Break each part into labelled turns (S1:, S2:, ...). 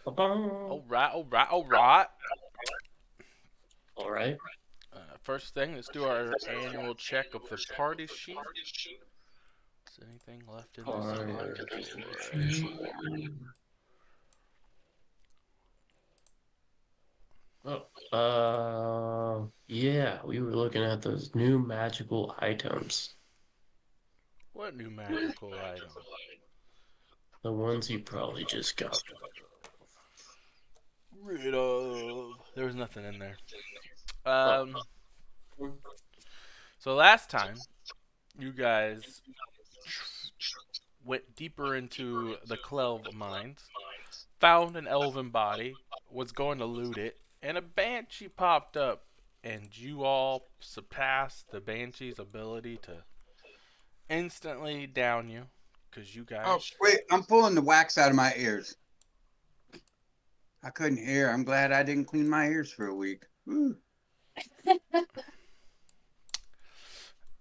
S1: All right, all right, all right.
S2: All right.
S1: First thing, let's do our annual check of the party sheet. Is anything left in this inventory?
S2: Yeah, we were looking at those new magical items,
S1: What new magical item?
S2: the ones you probably just got.
S1: Rid of. There was nothing in there.
S2: Oh,
S1: Um. So last time, you guys went deeper into the Clelv mines, found an elven body, was going to loot it, and a banshee popped up, and you all surpassed the banshee's ability to instantly down you, because you
S3: Oh,
S1: guys.
S3: wait, I'm pulling the wax out of my ears. I couldn't hear. I'm glad I didn't clean my ears for a week. Whew.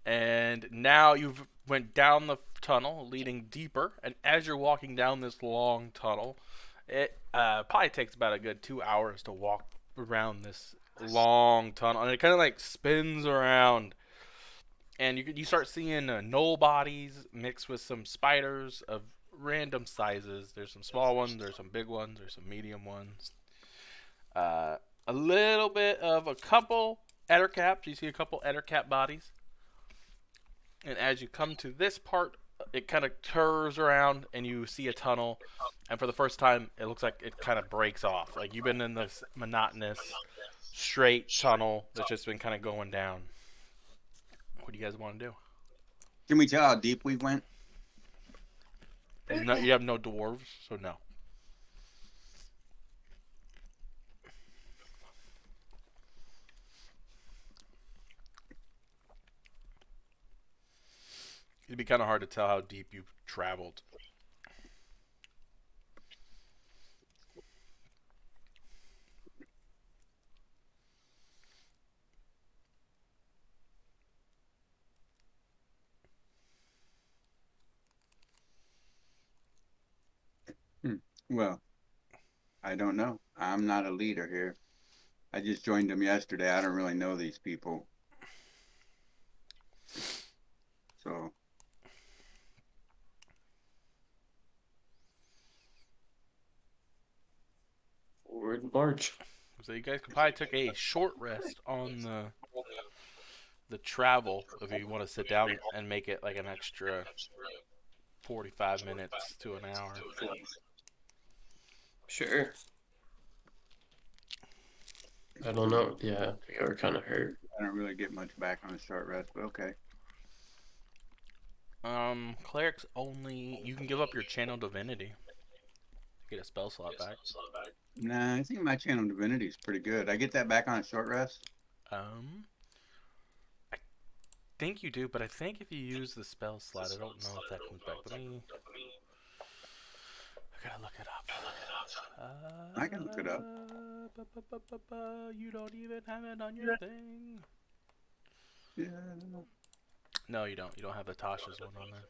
S1: And now you've went down the tunnel, leading deeper, and as you're walking down this long tunnel, it probably takes about a good 2 hours to walk around this long tunnel, and it kind of like spins around, and you start seeing knoll bodies mixed with some spiders of random sizes. There's some small ones, there's some big ones, there's some medium ones. Uh, a little bit of a couple ettercaps. You see a couple ettercap bodies, and as you come to this part, it kind of curves around, and you see a tunnel. And for the first time, it looks like it kind of breaks off. Like you've been in this monotonous, straight tunnel that's just been kind of going down. What do you guys want to do?
S3: Can we tell how deep we went?
S1: No, you have no dwarves, so no. It'd be kind of hard to tell how deep you've traveled.
S3: Hmm. Well, I don't know. I'm not a leader here. I just joined them yesterday. I don't really know these people. So,
S2: forward march.
S1: So you guys could probably take a short rest on the travel if you want to sit down and make it like an extra 45 minutes to an hour.
S2: Sure. I don't know. Yeah, we are kind of hurt.
S3: I don't really get much back on a short rest, but okay.
S1: Clerics only. You can give up your channel divinity to get a spell slot back.
S3: Nah, I think my channel divinity is pretty good. I get that back on a short rest.
S1: Um, I think you do, but I think if you use the spell slot, I don't know if that comes back. Let me. I gotta look it up.
S3: I can look it up.
S1: You don't even have it on your thing.
S3: Yeah.
S1: No, you don't. You don't have the Tasha's one on there.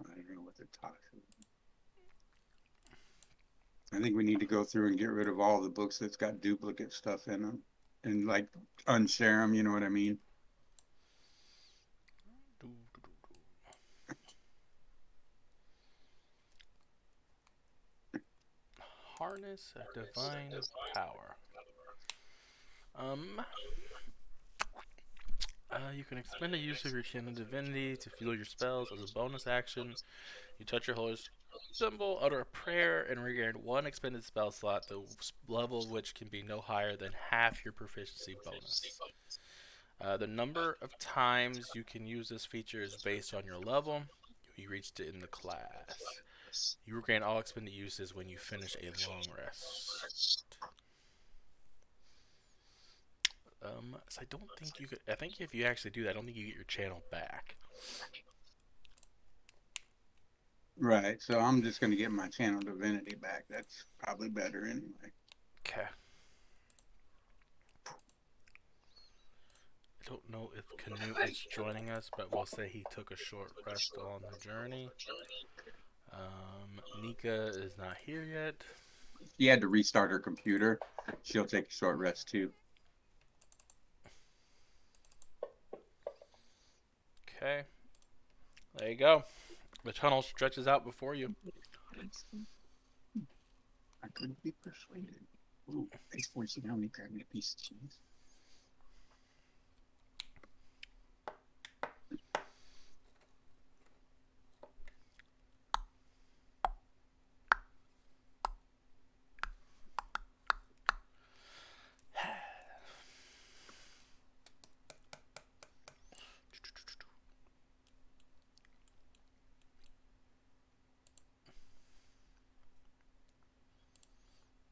S3: I don't know what the talk is. I think we need to go through and get rid of all the books that's got duplicate stuff in them and like unshare them. You know what I mean?
S1: Harness a divine power. Um, you can expend the use of your channel divinity to fuel your spells as a bonus action. You touch your holy symbol, utter a prayer, and regain one expended spell slot, the level of which can be no higher than half your proficiency bonus. The number of times you can use this feature is based on your level. You reached it in the class. You regain all expended uses when you finish a long rest. So I don't think you could. I think if you actually do that, I don't think you get your channel back.
S3: Right. So I'm just going to get my channel divinity back. That's probably better anyway.
S1: Okay. I don't know if Canute is joining us, but we'll say he took a short rest along the journey. Nika is not here yet.
S3: She had to restart her computer. She'll take a short rest too.
S1: Okay. There you go. The tunnel stretches out before you.
S3: I couldn't be persuaded. Ooh, he's forcing down me, grab me a piece of cheese.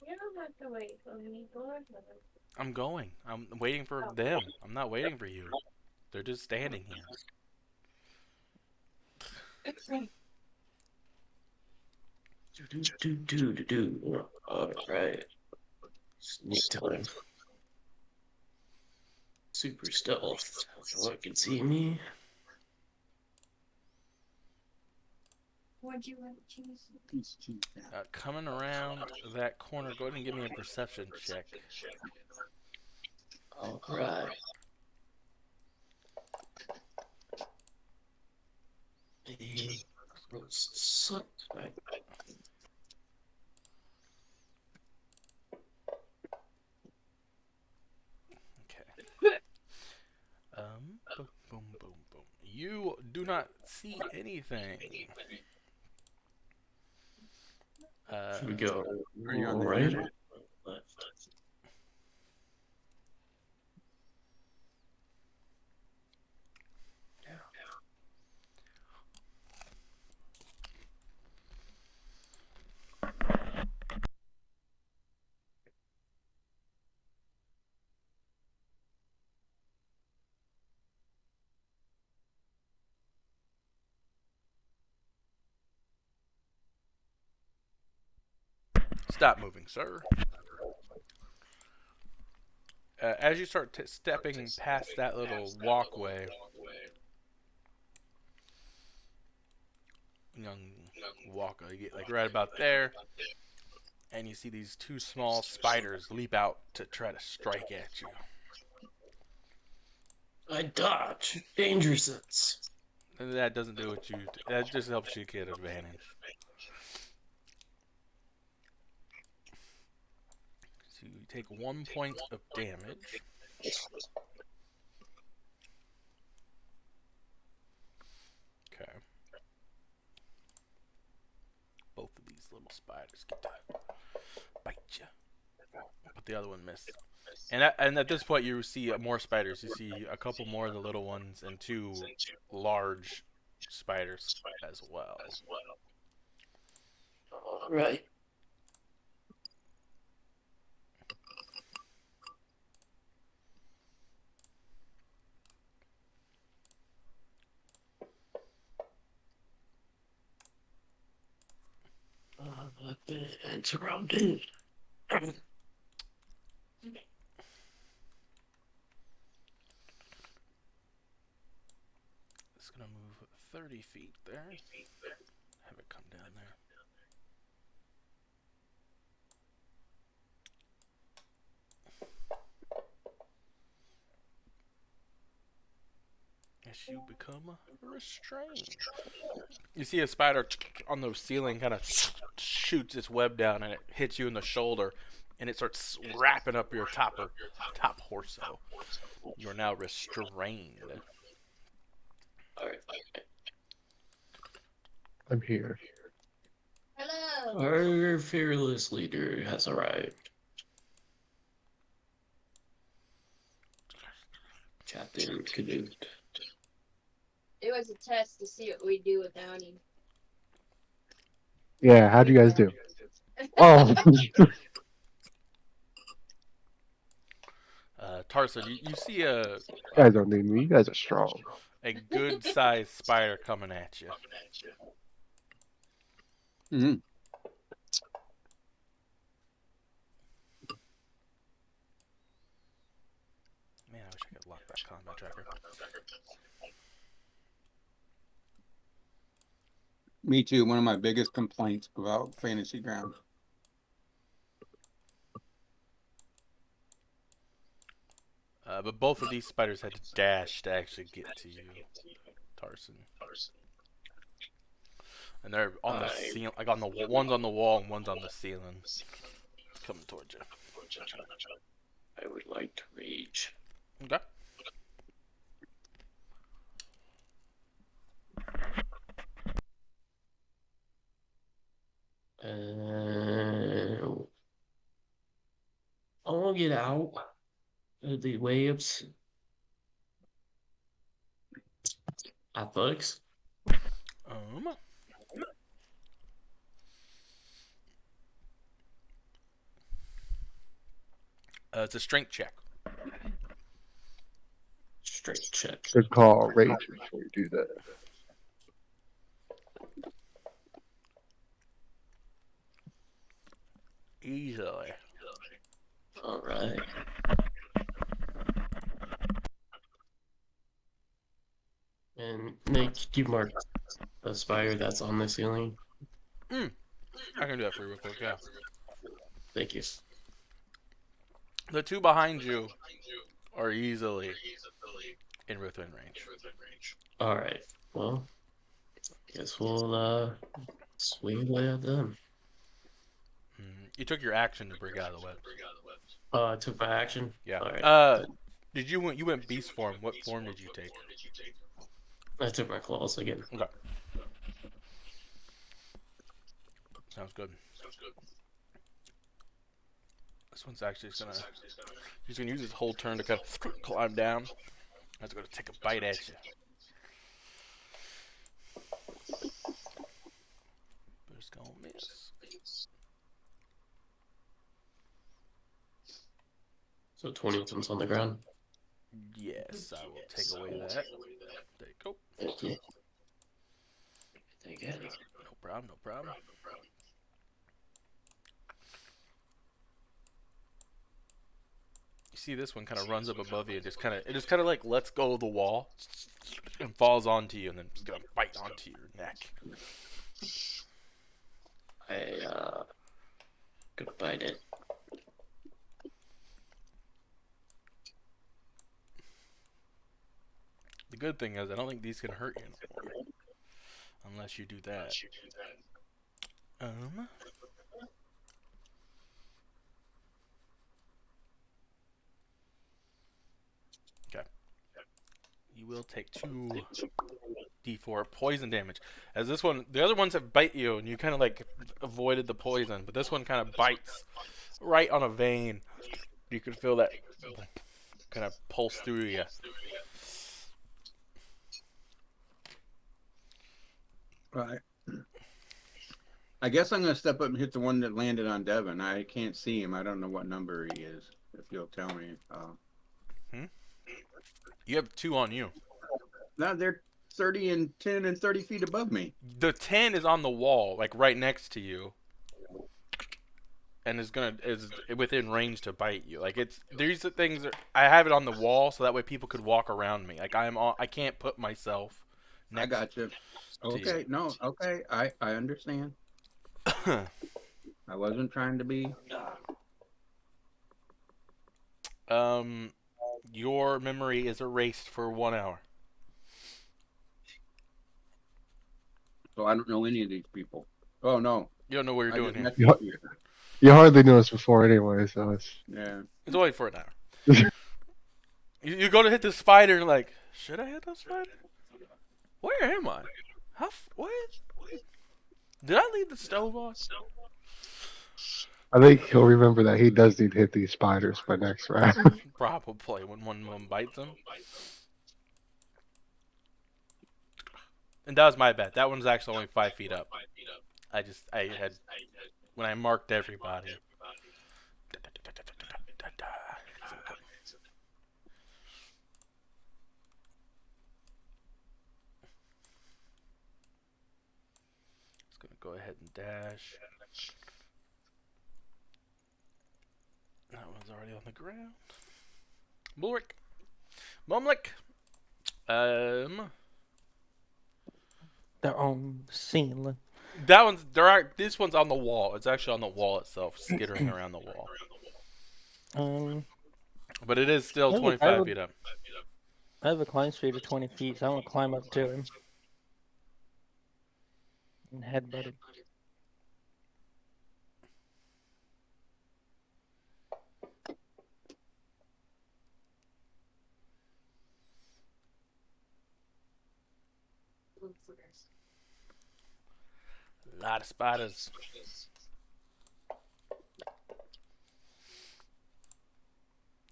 S4: You don't have to wait for me. Go ahead.
S1: I'm going. I'm waiting for them. I'm not waiting for you. They're just standing here.
S2: Alright. Sneak time. Super stealth. No one can see me.
S4: Would you want cheese?
S3: Piece of cheese.
S1: Coming around that corner, go ahead and give me a perception check.
S2: Alright.
S1: Okay. Boom, boom, boom, boom. You do not see anything.
S2: Should we go
S3: Are you on the
S2: right?
S3: internet?
S2: Left.
S1: Stop moving, sir. As you start stepping past that little walkway, young walker, you get like right about there, and you see these two small spiders leap out to try to strike at you.
S2: I dodge. Danger sense.
S1: And that doesn't do what you. That just helps you get advantage. So you take 1 point of damage. Okay. Both of these little spiders get to bite you, but the other one missed. And at this point, you see more spiders. You see a couple more of the little ones and two large spiders as well.
S2: Alright. I've been surrounded.
S1: It's gonna move 30 feet there. Have it come down there. As you become restrained. You see a spider on the ceiling kind of shoots its web down and it hits you in the shoulder and it starts wrapping up your top torso. You are now restrained.
S2: Alright.
S5: I'm here.
S4: Hello.
S2: Our fearless leader has arrived. Captain Canute.
S4: It was a test to see what we do without him.
S5: Yeah, how'd you guys do? Oh, you
S1: Tarsa, you see a
S5: guys don't need me. You guys are strong.
S1: good sized spider coming at you.
S3: Mm-hmm.
S1: Man, I wish I could lock that combat tracker.
S3: Me too. One of my biggest complaints about Fantasy Grounds.
S1: But both of these spiders had to dash to actually get to you, Tarson. And they're on the ceiling, like on the one's on the wall and one's on the ceiling, coming towards you.
S2: I would like to rage.
S1: Okay.
S2: I want to get out of the waves. Athletics.
S1: It's a strength check.
S2: Straight check.
S5: Good call. Rage before you do that.
S1: Easily.
S2: All right. And Nick, you mark the spider that's on the ceiling.
S1: I can do that for you real quick, yeah.
S2: Thank you.
S1: The two behind you are easily in within range.
S2: All right. Well, guess we'll swing away at them.
S1: You took your action to break out of the web.
S2: I took my action.
S1: Yeah.
S2: All right.
S1: Did you went beast form? What form did you take?
S2: I took my claws again.
S1: Okay. Sounds good. This one's actually just gonna. He's gonna use his whole turn to kind of climb down. That's gonna take a bite at you. But it's gonna miss.
S2: So 20 of them's on the ground.
S1: Yes, I will take away that. There you go.
S2: Thank you. Thank you.
S1: No problem. No problem. You see, this one kind of runs up above you and just kind of like lets go of the wall and falls onto you, and then just gonna bite onto your neck.
S2: Gonna bite it.
S1: The good thing is, I don't think these can hurt you anymore, unless you do that. Okay. You will take 2d4 poison damage. As this one, the other ones have bite you, and you kind of like avoided the poison, but this one kind of bites right on a vein. You can feel that kind of pulse through you.
S3: Right. I guess I'm gonna step up and hit the one that landed on Devin. I can't see him. I don't know what number he is. If you'll tell me.
S1: You have 2 on you.
S3: No, they're 30 and 10 and 30 feet above me.
S1: The 10 is on the wall, like right next to you, and is within range to bite you. Like these are things that I have it on the wall so that way people could walk around me. Like I can't put myself next.
S3: I got you. Okay,
S1: you.
S3: no, okay, I understand. I wasn't trying to be.
S1: Your memory is erased for 1 hour.
S3: So I don't know any of these people. Oh no.
S1: You don't know what you're doing here.
S5: You hardly knew us before anyway, so it's...
S3: Yeah.
S1: It's only for an hour. you go to hit the spider and like, should I hit the spider? Where am I? What? Did I leave the stove on?
S5: I think he'll remember that he does need to hit these spiders by next round.
S1: Probably when one of them bites him. And that was my bad. That one's actually only 5 feet up. I had when I marked everybody. Just gonna go ahead and dash. That one's already on the ground. Bulwark. Mumlik.
S6: their own ceiling.
S1: That one's this one's on the wall. It's actually on the wall itself, skittering around the wall.
S6: Um,
S1: But it is still
S6: I have a-
S1: 25 feet up.
S6: I have a climb speed of 20 feet, so I want to climb up to him and headbutt him.
S1: A lot of spiders.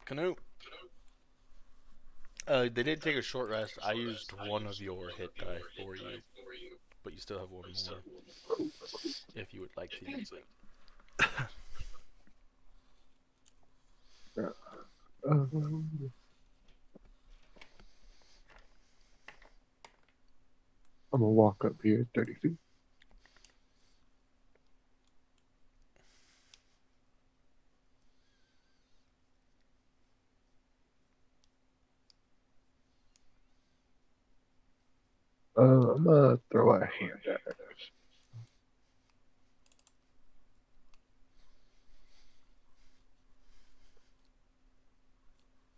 S1: Canoe. They did take a short rest. I used one of your hit die for you, but you still have one more if you would like to use it.
S5: I'm gonna walk up here 30 feet. I'm gonna throw a hand at it.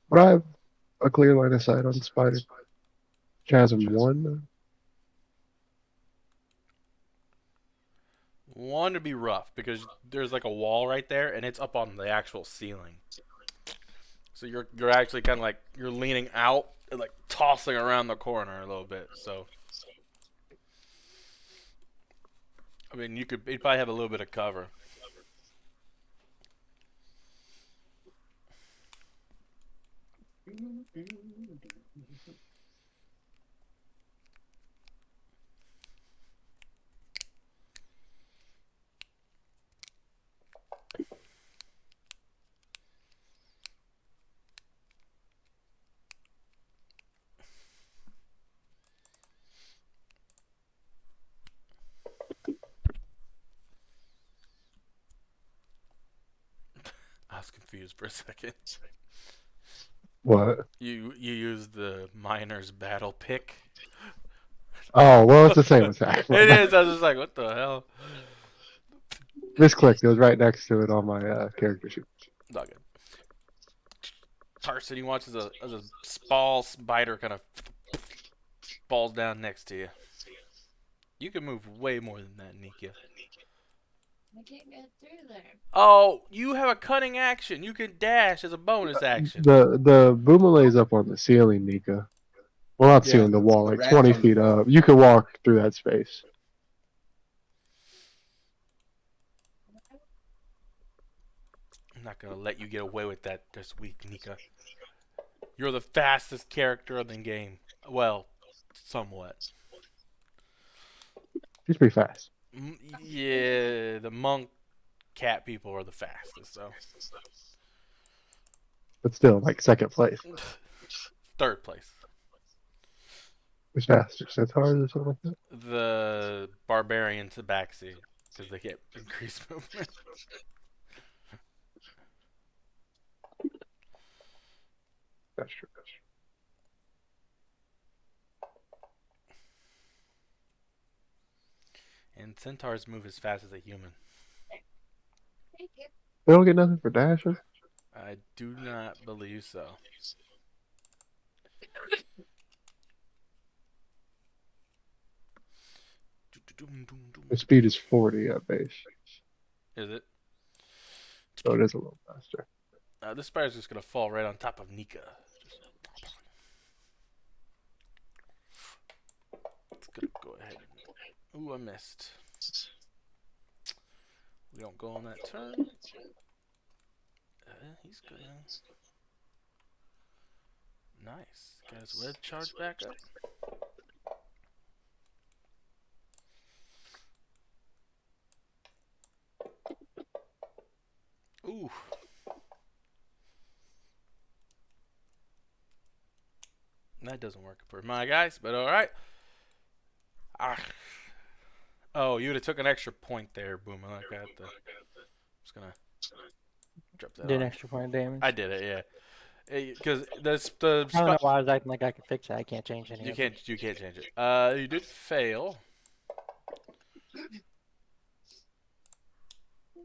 S5: But I have a clear line of sight on spider. Chasm 1.
S1: One to be rough because there's like a wall right there, and it's up on the actual ceiling. So you're actually kind of like you're leaning out and like tossing around the corner a little bit. So I mean, you'd probably have a little bit of cover. I was confused for a second.
S5: What?
S1: You used the miner's battle pick.
S5: Oh, well, it's the same attack.
S1: It is. I was just like, what the hell?
S5: Misclicked. It was right next to it on my character sheet.
S1: Not good. Tarson, you watch as a small spider kind of falls down next to you. You can move way more than that, Nika.
S4: I can't get through there.
S1: Oh, you have a cunning action. You can dash as a bonus action.
S5: The boomerang's up on the ceiling, Nika. Well, not
S3: Yeah,
S5: ceiling, the wall,
S3: the
S5: like
S3: rat's
S5: 20
S3: on the
S5: feet
S3: wall.
S5: up. You can walk through that space.
S1: I'm not gonna let you get away with that this week, Nika. You're the fastest character in the game. Well, somewhat.
S5: He's pretty fast.
S1: Yeah, the monk cat people are the fastest, though.
S5: But still, like second place.
S1: Third place.
S5: Who's faster? Centaurs or something like that?
S1: The barbarian tabaxi, because they get increased movement.
S5: That's true.
S1: And centaurs move as fast as a human.
S4: Thank you.
S5: They don't get nothing for dashing?
S1: I do not believe so.
S5: The speed is 40 at base.
S1: Is it?
S5: So it is a little faster.
S1: This spider's just gonna fall right on top of Nika. It's gonna go ahead. Ooh, I missed. We don't go on that turn. He's gonna. Nice. Got his web charge back up. Ooh. That doesn't work for my guys, but alright. Ah. Oh, you would have took an extra point there, Boomer. Like I had to. Just gonna drop that
S6: Did
S1: on.
S6: extra point of damage.
S1: I did it, yeah. Because
S6: I don't know why I was acting like I could fix it. I can't change any
S1: you
S6: of it.
S1: can't change it. You did fail.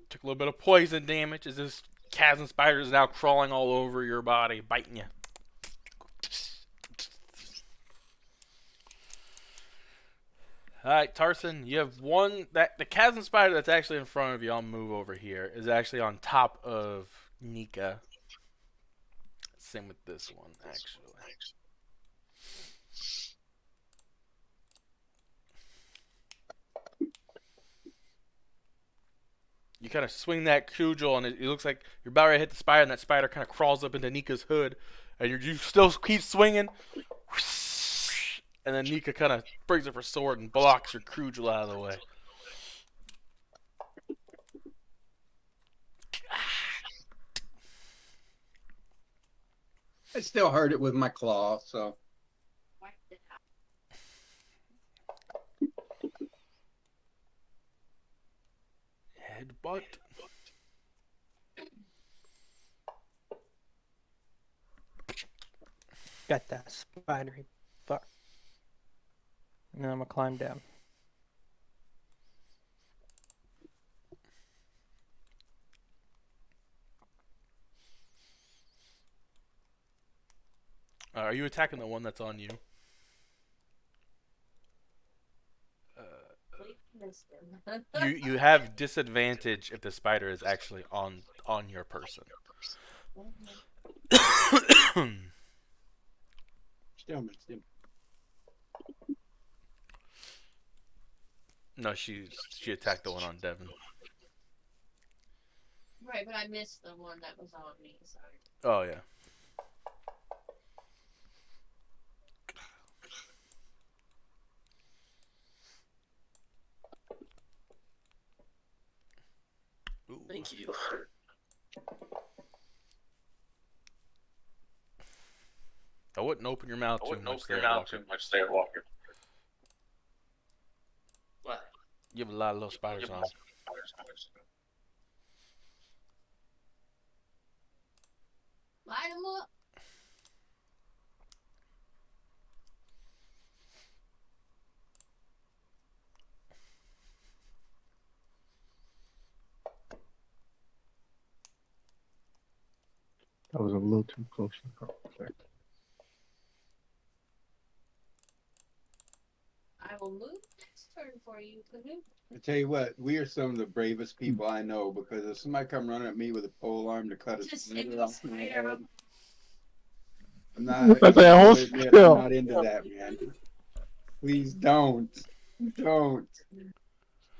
S1: Took a little bit of poison damage as this chasm spider is now crawling all over your body, biting you. Alright, Tarson, you have one. The chasm spider that's actually in front of you, I'll move over here, is actually on top of Nika. Same with this one, actually. You kind of swing that cudgel, and it looks like you're about ready to hit the spider, and that spider kind of crawls up into Nika's hood, and you still keep swinging. And then Nika kind of brings up her sword and blocks your cudgel out of the way.
S3: I still heard it with my claw, so.
S4: Whacked it out.
S1: Headbutt.
S6: Got that spidery fuck. And then I'm gonna climb down.
S1: Are you attacking the one that's on you?
S4: We missed him.
S1: You have disadvantage if the spider is actually on your person.
S3: Still missed him.
S1: No, she attacked the one on Devin.
S4: Right, but I missed the one that was on me. Sorry.
S1: Oh yeah. Ooh.
S2: Thank you.
S1: I wouldn't open your mouth too much there, Walker.
S2: What?
S1: You have a lot of little spiders on.
S4: Light him up.
S5: That was a little too close to call.
S4: I will move next turn for you, Canoe.
S3: I tell you what, we are some of the bravest people I know, because if somebody come running at me with a pole arm to cut a
S4: Just
S3: spider
S4: hit
S3: off
S4: the
S3: my
S4: spider.
S3: head, I'm not.
S5: That's a whole
S3: I'm
S5: skill.
S3: not into that, man. Please don't.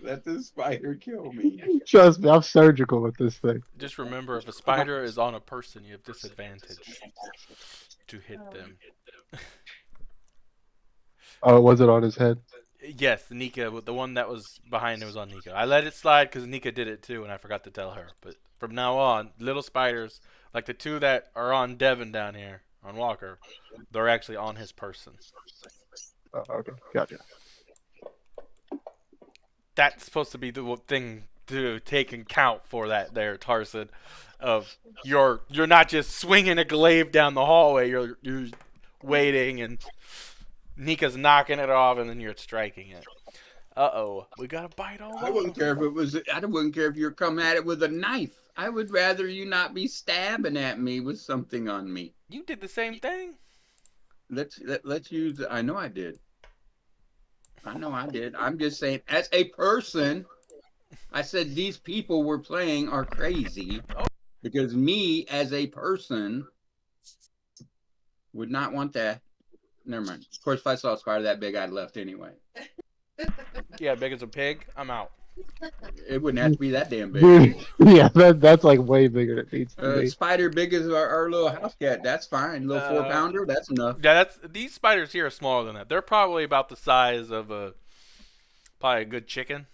S3: Let the spider kill me.
S5: Trust me, I'm surgical with this thing.
S1: Just remember, if a spider is on a person, you have disadvantage to hit them.
S5: Oh, was it on his head?
S1: Yes, Nika, the one that was behind it was on Nika. I let it slide because Nika did it too, and I forgot to tell her. But from now on, little spiders, like the two that are on Devin down here, on Walker, they're actually on his person.
S5: Oh, okay, gotcha.
S1: That's supposed to be the thing to take and count for that there, Tarson. Of you're not just swinging a glaive down the hallway. You're waiting, and Nika's knocking it off, and then you're striking it. Uh-oh, we got a bite all
S3: I wouldn't care if it was. I wouldn't care if you're coming at it with a knife. I would rather you not be stabbing at me with something on me.
S1: You did the same thing.
S3: Let's use. I know I did. I'm just saying, as a person, I said these people we're playing are crazy, because me as a person would not want that. Never mind. Of course, if I saw a spider that big, I'd left anyway.
S1: Yeah, big as a pig. I'm out.
S3: It wouldn't have to be that damn big.
S5: Dude, yeah, that's like way bigger than it needs to be.
S3: Spider big as our little house cat. That's fine. Little 4-pounder. That's enough.
S1: Yeah, these spiders here are smaller than that. They're probably about the size of probably a good chicken.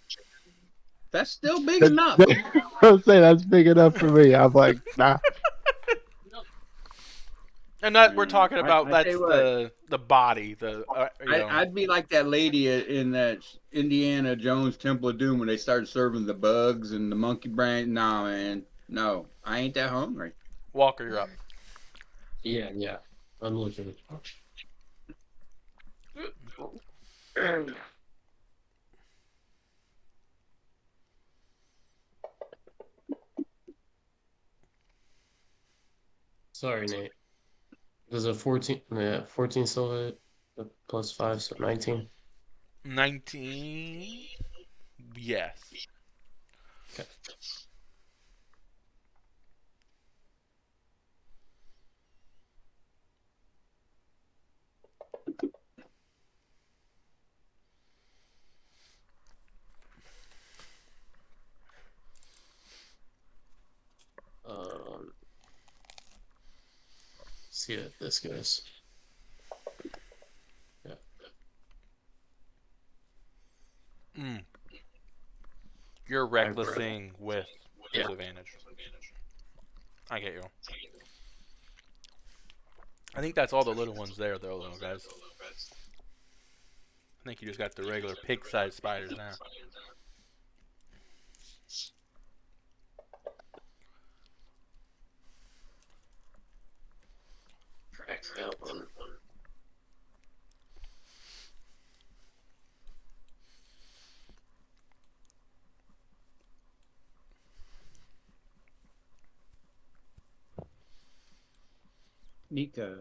S3: That's still big enough.
S5: I'll say that's big enough for me. I'm like, nah.
S1: And that we're talking about,
S3: I
S1: that's
S3: tell you
S1: the body.
S3: I'd be like that lady in that Indiana Jones Temple of Doom when they started serving the bugs and the monkey brain. Nah, man. No, I ain't that hungry.
S1: Walker, you're up.
S2: Yeah. I'm looking. Sorry, Nate. Does a 14, yeah, 14 still hit? Plus 5, so 19.
S1: 19. Yes.
S2: Okay. See how this goes. Yeah.
S1: You're recklessing with
S2: Yeah.
S1: disadvantage. I get you. I think that's all the little ones there, though, guys. I think you just got the regular pig-sized spiders now.
S2: Crack that one.
S3: Nika,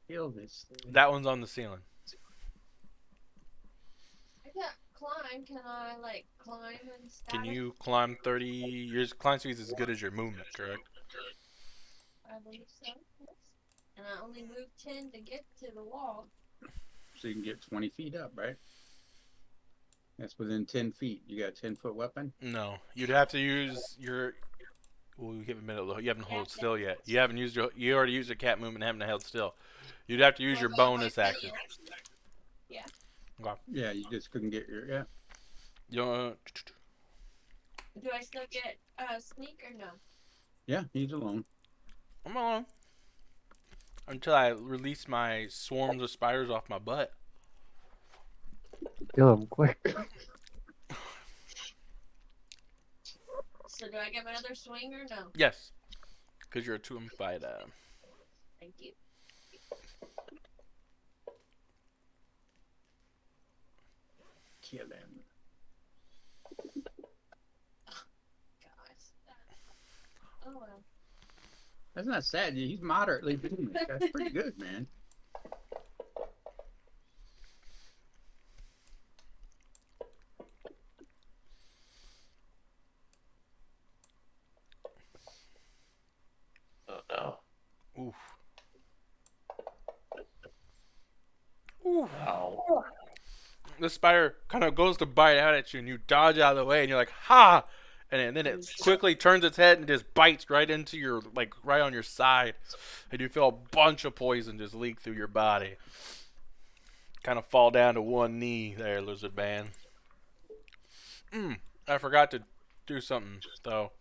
S3: kill this thing.
S1: That one's on the ceiling.
S4: I can't climb. Can I like climb and stuff?
S1: Can you climb 30? Your climb speed is as good as your movement, correct?
S4: I believe so. Yes. And I only moved 10 to get to the wall.
S3: So you can get 20 feet up, right? That's within 10 feet. You got a 10-foot weapon?
S1: No, you'd have to use your. Well, give a minute. You haven't held still yet. You haven't used your. You already used your cat movement. Haven't held still. You'd have to use your
S4: What about my
S1: bonus action.
S4: finish? Yeah.
S1: Okay.
S3: Yeah, you just couldn't get your. Yeah.
S1: You
S4: Do I still get sneak or no?
S3: Yeah, he's alone.
S1: I'm alone until I release my swarms of spiders off my butt.
S5: Kill him quick.
S4: So do I get my other swing or no?
S1: Yes, because you're a 2 fighter.
S4: Thank you.
S3: Kill him.
S4: Guys. Oh well.
S3: That's not sad. He's moderately doing it. That's pretty good, man.
S2: Oh no.
S1: Oof. Oof.
S2: Ow.
S1: The spider kind of goes to bite out at you, and you dodge out of the way, and you're like, "Ha!" And then it quickly turns its head and just bites right into your, like, right on your side, and you feel a bunch of poison just leak through your body. Kind of fall down to one knee there, lizard man. I forgot to do something though.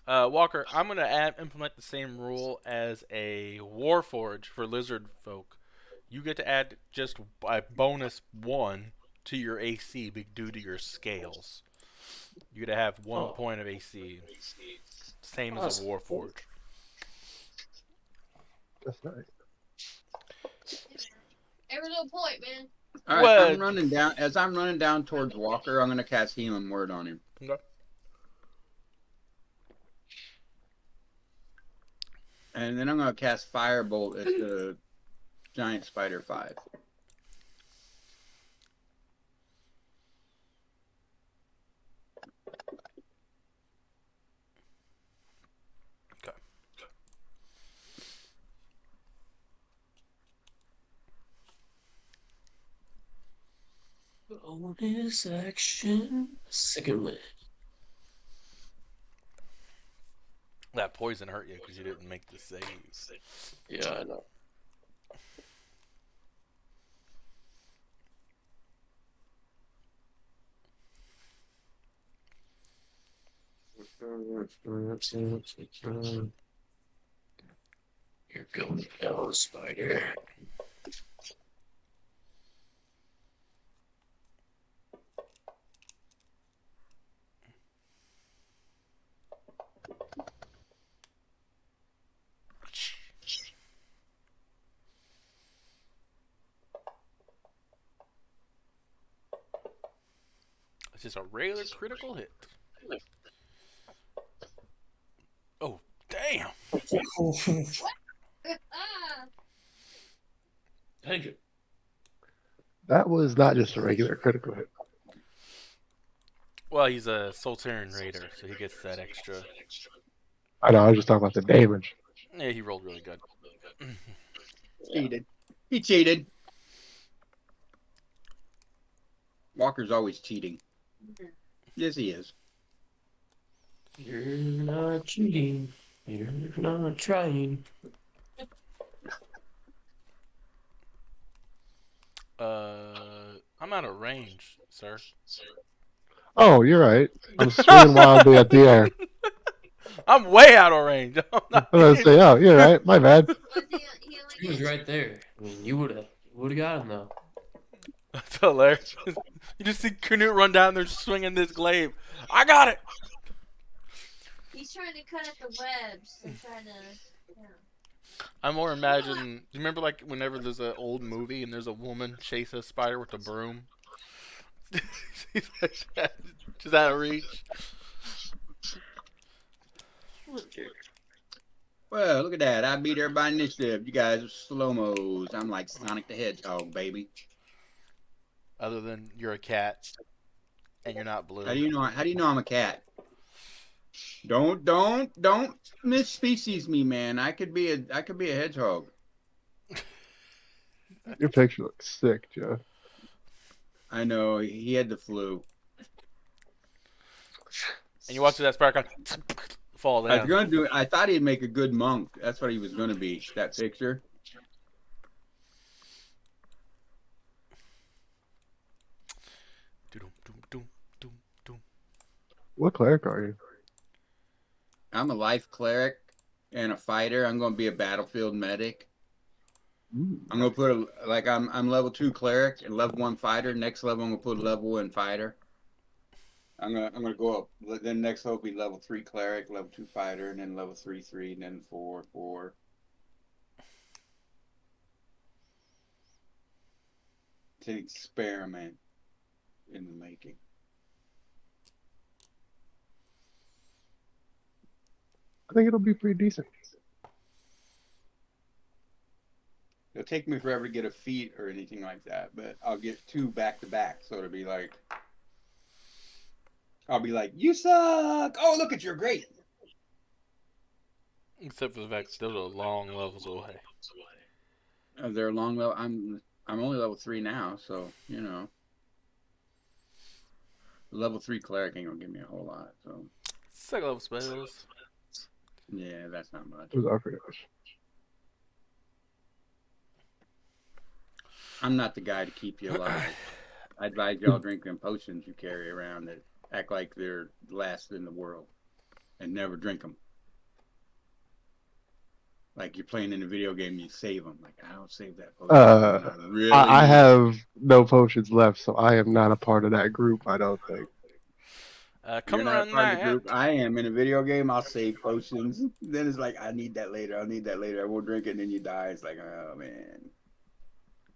S1: Walker, I'm gonna implement the same rule as a Warforge for lizard folk. You get to add just a bonus 1 to your AC due to your scales. You get to have 1 point of AC. Same as a Warforge.
S5: That's nice.
S4: Every little point, man.
S3: All right,
S1: What?
S3: I'm running down. As I'm running down towards Walker, I'm gonna cast Healing Word on him.
S1: Okay.
S3: And then I'm gonna cast Firebolt at the giant spider 5.
S1: Okay.
S2: Bonus action. Second win.
S1: That poison hurt you because you didn't make the save.
S2: Yeah, I know. You're going down, spider.
S1: It's just a regular critical hit. Oh, damn.
S5: That was not just a regular critical hit.
S1: Well, he's a Sultarian Raider, so he gets that extra.
S5: I know, I was just talking about the damage.
S1: Yeah, he rolled really good.
S3: Cheated. He cheated. Walker's always cheating. Yes, he is.
S2: You're not cheating. You're not trying.
S1: I'm out of range, sir.
S5: Oh, you're right. I'm swinging wildly at the air.
S1: I'm way out of range. I'm
S5: I
S1: not
S5: was gonna say, oh, you're right. My bad.
S4: Was he only
S2: He was right there. I mean, you would have got him though.
S1: That's hilarious. You just see Canute run down there swinging this glaive. I got it.
S4: He's trying to cut at the webs and trying to. Yeah.
S1: I more imagine. Do you remember like whenever there's an old movie and there's a woman chase a spider with a broom? She's like that, just out of reach.
S3: Well, look at that. I beat everybody initiative. You guys are slow-mos. I'm like Sonic the Hedgehog, baby.
S1: Other than you're a cat and you're not blue.
S3: How do you know I'm a cat? Don't misspecies me, man. I could be a hedgehog.
S5: Your picture looks sick, Joe.
S3: I know he had the flu.
S1: And you watch that spider kind of fall
S3: I was
S1: down.
S3: gonna do. I thought he'd make a good monk. That's what he was gonna be. That picture.
S5: What cleric are you?
S3: I'm a life cleric and a fighter. I'm gonna be a battlefield medic.
S5: Ooh.
S3: I'm gonna put I'm level 2 cleric and level 1 fighter. Next level I'm gonna put level 1 fighter. I'm gonna go up. Then next level will be level 3 cleric, level 2 fighter, and then level 3, and then 4. It's an experiment in the making.
S5: I think it'll be pretty decent.
S3: It'll take me forever to get a feat or anything like that, but I'll get 2 back to back. So it'll be like, I'll be like, you suck. Oh, look at you're great.
S1: Except for the fact those are long levels away.
S3: They're long level. I'm only level 3 now, so you know. Level 3 cleric ain't gonna give me a whole lot. So
S1: Second level spells.
S3: yeah, that's not much.
S5: It was I forget.
S3: I'm not the guy to keep you alive. I advise y'all drink them potions you carry around that act like they're the last in the world, and never drink them. Like you're playing in a video game, you save them. Like I don't save that potion. Really
S5: I have no potions left, so I am not a part of that group. I don't think.
S1: Coming
S3: You're not
S1: around
S3: part of the
S1: that.
S3: group. I am in a video game. I'll save potions. Then it's like I need that later. I'll need that later. I won't drink it, and then you die. It's like, oh man.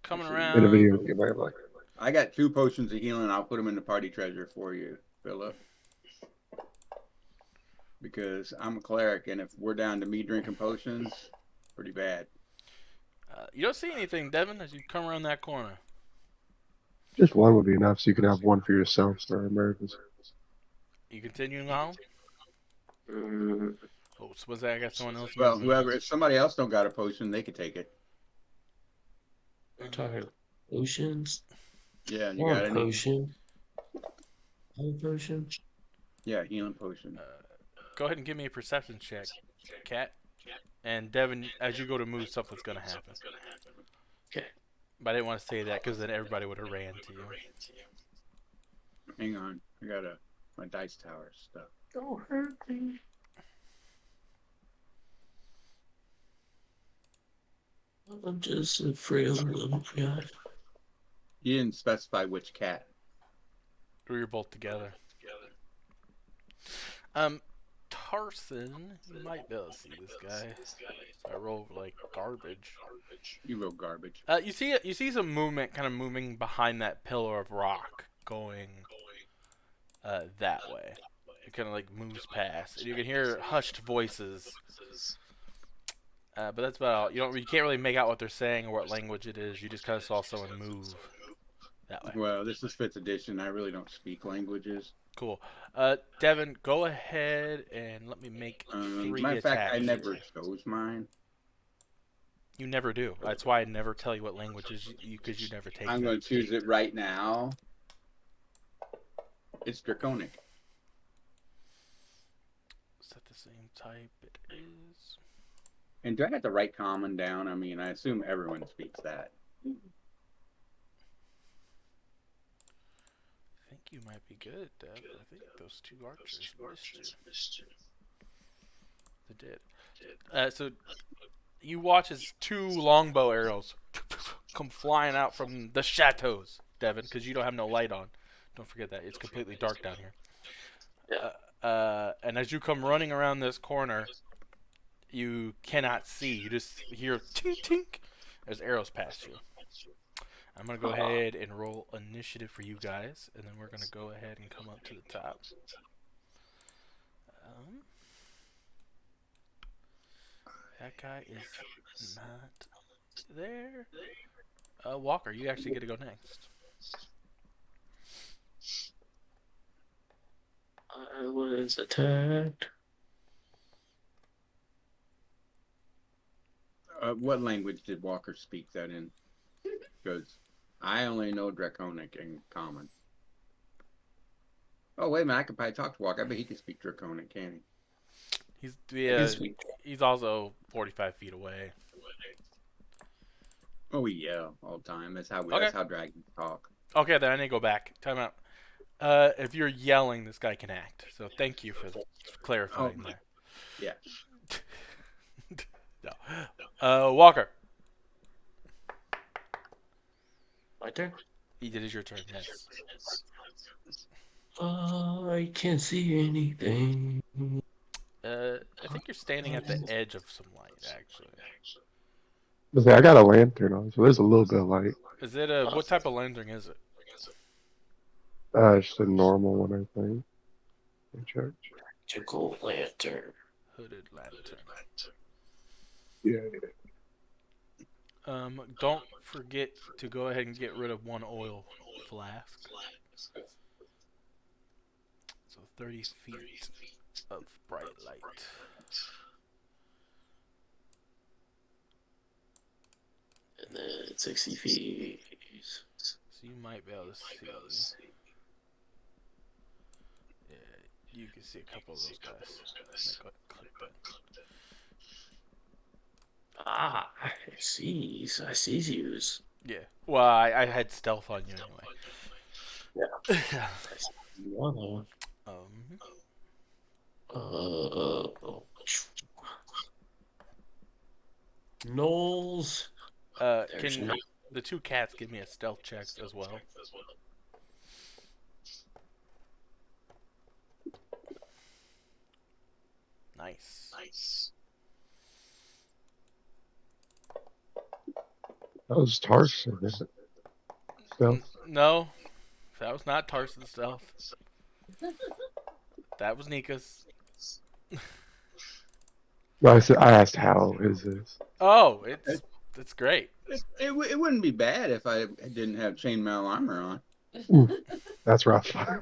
S1: Coming
S5: In a
S1: around.
S5: video game, I'm like,
S3: I got 2 potions of healing. I'll put them in the party treasure for you, Philip. Because I'm a cleric, and if we're down to me drinking potions, pretty bad.
S1: You don't see anything, Devin, as you come around that corner.
S5: just one would be enough, so you can have one for yourself for emergency.
S1: You continuing on? Oh, so was that I got someone else?
S3: Well, whoever, if somebody else don't got a potion, they could take it.
S2: We're talking potions.
S3: Yeah, you
S2: One
S3: got any?
S2: potion. One potion.
S3: Yeah, healing potion.
S1: Go ahead and give me a perception check, Cat. And Devin, as you go to move, something's gonna happen.
S2: Okay.
S1: But I didn't want to say that because then everybody would have ran to you.
S3: Hang on, I got my dice tower stuff.
S2: Don't hurt me. I'm just a frail little guy.
S3: You didn't specify which cat.
S1: We were both together. Tarson, you might be able to see this guy. I rolled like garbage.
S3: You wrote garbage.
S1: You see some movement, kind of moving behind that pillar of rock, going that way. It kind of like moves past, and you can hear hushed voices. But that's about all. You can't really make out what they're saying or what language it is. You just kind of saw someone move. that way.
S3: Well, this is 5th edition. I really don't speak languages.
S1: Cool. Devin, go ahead and let me make
S3: As a
S1: 3
S3: matter of fact, I
S1: attacks
S3: never
S1: here.
S3: chose mine.
S1: You never do. That's why I never tell you what languages because you never take
S3: I'm
S1: them.
S3: going to choose it right now. It's Draconic.
S1: Set the same type it is.
S3: And do I have to write common down? I mean, I assume everyone speaks that.
S1: I think you might be good, Dev. I think those 2 archers missed you. They did. So you watch as 2 longbow arrows come flying out from the chateaus, Devin, because you don't have no light on. Don't forget that. It's completely dark down here. And as you come running around this corner, you cannot see. You just hear tink tink as arrows pass you. I'm going to go ahead and roll initiative for you guys, and then we're going to go ahead and come up to the top. That guy is not there. Walker, you actually get to go next.
S2: I was attacked.
S3: What language did Walker speak that in? Because I only know Draconic and Common. Oh, wait a minute. I could probably talk to Walker. I bet he can speak Draconic, can he?
S1: He's also 45 feet away.
S3: Oh, we yell all the time. That's how
S1: Okay.
S3: That's how dragons talk.
S1: Okay, then I need to go back. Time out. If you're yelling, this guy can act. So thank you for clarifying there.
S3: Yeah.
S1: No. Walker.
S2: My turn?
S1: It is your turn, yes.
S2: I can't see anything.
S1: I think you're standing at the edge of some light, actually.
S5: I got a lantern on, so there's a little bit of light.
S1: Is it what type of lantern is it?
S5: Just a normal one, I think. In church.
S2: Magical lantern.
S1: Hooded lantern.
S5: Yeah.
S1: Don't forget to go ahead and get rid of 1 oil flask. So 30 feet of bright light.
S2: And then 60 feet.
S1: So you might be able to see. Yeah, you can see a couple of those guys.
S2: Ah, I see yous.
S1: Yeah. Well, I had stealth on you anyway.
S2: Yeah. One. Knowles.
S1: Can the 2 cats give me a stealth check as well? Nice.
S5: That was Tarson, isn't it? Stealth?
S1: No, that was not Tarson's stealth. That was Nika's.
S5: No, I asked how his is.
S1: Oh, it's great.
S3: It wouldn't be bad if I didn't have chainmail armor on.
S5: That's rough.
S3: I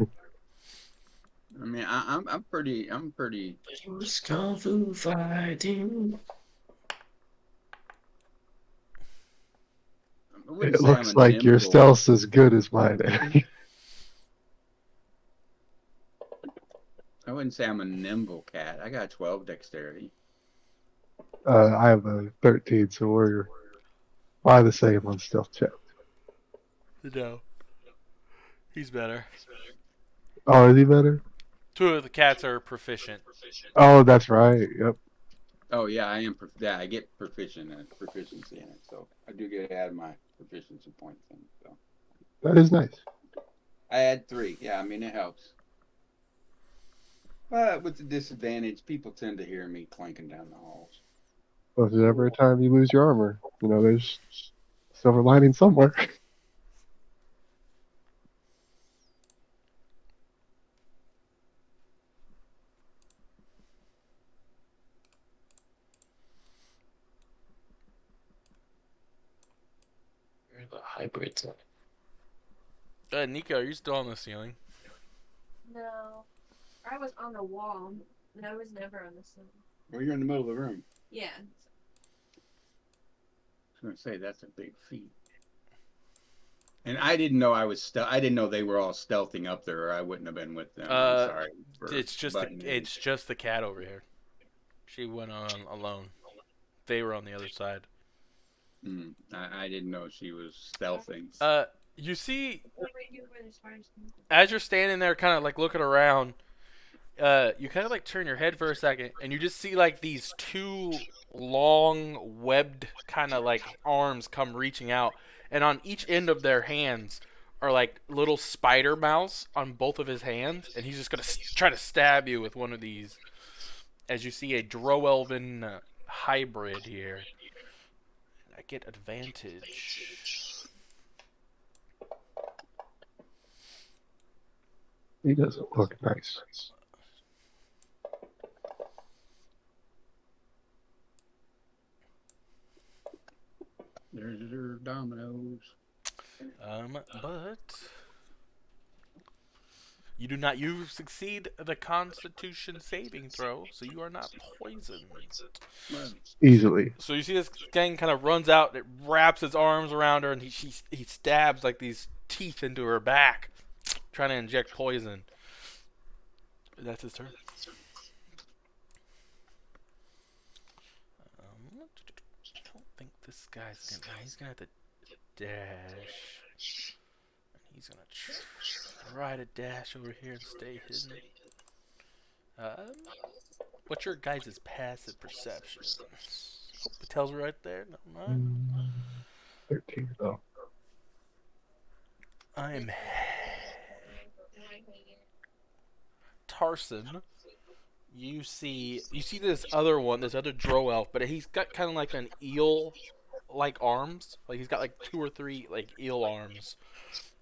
S3: mean, I'm pretty.
S2: It was kung fu fighting.
S5: It looks like your stealth's as good as mine.
S3: I wouldn't say I'm a nimble cat. I got 12 dexterity.
S5: I have a 13, so we're by the same on stealth check.
S1: No. He's better.
S5: Oh, is he better?
S1: 2 of the cats are proficient.
S5: Oh, that's right. Yep.
S3: Oh yeah, I am. Yeah, I get proficiency in it, so I do get to add my proficiency points in. So
S5: That is nice.
S3: I add 3. Yeah, I mean it helps. But with the disadvantage, people tend to hear me clanking down the halls.
S5: Well, if there's ever a time you lose your armor, there's silver lining somewhere.
S2: Where are the hybrids at?
S1: Nika, are you still on the ceiling?
S4: No. I was on the wall. And I was never on the ceiling.
S3: Well, you're in the middle of the room.
S4: Yeah.
S3: I was gonna say that's a big feat. And I didn't know I didn't know they were all stealthing up there, or I wouldn't have been with them. I'm sorry.
S1: It's just the cat over here. She went on alone. They were on the other side.
S3: I didn't know she was stealthing.
S1: You see,
S4: What were you where the spiders come from?
S1: as you're standing there, kind of like looking around, you kind of like turn your head for a second, and you just see like these two long webbed kind of like arms come reaching out, and on each end of their hands are like little spider mouths on both of his hands, and he's just gonna try to stab you with one of these. As you see a Drow Elven hybrid here, I get advantage.
S5: He doesn't look nice.
S3: There's your dominoes.
S1: But you do not. You succeed the Constitution saving throw, so you are not poisoned.
S5: Easily.
S1: So you see this gang kind of runs out. It wraps its arms around her, and he stabs like these teeth into her back, trying to inject poison. That's his turn. I don't think this guy's gonna. He's gonna have to dash. He's gonna try to dash over here and stay hidden. What's your guys' passive perception? Hope it tells me right there. No, mine.
S5: 13 though.
S1: I'm Tarson. You see this other one, this other Drow elf, but he's got kind of like an eel-like arms. Like he's got like 2 or 3 like eel arms.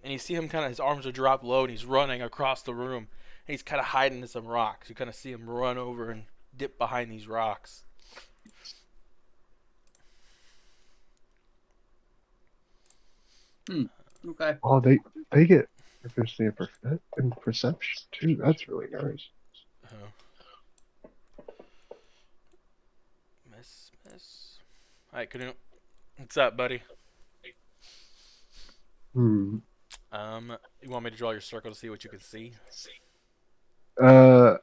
S1: And you see him kind of, his arms are dropped low, and he's running across the room. And he's kind of hiding in some rocks. You kind of see him run over and dip behind these rocks.
S3: Okay.
S5: Oh, they get proficiency in perception too. That's really nice.
S1: Miss. Alright, Canute. What's up, buddy?
S5: Hmm.
S1: You want me to draw your circle to see what you can see?
S5: I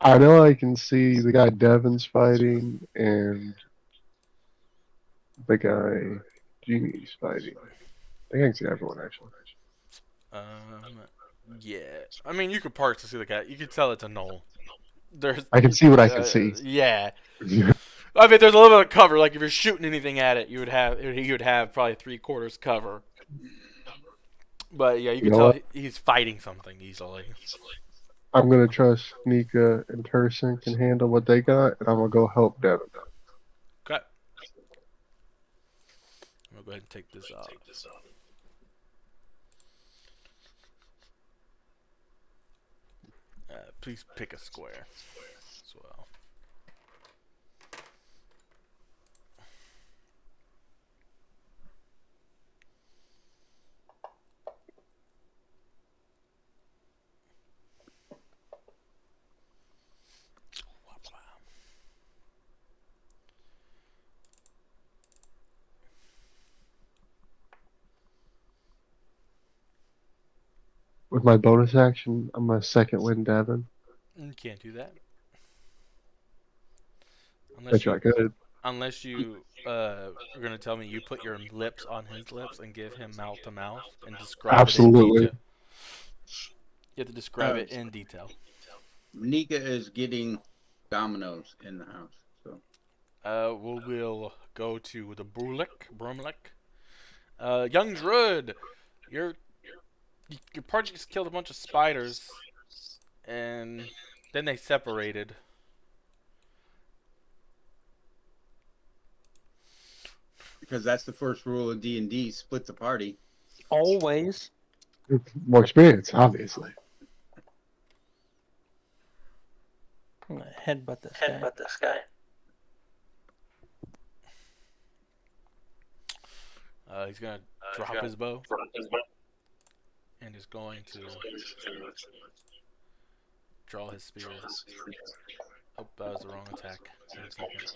S5: know I can see the guy Devin's fighting and the guy Genie's fighting. I think I can see everyone actually.
S1: Yeah. I mean, you could park to see the guy. You could tell it's a knoll.
S5: I can see what I can see.
S1: Yeah. I mean, there's a little bit of cover. Like if you're shooting anything at it, you would have probably 3/4 cover. But yeah, you can tell he's fighting something easily.
S5: I'm gonna trust Nika and Turson can handle what they got, and I'm gonna go help Devin.
S1: Okay. I'm gonna go ahead and take this off. Please pick a square as well.
S5: With my bonus action, I'm gonna second win Devin.
S1: You can't do that.
S5: Bet you I could.
S1: Unless you are going to tell me you put your lips on his lips and give him mouth to mouth and describe it in
S5: Absolutely.
S1: detail. You have to describe it in detail.
S3: Nika is getting dominoes in the house. So
S1: We'll go to the Brumlik. Young Druid, your party just killed a bunch of spiders, and then they separated.
S3: because that's the first rule of D&D: split the party.
S6: Always.
S5: More experience, obviously.
S6: I'm gonna headbutt this guy.
S1: He's gonna drop his bow. and is going to draw his spear. Oh, that was the wrong attack. 1 second.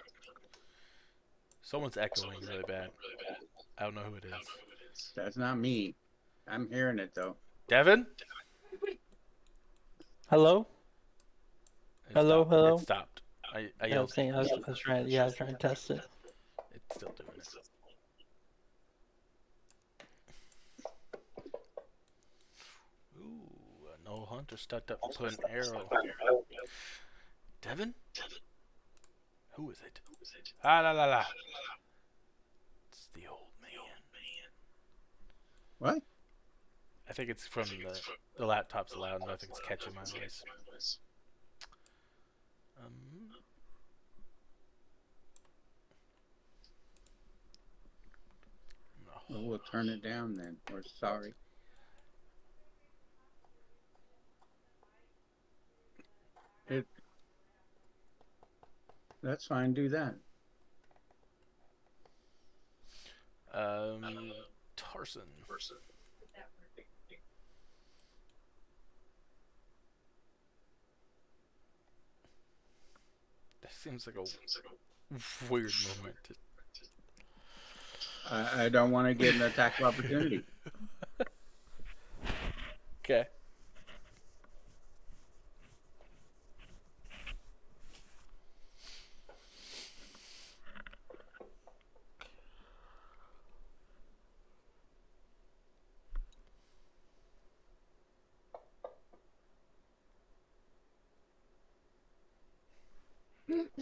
S1: Someone's echoing really bad. I don't know who it is.
S3: That's not me. I'm hearing it though.
S1: Devin?
S6: Hello?
S1: It
S6: Hello,
S1: stopped.
S6: hello?
S1: It stopped. I
S6: Yeah, I
S1: yelled.
S6: was saying, I was trying, yeah, I was trying to test it.
S1: It's still doing it. Ooh, no hunter stuck up and put an arrow. Devin? Who is it? Ah la la la. It's the old man.
S3: What?
S1: I think it's from the laptop's loud and I think it's catching my voice. No.
S3: Well, we'll turn it down then. We're sorry. That's fine. Do that.
S1: Tarson. That seems like a weird moment.
S3: I don't want to get an attack of opportunity.
S1: Okay.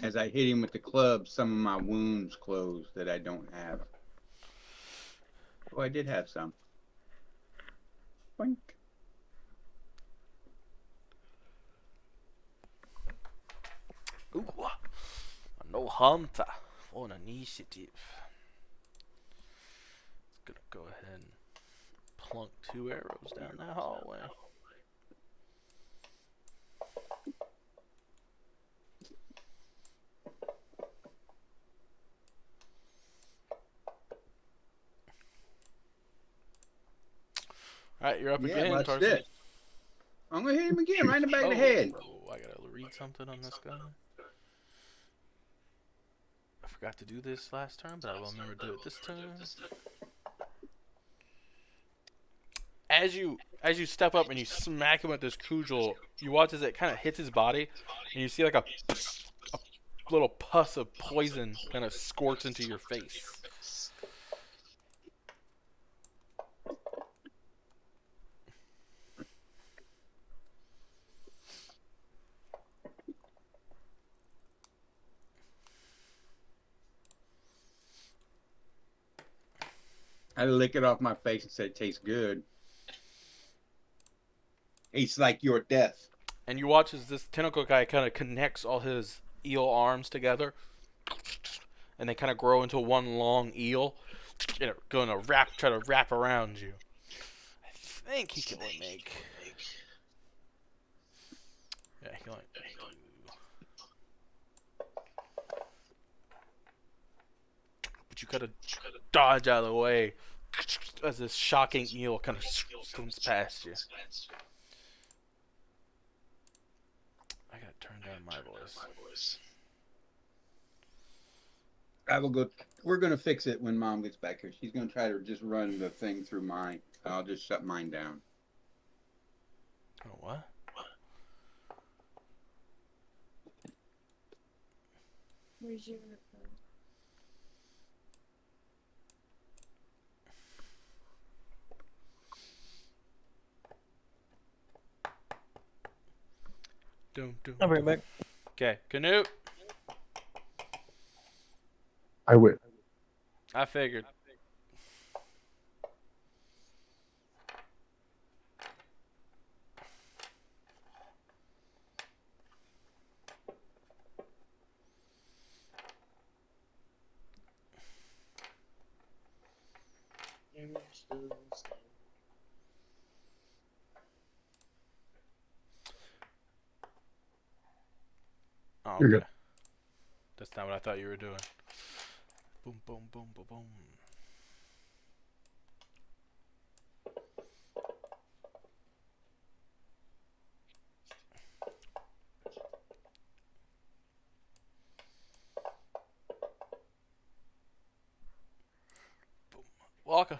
S3: As I hit him with the club, some of my wounds closed that I don't have. Oh, I did have some. Boink.
S1: Ooh, no hunter on initiative. It's gonna go ahead and plunk 2 arrows down that hallway. Alright, you're up
S3: Yeah,
S1: again,
S3: watch
S1: Tarson.
S3: this. I'm gonna hit him again, right in the back of the head.
S1: Oh, I gotta read something on this guy. I forgot to do this last turn, but I will remember to do it this turn. As you step up and you smack him with this cudgel, you watch as it kind of hits his body, and you see like a little pus of poison kind of squirts into your face.
S3: I lick it off my face and said it tastes good. It's like your death.
S1: And you watch as this tentacle guy kind of connects all his eel arms together, and they kind of grow into one long eel, and going to try to wrap around you. I think he can only make. Yeah, he can only. But you gotta dodge out of the way as this shocking eel kind of swims past you. I gotta turn down my voice.
S3: I will go. We're gonna fix it when Mom gets back here. She's gonna try to just run the thing through mine. I'll just shut mine down.
S1: Oh, what?
S4: Where's your
S6: I'll bring it back.
S1: Okay, Canute.
S5: I win.
S1: I figured. Oh,
S5: You're
S1: okay.
S5: good.
S1: That's not what I thought you were doing. Boom, boom, boom, boom, boom. talk.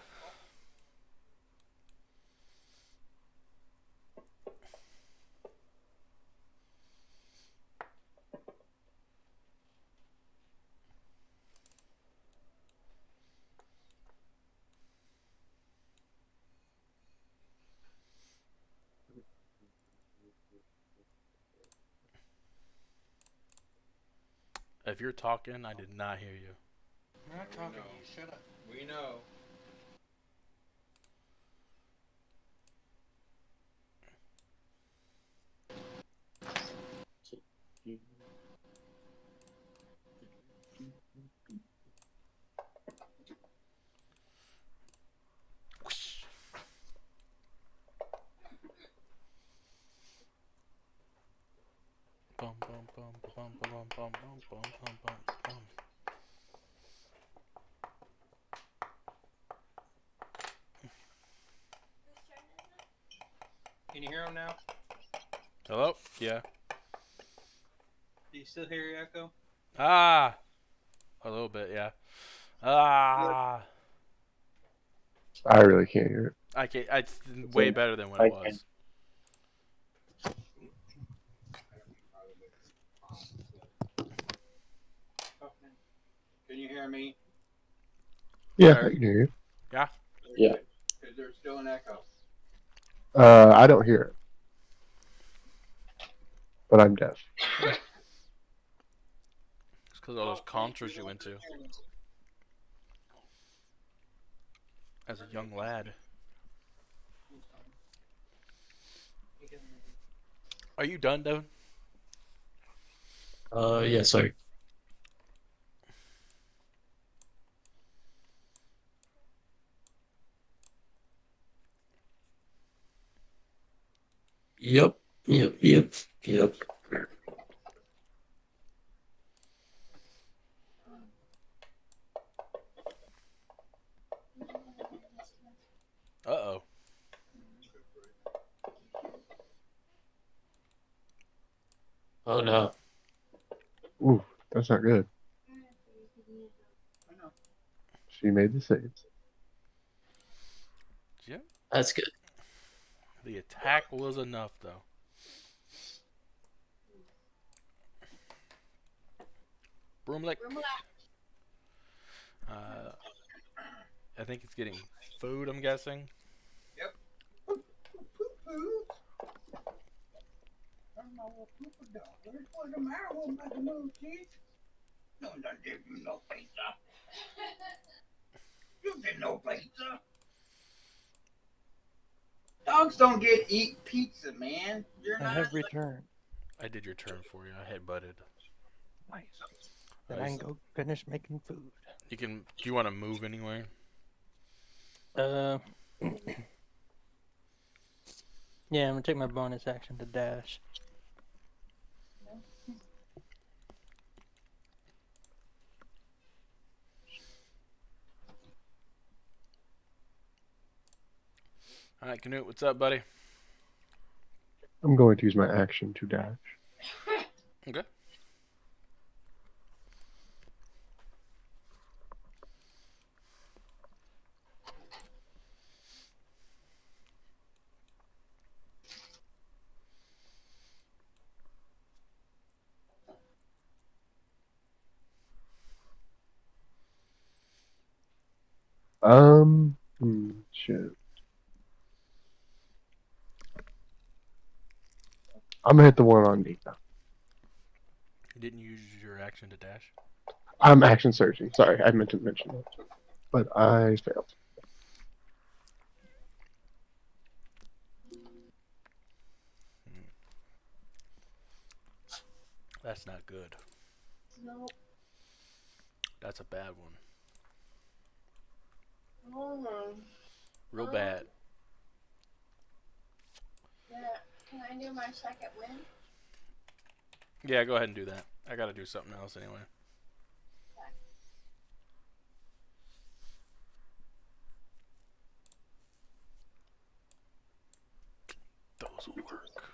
S1: If you're talking, I did not hear you.
S7: I'm not talking to you. Shut up.
S3: We know.
S1: Whoosh. Bum bum bum bum bum bum bum bum bum bum bum.
S7: Can you hear him now?
S1: Hello? Yeah.
S7: Do you still hear your echo?
S1: Ah, a little bit, yeah. Ah,
S5: I really can't hear it.
S1: I can't. It's way better than what it was.
S3: Can you hear me?
S5: Yeah,
S1: There.
S5: I can hear you.
S1: Yeah.
S2: Yeah.
S3: Is there still an echo?
S5: I don't hear it, but I'm deaf.
S1: It's because all those concerts you went to as a young lad. Are you done, Devin?
S2: Yeah, sorry. Yep. Yep. Yep. Yep.
S1: Uh-oh.
S2: Oh no.
S5: Ooh, that's not good.
S3: I know.
S5: She made the save.
S1: Yeah.
S2: That's good.
S1: The attack was enough, though. Broomlick. I think it's getting food, I'm guessing.
S3: Yep. What's the matter with my little kid? No, don't give you no pizza. You get no pizza. Dogs don't eat pizza, man. You're
S6: I
S3: not.
S6: have returned.
S1: I did your turn for you. I headbutted.
S6: Nice. Then I can go finish making food.
S1: You can. Do you want to move anywhere?
S6: Yeah, I'm gonna take my bonus action to dash.
S1: All right, Canute. What's up, buddy?
S5: I'm going to use my action to dash.
S1: Okay.
S5: Shit. I'm gonna hit the one on Nika.
S1: You didn't use your action to dash.
S5: I'm action searching. Sorry, I meant to mention that, but I failed.
S1: That's not good.
S4: No.
S1: That's a bad one.
S4: Oh,
S1: Real bad.
S4: yeah. Can I do my second win?
S1: Yeah, go ahead and do that. I gotta do something else anyway. Those will work.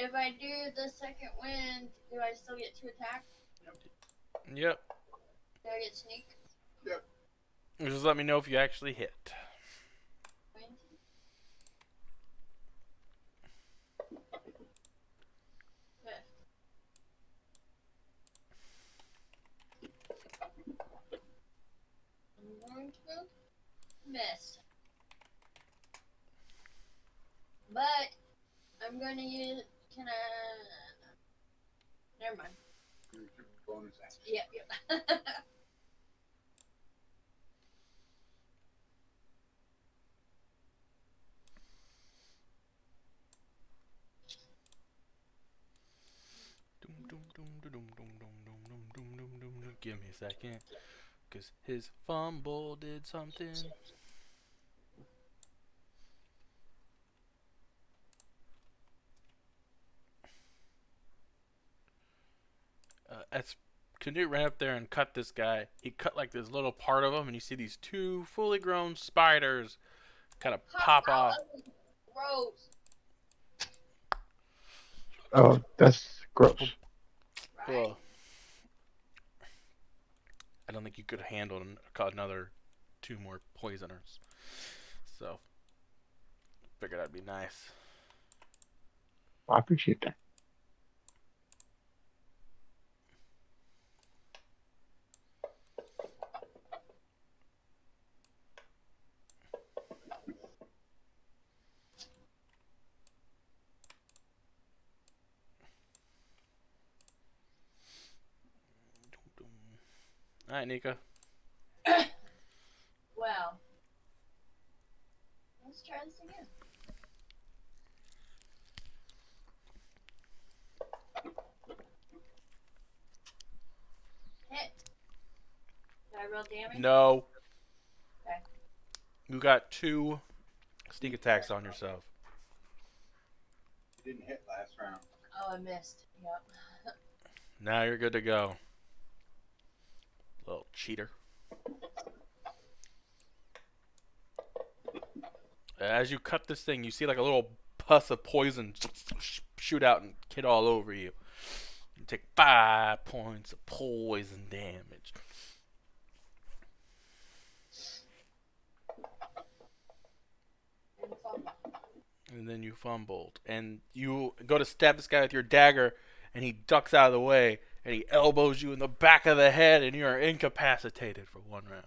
S4: If I do the second wind, do I still get 2 attack?
S1: Yep.
S4: Do I get sneak?
S1: Just let me know if you actually hit.
S4: Wind? Fifth. I'm going to miss. But I'm going to use. Can I? Never mind.
S3: Bonus action.
S4: Yep.
S1: Give me a second. Because his fumble did something. As Canute ran up there and cut this guy, he cut like this little part of him, and you see these 2 fully grown spiders kind of pop off.
S4: Gross.
S5: Oh, that's gross.
S1: Well, I don't think you could handle another 2 more poisoners. So, figured that'd be nice.
S5: I appreciate that.
S1: Alright, Nika.
S4: Well, let's try this again. Hit. Did I roll damage?
S1: No.
S4: Okay.
S1: You got 2 sneak attacks on yourself.
S3: You didn't hit last round.
S4: Oh, I missed. Yep.
S1: Now you're good to go. Little cheater. As you cut this thing, you see like a little pus of poison shoot out and hit all over you. You take 5 points of poison damage. And then you fumbled. And you go to stab this guy with your dagger, and he ducks out of the way, and he elbows you in the back of the head, and you are incapacitated for 1 round.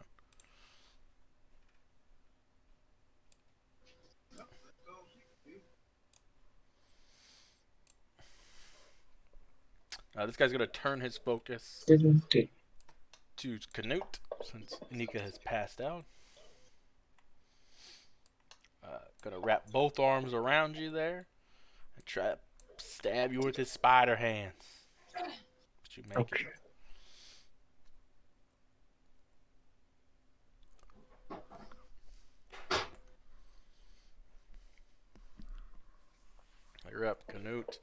S1: This guy's going to turn his focus to Canute, since Nika has passed out. Going to wrap both arms around you there, and try to stab you with his spider hands. But you make
S5: Okay.
S1: it. You're up, Canute.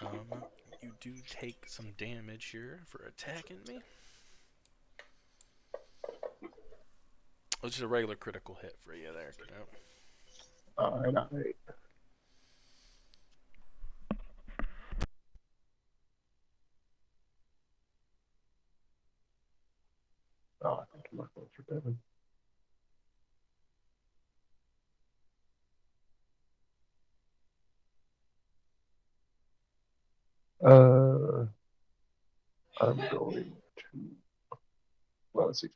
S1: You do take some damage here for attacking me. It's just a regular critical hit for you there, Canute.
S5: Alright. Oh, I think I'm not going for Devin. I'm going to. Well, let's see.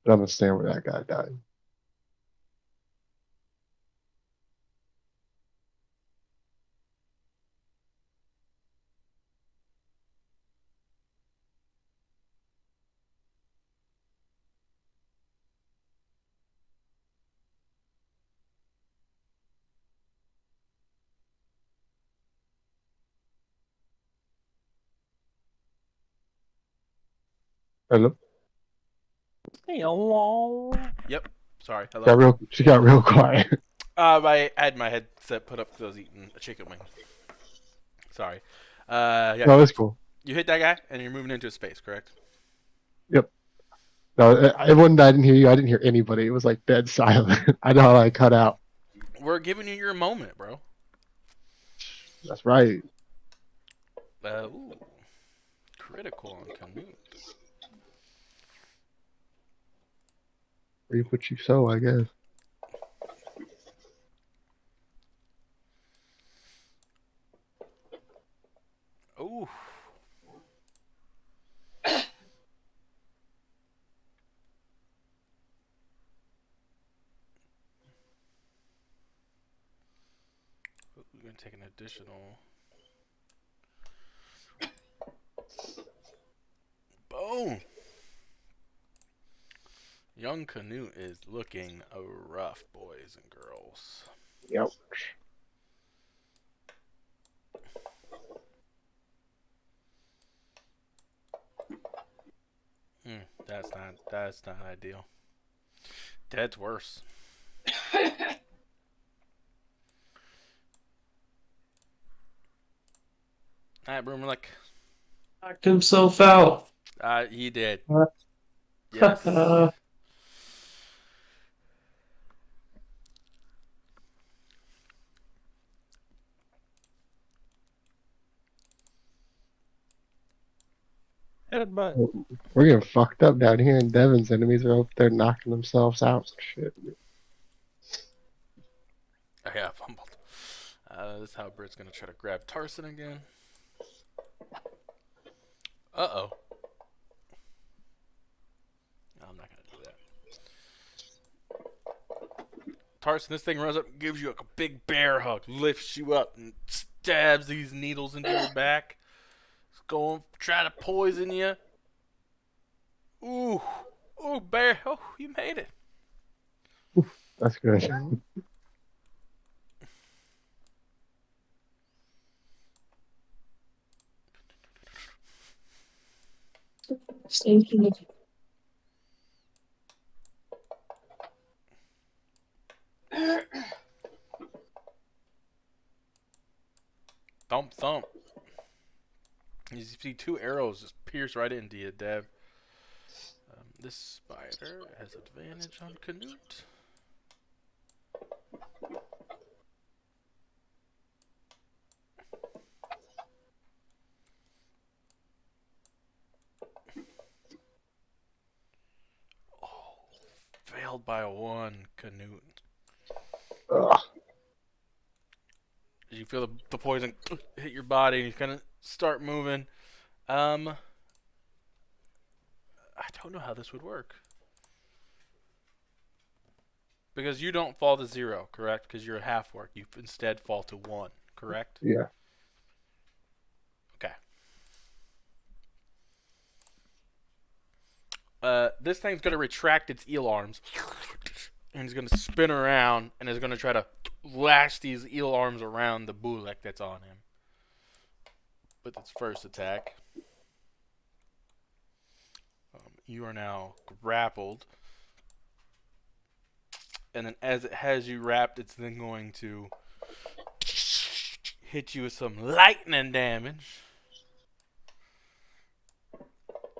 S5: But I'm gonna stand where that guy died. Hello.
S6: Hello.
S1: Yep. Sorry. Hello.
S5: She got real quiet.
S1: I had my headset put up because I was eating a chicken wing. Sorry. Yeah.
S5: No, that's cool.
S1: You hit that guy, and you're moving into a space, correct?
S5: Yep. No, it wasn't. I didn't hear you. I didn't hear anybody. It was like dead silent. I know how I cut out.
S1: We're giving you your moment, bro.
S5: That's right.
S1: Ooh. Critical on Canute.
S5: Where you put you so, I guess.
S1: Ooh. We're gonna take an additional. Boom. Young Canute is looking rough, boys and girls.
S5: Yep.
S1: That's not ideal. Dead's worse. Alright, Broomerlick.
S2: Knocked himself out.
S1: He did.
S2: What?
S1: Yes.
S6: Headbutt.
S5: We're getting fucked up down here, and Devin's enemies are up there knocking themselves out. Shit.
S1: I got fumbled. This is how Britt's gonna try to grab Tarson again. Uh-oh. No, I'm not gonna do that. Tarson, this thing runs up and gives you like a big bear hug, lifts you up, and stabs these needles into your back. It's going try to poison you. Ooh. Ooh, bear. Oh, you made it.
S5: That's good.
S1: Thump, thump. You see two arrows just pierce right into you, Dev. This spider has advantage on Canute. Oh, failed by one, Canute.
S5: Ugh.
S1: You feel the poison hit your body and you kind of start moving. I don't know how this would work. Because you don't fall to 0, correct? Because you're a half orc. You instead fall to 1, correct?
S5: Yeah.
S1: Okay. This thing's going to retract its eel arms. And it's going to spin around and is going to try to lash these eel arms around the bullock that's on him. With its first attack. You are now grappled. And then as it has you wrapped, it's then going to hit you with some lightning damage.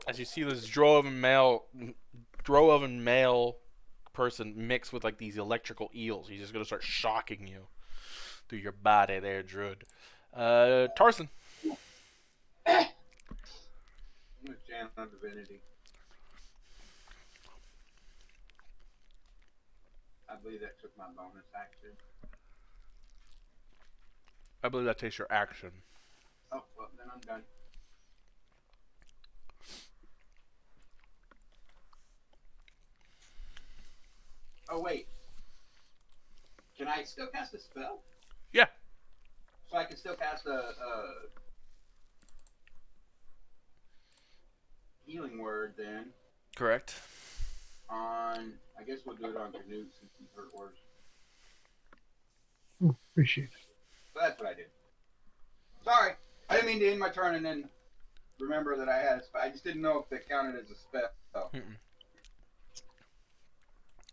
S1: As you see this Drow oven male person mixed with like these electrical eels. He's just going to start shocking you through your body there, Druid. Tarson.
S3: I'm gonna chant on divinity. I believe that took my bonus action.
S1: I believe that takes your action.
S3: Oh, well, then I'm done. Oh, wait. Can I still cast a spell?
S1: Yeah.
S3: So I can still cast a healing word then
S1: Correct.
S3: on, I guess we'll do it on Canute since he's hurt worse.
S5: Appreciate it.
S3: So that's what I did. Sorry, I didn't mean to end my turn and then remember that I had a spell. I just didn't know if that counted as a spell.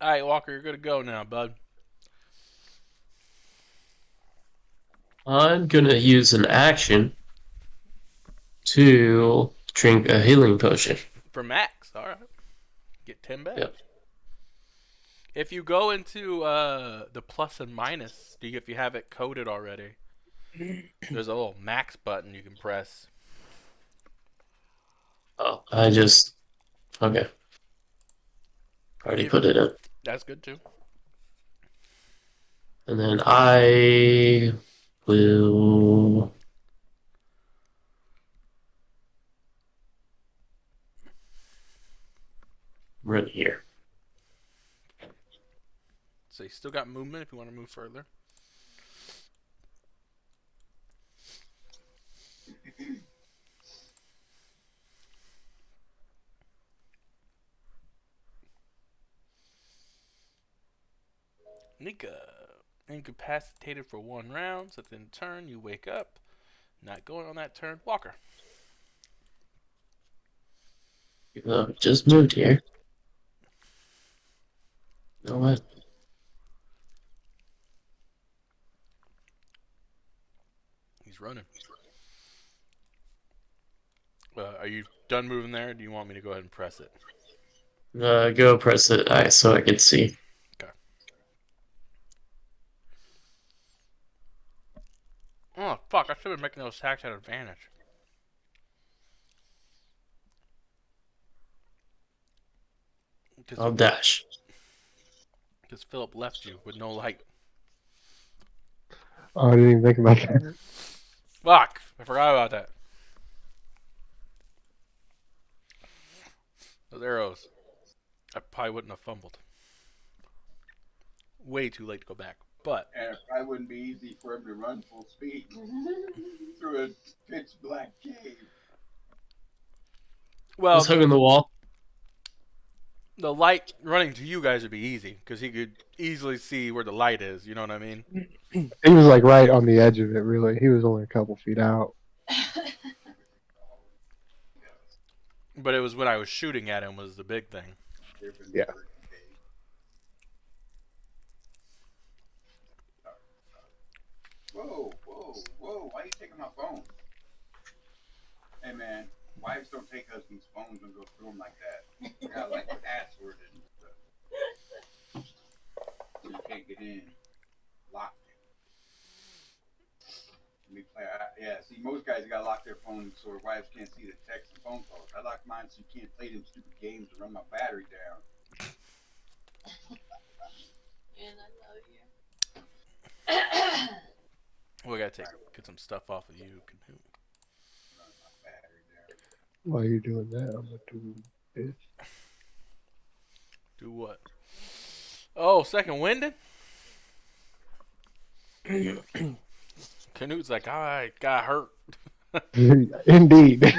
S1: Alright, Walker, you're good to go now, bud.
S2: I'm gonna use an action to drink a healing potion.
S1: For max, all right. Get 10 back.
S2: Yep.
S1: If you go into the plus and minus, if you have it coded already, there's a little max button you can press.
S2: Oh, I just okay. Already put it in,
S1: That's good too.
S2: and then I will run here.
S1: So you still got movement if you want to move further. Nika, incapacitated for 1 round, so then turn you wake up. Not going on that turn. Walker.
S2: Just moved here. You know what?
S1: He's running. Are you done moving there? Or do you want me to go ahead and press it?
S2: Go press it so I can see.
S1: Okay. Oh fuck! I should have been making those attacks at advantage.
S2: I'll dash.
S1: Because Philip left you with no light.
S5: Oh, I didn't even think about that.
S1: Fuck! I forgot about that. Those arrows. I probably wouldn't have fumbled. Way too late to go back. But
S3: And it probably wouldn't be easy for him to run full speed through a pitch black cave.
S1: well,
S2: Just hugging the wall.
S1: the light running to you guys would be easy because he could easily see where the light is. You know what I mean?
S5: He was like right on the edge of it, really. He was only a couple feet out.
S1: But it was when I was shooting at him was the big thing.
S5: Yeah.
S3: Whoa, whoa, whoa, why are you taking my phone? Hey man, wives don't take husbands' phones and go through them like that. You got like password and stuff. So you can't get in. Locked it. Let me play. Yeah, see, most guys got to lock their phones so their wives can't see the text and phone calls. I lock mine so you can't play them stupid games and run my battery down.
S4: And I love you.
S1: We gotta get some stuff off of you, Canute.
S3: Run my battery down.
S5: While you're doing that, I'm gonna do this.
S1: Do what? Oh, second winded? Canute's like, I got hurt.
S5: Indeed.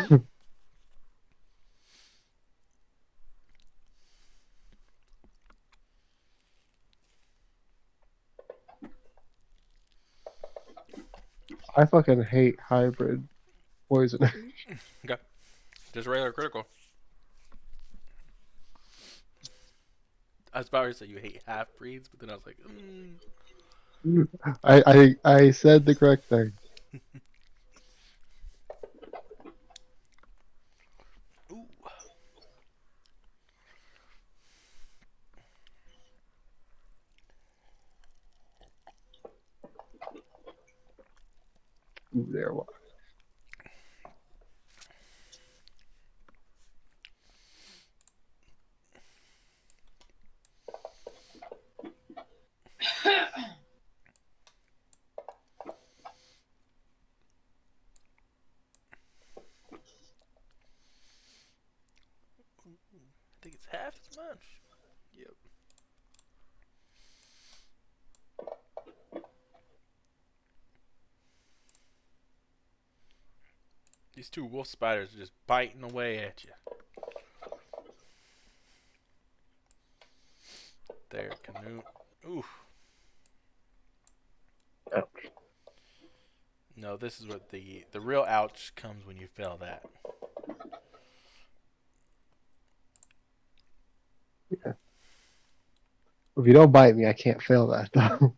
S5: I fucking hate hybrid poison.
S1: Just regular critical. I was about to say you hate half breeds, but then I was like,
S5: I said the correct thing.
S1: ooh.
S5: Ooh, there was.
S1: I think it's half as much. Yep. These 2 wolf spiders are just biting away at you. There, Canute. Oof.
S5: Ouch.
S1: No, this is what the real ouch comes when you fail that.
S5: Yeah. If you don't bite me, I can't fail that though.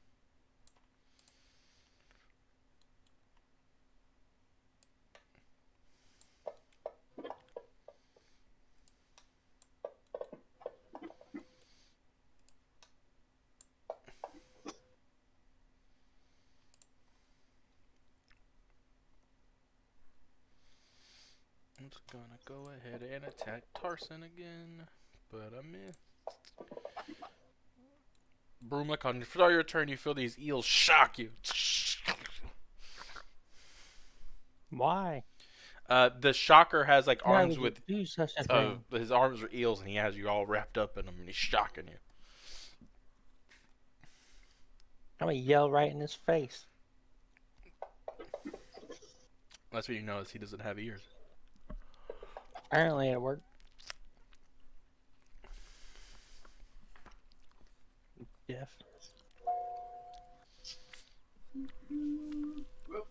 S1: Gonna go ahead and attack Tarson again, but I missed. Broomlick, on your turn, you feel these eels shock you.
S6: Why?
S1: The shocker has like
S6: Why
S1: arms
S6: would
S1: with
S6: you do such a thing?
S1: his arms are eels, and he has you all wrapped up in them, and he's shocking you.
S6: I'm gonna yell right in his face.
S1: That's what you notice. He doesn't have ears.
S6: Apparently it worked. Jeff.
S3: Well,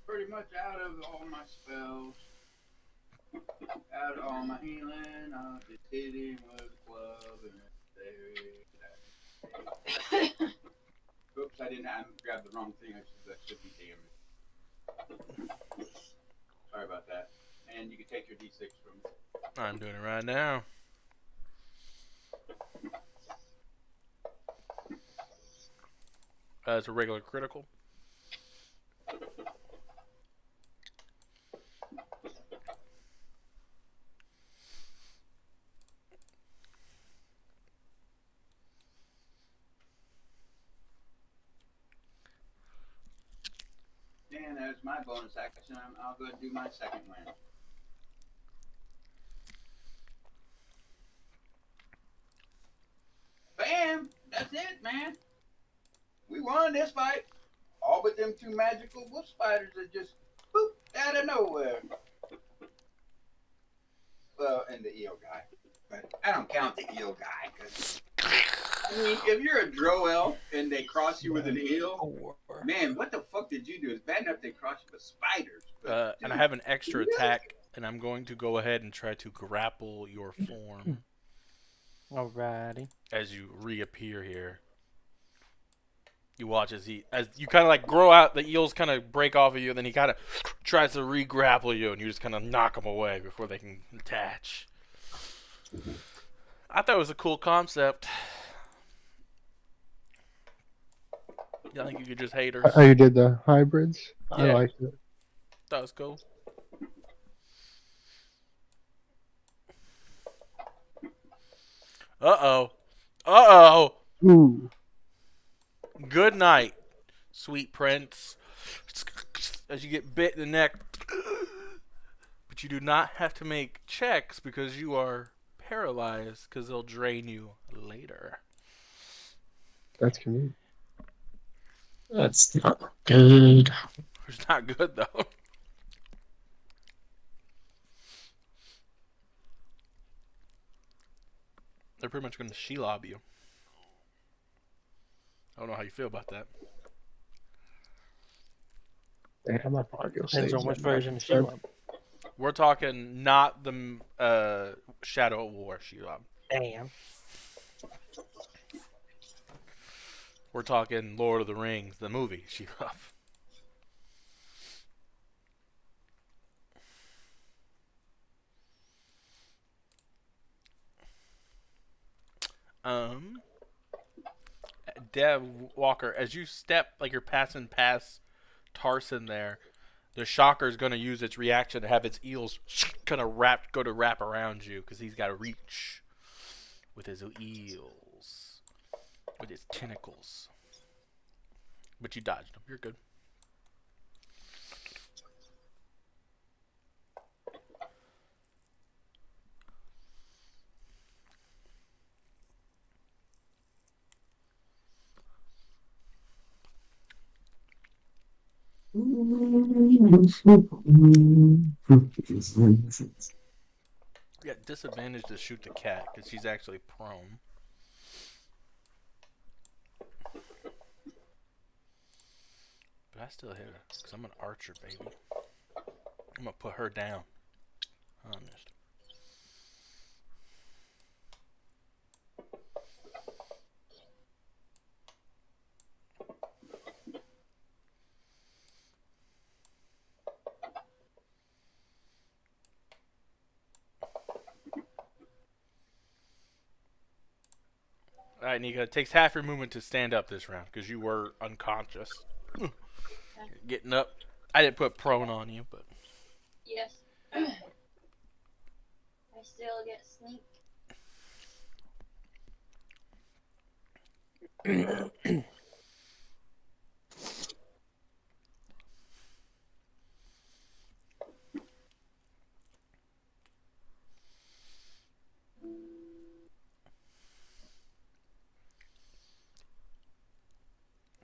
S3: pretty much out of all my spells, out of all my healing, I'll just hit him with a club and there. Oops, I grabbed the wrong thing. That should be damage. Sorry about that. And you can take your D6 from me.
S1: I'm doing it right now. It's a regular critical.
S3: And as my bonus action, I'll go and do my second win. Bam! That's it, man. We won this fight. All but them two magical wolf spiders that just boop out of nowhere. Well, and the eel guy. But I don't count the eel guy because I mean, if you're a Drow elf and they cross you with an eel, man, what the fuck did you do? It's bad enough they cross you with spiders. But,
S1: And I have an extra attack, and I'm going to go ahead and try to grapple your form
S6: Alrighty.
S1: as you reappear here. You watch as you kind of like grow out, the eels kind of break off of you, and then he kind of tries to re-grapple you, and you just kind of knock them away before they can attach. I thought it was a cool concept. I think you could just hate her.
S5: Oh, you did the hybrids? I
S1: Yeah.
S5: like it.
S1: That was cool. Uh-oh. Uh-oh.
S5: Ooh.
S1: Good night, sweet prince. As you get bit in the neck. But you do not have to make checks because you are paralyzed, because they'll drain you later.
S5: That's convenient.
S2: That's not good.
S1: It's not good, though. They're pretty much going to Shelob you. I don't know how you feel about that.
S5: Damn, I thought you'll
S6: Depends
S5: say
S6: on which
S5: something.
S6: version of Shelob.
S1: We're talking not the Shadow of War Shelob.
S6: Damn.
S1: We're talking Lord of the Rings, the movie Shelob. Dev Walker, as you step, like you're passing past Tarson there, the shocker's going to use its reaction to have its eels kind of go to wrap around you, because he's got to reach with his eels, with his tentacles. But you dodged him. You're good. Yeah, disadvantage to shoot the cat because she's actually prone. But I still hit her because I'm an archer, baby. I'm gonna put her down. Oh, I missed. Alright, Nika, it takes half your movement to stand up this round because you were unconscious. Getting up. I didn't put prone on you, but
S4: Yes. I still get sneak.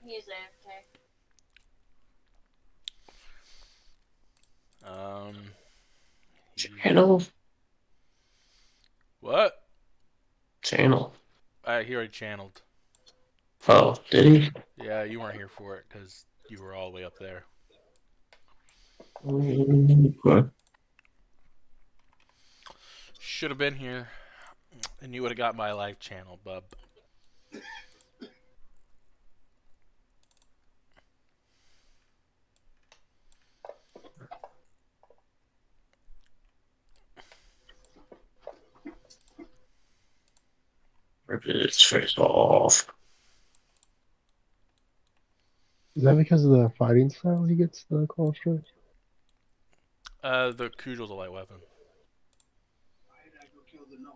S4: He's AFK.
S2: Channel?
S1: What?
S2: Channel.
S1: He already channeled.
S2: Oh, did he?
S1: Yeah, you weren't here for it because you were all the way up there.
S2: What?
S1: Should have been here, and you would have got my live channel, bub.
S2: Rip its face off.
S5: Is that because of the fighting style he gets the claw strike?
S1: The Cudgel's a light weapon.
S7: Why did I go kill the gnome?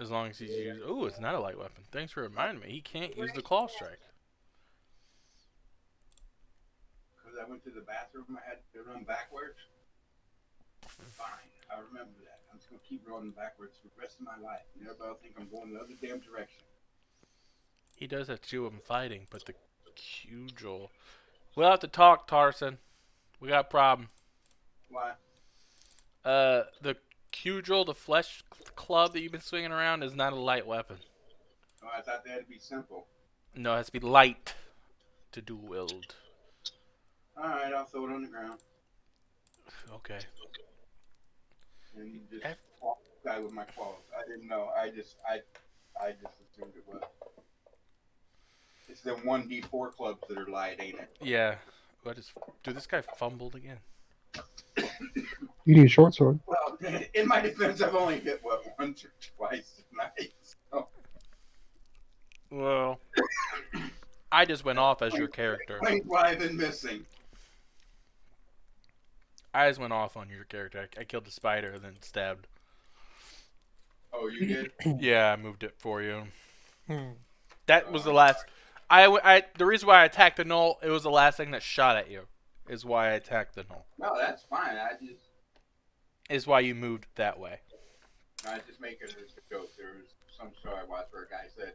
S1: As long as he's used. Ooh, it's not a light weapon. Thanks for reminding me. He can't use the claw strike.
S3: Because I went to the bathroom, I had to run backwards. Fine, I remember that. I'm just gonna keep running backwards for the rest of my life. And everybody will think I'm going the other damn direction.
S1: He does have two of them fighting, but the Cudgel. We'll have to talk, Tarson. We got a problem.
S3: Why?
S1: The Cudgel, the flesh club that you've been swinging around, is not a light weapon.
S3: Oh, I thought that'd be simple.
S1: No, it has to be light to dual wield.
S3: Alright, I'll throw it on the ground.
S1: Okay.
S3: And just
S1: F-
S3: walk the guy with my claws. I didn't know. I just assumed it was. It's the 1d4 clubs that are light, ain't it?
S1: Yeah. What is? Dude, this guy fumbled again.
S5: You need a short sword.
S3: Well, in my defense, I've only hit, once or twice tonight. So.
S1: Well, I just went off as your character.
S3: Explains why I've been missing.
S1: I just went off on your character. I killed the spider and then stabbed.
S3: Oh, you did?
S1: Yeah, I moved it for you.
S6: Hmm.
S1: That was the last. The reason why I attacked the knoll, it was the last thing that shot at you. Is why I attacked the knoll.
S3: No, that's fine.
S1: Is why you moved that way.
S3: I just make it as a joke. There was some show I watched where a guy said,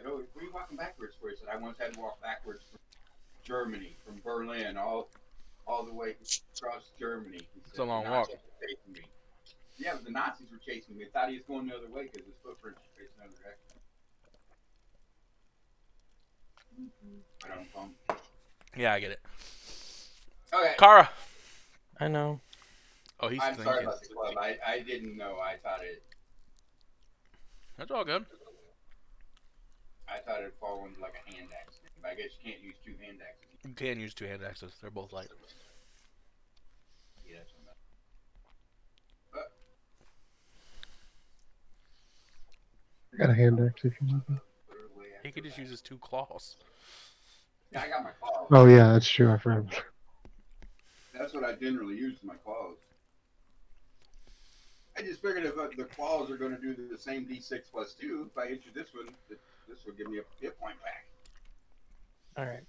S3: "Oh, where are you walking backwards for?" He said, "I once had to walk backwards from Germany, from Berlin, all the way across Germany." He said,
S1: It's a long
S3: "The
S1: walk."
S3: Nazis were chasing me." Yeah, but the Nazis were chasing me. They thought he was going the other way because his footprints were facing the other direction. But I'm bummed.
S1: Yeah, I get it.
S3: Okay.
S1: Kara.
S6: I know.
S1: Oh, he's
S3: I'm
S1: thinking.
S3: sorry about the club. I didn't know. I thought it had fallen like a hand axe. But I guess you can't use two hand axes.
S1: You can use two hand axes. They're both light.
S3: Yeah, that's what
S5: I got a hand axe if you want that.
S1: He could just use his two claws.
S3: Yeah, I got my claws.
S5: Oh yeah, that's true. I forgot.
S3: That's what I generally use, my claws. I just figured if the claws are going to do the same d6 plus 2, if I hit you this one, this will give me a hit point back.
S6: All right.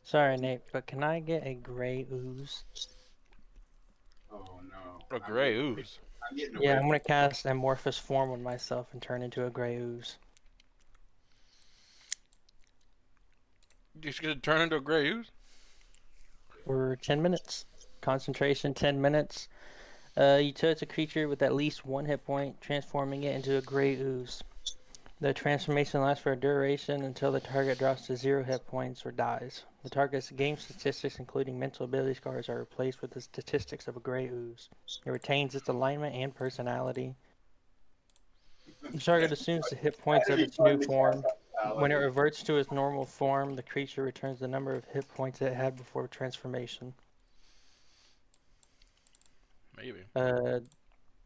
S6: Sorry, Nate, but can I get a gray ooze?
S3: Oh no.
S1: A gray ooze.
S3: I'm getting
S6: Yeah,
S3: away.
S6: I'm gonna cast amorphous form on myself and turn into a gray ooze.
S1: You're just gonna turn into a gray ooze?
S6: For 10 minutes. Concentration, 10 minutes. You touch a creature with at least one hit point, transforming it into a gray ooze. The transformation lasts for a duration until the target drops to 0 hit points or dies. The target's game statistics, including mental ability scars, are replaced with the statistics of a gray ooze. It retains its alignment and personality. The target assumes the hit points of its new form. When it reverts to its normal form, the creature returns the number of hit points it had before transformation.
S1: Maybe.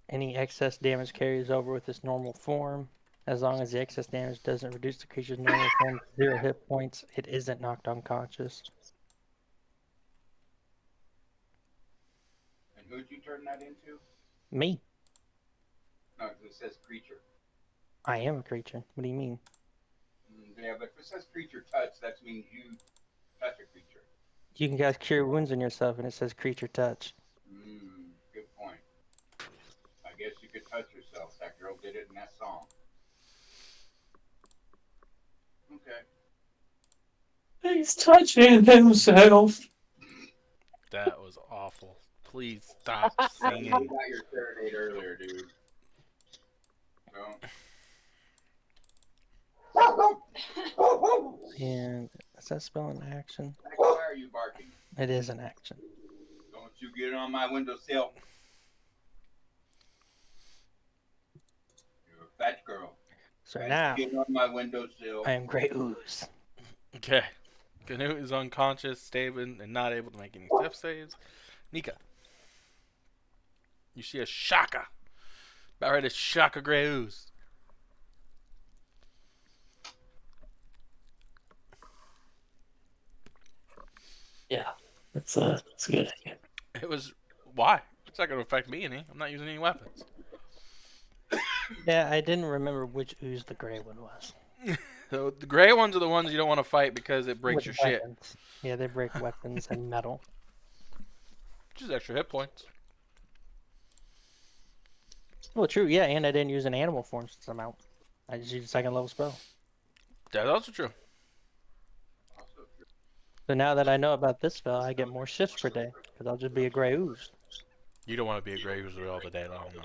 S6: Any excess damage carries over with its normal form. As long as the excess damage doesn't reduce the creature's normal form to 0 hit points, it isn't knocked unconscious.
S3: And who'd you turn that into?
S6: Me.
S3: No, 'cause it says creature.
S6: I am a creature. What do you mean?
S3: Yeah, but if it says creature touch, that means you touch a creature.
S6: You can guys cure wounds on yourself, and it says creature touch.
S3: Good point. I guess you could touch yourself. That girl did it in that song. Okay.
S2: He's touching himself.
S1: That was awful. Please stop
S3: You
S1: singing.
S3: got your serenade earlier, dude. No.
S6: And is that spell an action?
S3: Why are you barking?
S6: It is an action.
S3: Don't you get on my windowsill. You're a fat girl.
S6: So
S3: Don't
S6: now
S3: get on my windowsill.
S6: I am Grey Ooze.
S1: Okay. Canute is unconscious, stable, and not able to make any step saves. Nika. You see a Shaka. About ready to shock a Grey Ooze.
S2: Yeah, that's a good idea.
S1: It was... Why? It's not going to affect me any. I'm not using any weapons.
S6: Yeah, I didn't remember which ooze the gray one was.
S1: So the gray ones are the ones you don't want to fight because it breaks
S6: With
S1: your shit.
S6: weapons. Yeah, they break weapons and metal.
S1: Just extra hit points.
S6: Well, true, yeah, and I didn't use an animal form since I'm out. I just used a second level spell.
S1: That's also true.
S6: So now that I know about this spell, I get more shifts per day, because I'll just be a gray ooze.
S1: You don't want to be a Grey Ooze all the day long, though.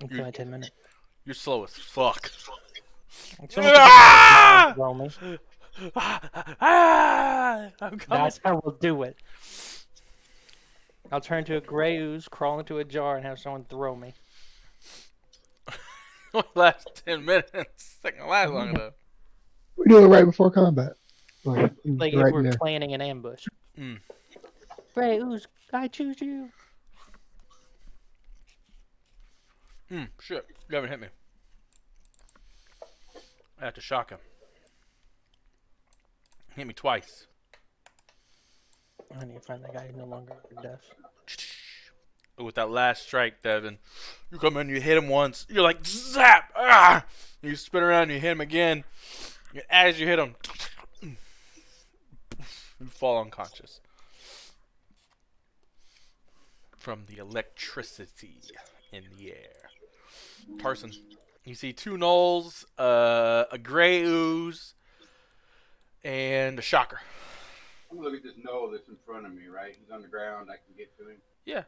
S6: Until my 10 minutes.
S1: You're slow as fuck.
S6: Ah!
S1: I'm coming.
S6: That's how we'll do it. I'll turn to a gray ooze, crawl into a jar, and have someone throw me.
S1: Last 10 minutes. It's not gonna last long enough.
S5: We do it right before combat. Like
S6: Like
S5: right
S6: if we're
S5: there.
S6: planning an ambush.
S1: Mm.
S6: Gray ooze, I choose you.
S1: Shit. You haven't hit me. I have to shock him. Hit me twice.
S6: I need to find that guy who's no longer deaf.
S1: With that last strike, Devin, you come in, you hit him once, you're like, zap! Ah! You spin around, you hit him again. As you hit him, you fall unconscious. From the electricity in the air. Tarson, you see two gnolls, a gray ooze, and a shocker.
S3: I'm gonna look at this knoll that's in front of me, right? He's on the ground. I can get to him.
S1: Yeah.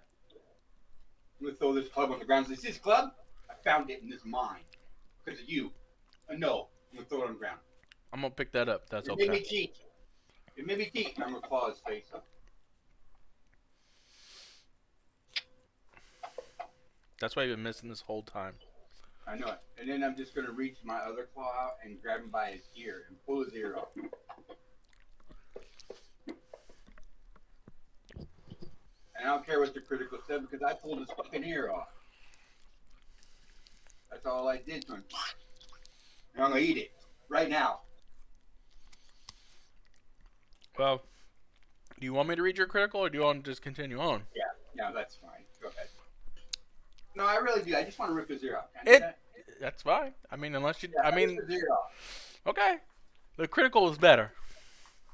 S3: I'm gonna throw this club on the ground. Is this club? I found it in this mine because of you. No, I'm gonna throw it on the ground.
S1: I'm gonna pick that up. That's
S3: It
S1: okay.
S3: made me cheat. It made me cheat. I'm gonna claw his face up.
S1: That's why you've been missing this whole time.
S3: I know it. And then I'm just gonna reach my other claw out and grab him by his ear and pull his ear off. And I don't care what the critical said because I pulled his fucking ear off. That's all I did to him. And I'm gonna eat it right now.
S1: Well, do you want me to read your critical, or do you want to just continue on?
S3: Yeah, that's fine. Go ahead. No, I really do. I just want to rip his ear off. Can I do that?
S1: That's fine. I mean, unless you...
S3: Yeah,
S1: I mean...
S3: rip his ear off.
S1: Okay. The critical is better.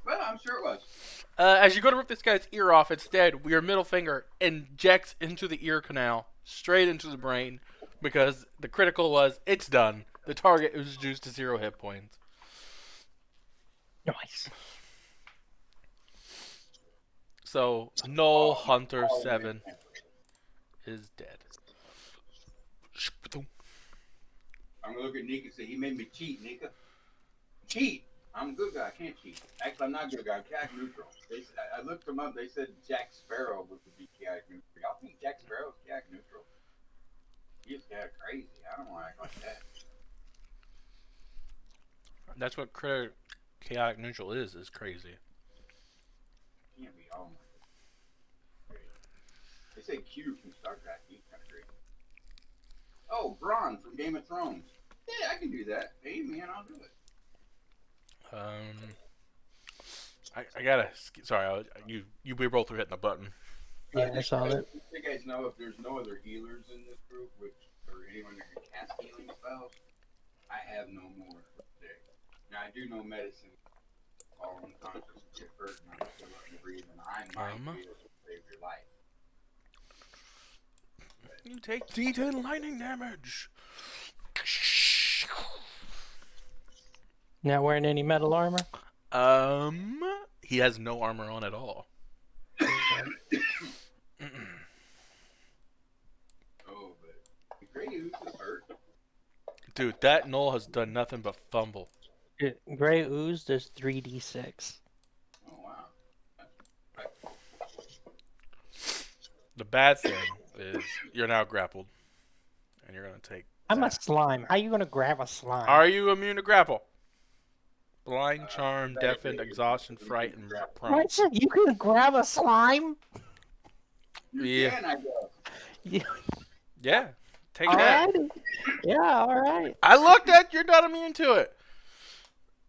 S3: Well, I'm sure it was.
S1: As you go to rip this guy's ear off, instead, your middle finger injects into the ear canal, straight into the brain, because the critical was, it's done. The target is reduced to 0 hit points.
S6: Nice.
S1: So, Null Hunter 7 is dead.
S3: I'm gonna look at Nika and say, he made me cheat, Nika. Cheat? I'm a good guy. I can't cheat. Actually, I'm not a good guy. I'm chaotic neutral. I looked them up. They said Jack Sparrow would be chaotic neutral. Y'all think Jack Sparrow is chaotic neutral? He's kind of crazy. I don't want to act like that.
S1: That's what chaotic neutral is crazy.
S3: Can't be. Oh my god. They say Q from Star Trek. He's kind of crazy. Oh, Bronn from Game of Thrones. Yeah, I can do that. Hey, man, I'll do it.
S1: I gotta... Sorry, we both were hitting the button.
S6: Yeah, I saw that.
S3: You guys know if there's no other healers in this group, or anyone that can cast healing spells, I have no more today. Now I do know medicine, fall unconscious and get hurt, and I'm still up and breathing. I might be able to save your life.
S1: You take D10 lightning damage.
S6: Not wearing any metal armor?
S1: He has no armor on at all.
S3: Oh, but the Grey Ooze is hurt.
S1: Dude, that Knoll has done nothing but fumble.
S6: Gray Ooze does 3d6.
S3: Oh wow.
S1: The bad thing is you're now grappled, and you're gonna take.
S6: I'm a
S1: that.
S6: slime. How you gonna grab a slime?
S1: Are you immune to grapple? Blind, charm, deafened, exhaustion, fright, and prone.
S6: What? You can grab a slime?
S1: Yeah.
S3: Can I go?
S1: Yeah. Take that.
S6: Alright. Yeah, alright.
S1: I looked at. You're not immune to it.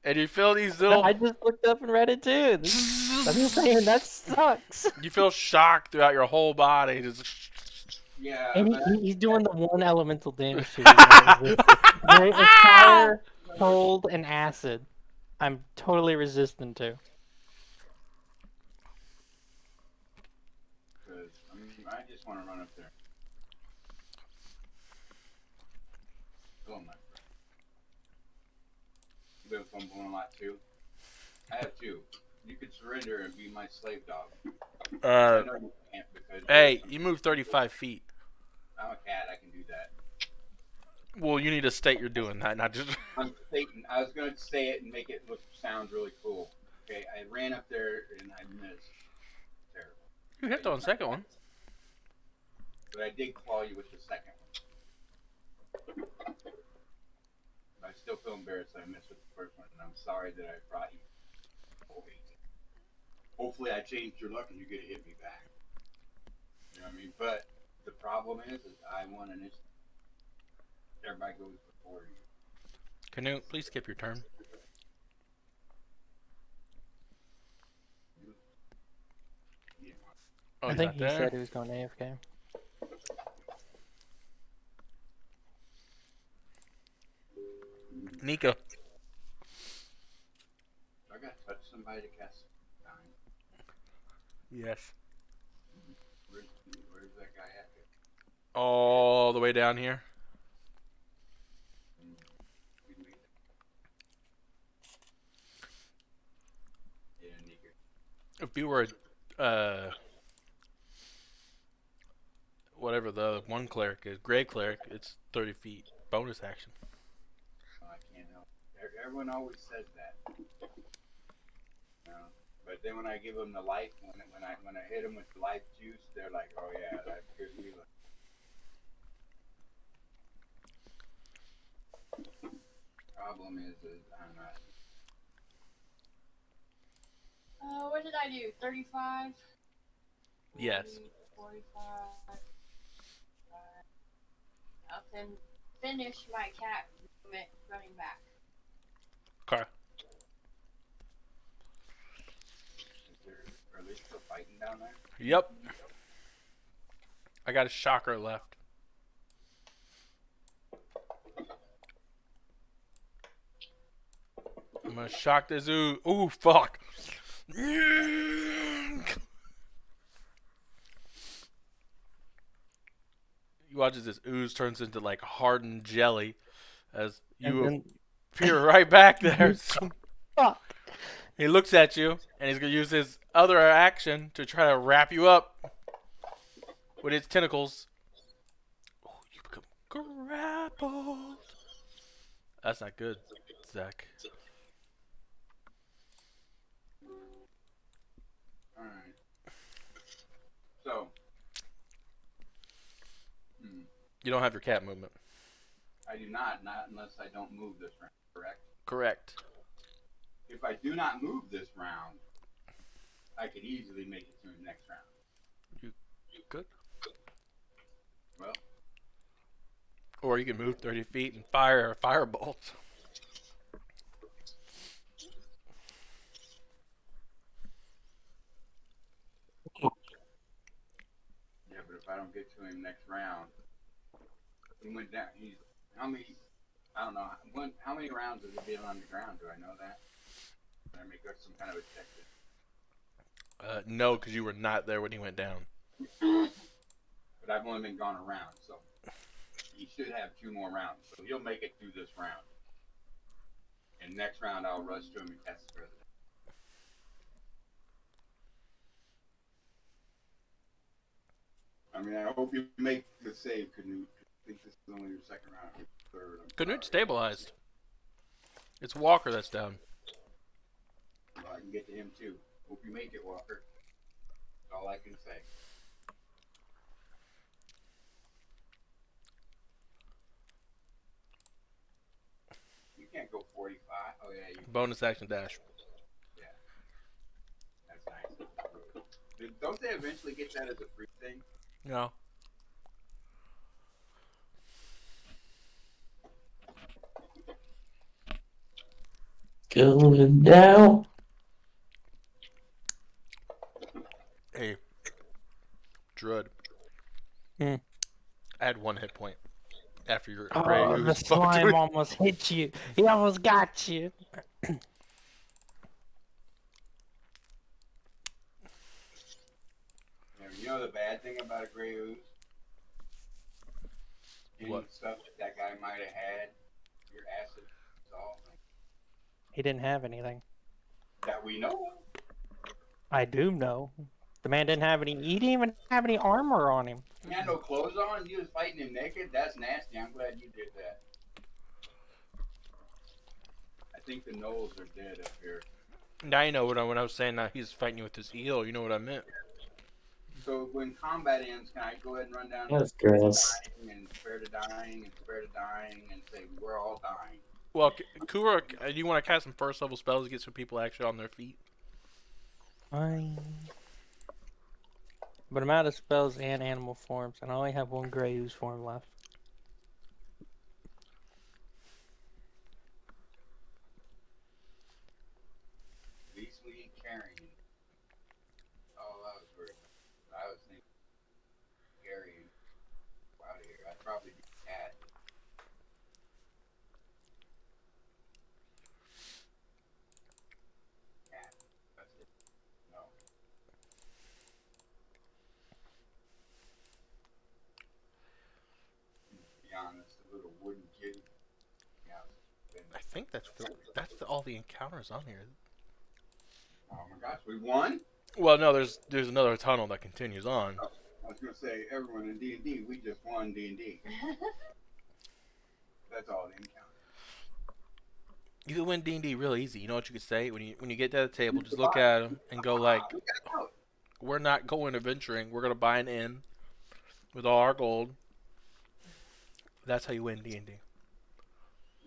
S1: And you feel these little.
S6: I just looked up and read it too. I'm just saying that sucks.
S1: You feel shock throughout your whole body. Just.
S3: Yeah.
S6: And
S3: but
S6: he's doing the one elemental damage to you. It's fire, cold, and acid. I'm totally resistant to.
S3: I just want to run up there. Oh my friend. You've been fumbling a lot too. I have too. You could surrender and be my slave dog. I know you can't because
S1: Hey, you move 35 feet.
S3: I'm a cat. I can do that.
S1: Well, you need to state you're doing that, not just.
S3: I'm stating. I was going to say it and make it sound really cool. Okay, I ran up there and I missed. Terrible.
S1: You hit on the second one.
S3: But I did claw you with the second one. I still feel embarrassed that I missed with the first one, and I'm sorry that I brought you. Hopefully I changed your luck and you get to hit me back. You know what I mean? But the problem is I won an instant. Everybody goes before you.
S1: Canute, please skip your turn.
S3: Yeah.
S1: Oh,
S6: I
S1: he's
S6: think
S1: not
S6: he
S1: there.
S6: said he was going AFK.
S1: Nico.
S3: I got to touch somebody to cast time.
S1: Yes.
S3: Where's that guy at?
S1: All the way down here.
S3: Yeah, Nico.
S1: If you were, whatever the one cleric is, gray cleric, it's 30 feet. Bonus action.
S3: Oh, I can't help. Everyone always says that. But then when I give them the life, when I hit them with the life juice, they're like, "Oh yeah, that's good healing." Problem is I'm not.
S4: What did I do? 35?
S1: Yes.
S4: 45. I'll finish my cat movement running back.
S1: Okay.
S3: Are they still fighting down there?
S1: Yep. I got a shocker left. I'm gonna shock this ooze. Ooh, fuck. You watch as this ooze turns into like hardened jelly as you
S6: And
S1: appear right back there.
S6: fuck.
S1: He looks at you and he's gonna use his other action to try to wrap you up with his tentacles. Oh, you become grappled. That's not good, Zach.
S3: Alright. So.
S1: You don't have your cat movement.
S3: I do not unless I don't move this round, correct?
S1: Correct.
S3: If I do not move this round, I could easily make it to the next round.
S1: You could.
S3: Well.
S1: Or you can move 30 feet and fire a firebolt.
S3: don't get to him next round. He went down. He's how many? I don't know. How many rounds has he been on the ground? Do I know that? Can I make some kind of a check?
S1: No, because you were not there when he went down.
S3: But I've only been gone a round, so he should have 2 more rounds. So he'll make it through this round. And next round, I'll rush to him and cast the president. I mean, I hope you make the save, Canute. I think this is only your second round. Third.
S1: Canute stabilized. It's Walker that's down.
S3: Well, I can get to him too. Hope you make it, Walker. That's all I can say. You can't go 45. Oh yeah, you.
S1: Bonus action dash.
S3: Yeah, that's nice. Don't they eventually get that as a free thing?
S1: No.
S2: Going down.
S1: Hey, Druid.
S6: Hmm.
S1: Add 1 hit point after your gray
S6: Oh, the
S1: ooze spoke to
S6: slime
S1: me.
S6: almost hit you. He almost got you.
S3: Yeah, you know the bad thing about a gray ooze? Any
S1: What?
S3: stuff that guy might have had, your acid dissolving.
S6: He didn't have anything.
S3: That we know of.
S6: I do know. The man didn't have any. He didn't even have any armor on him.
S3: He had no clothes on. He was fighting him naked. That's nasty. I'm glad you did that. I think the gnolls are dead up here.
S1: Now you know when I was saying that he's fighting you with his eel. You know what I meant.
S3: So when combat ends, can I go ahead and run down
S2: That's gross.
S3: and spare to dying and spare to dying and say we're all dying?
S1: Well, Kura, do you want to cast some first level spells to get some people actually on their feet?
S6: Fine. But I'm out of spells and animal forms, and I only have 1 gray ooze form left.
S3: At least we ain't carrying. All I was worried about. I was thinking carrying out of here. I'd probably be cat. Cat. That's it. No. To be honest, a little wooden kitty. Yeah.
S1: I think that's all the encounters on here.
S3: Oh my gosh, we won?
S1: Well, no, there's another tunnel that continues on.
S3: Oh, I was gonna say everyone in D&D, we just won D&D. That's all the encounter.
S1: You can win D&D real easy. You know what you could say when you get to the table, just look at them and go like, "We're not going adventuring. We're gonna buy an inn with all our gold." That's how you win D&D.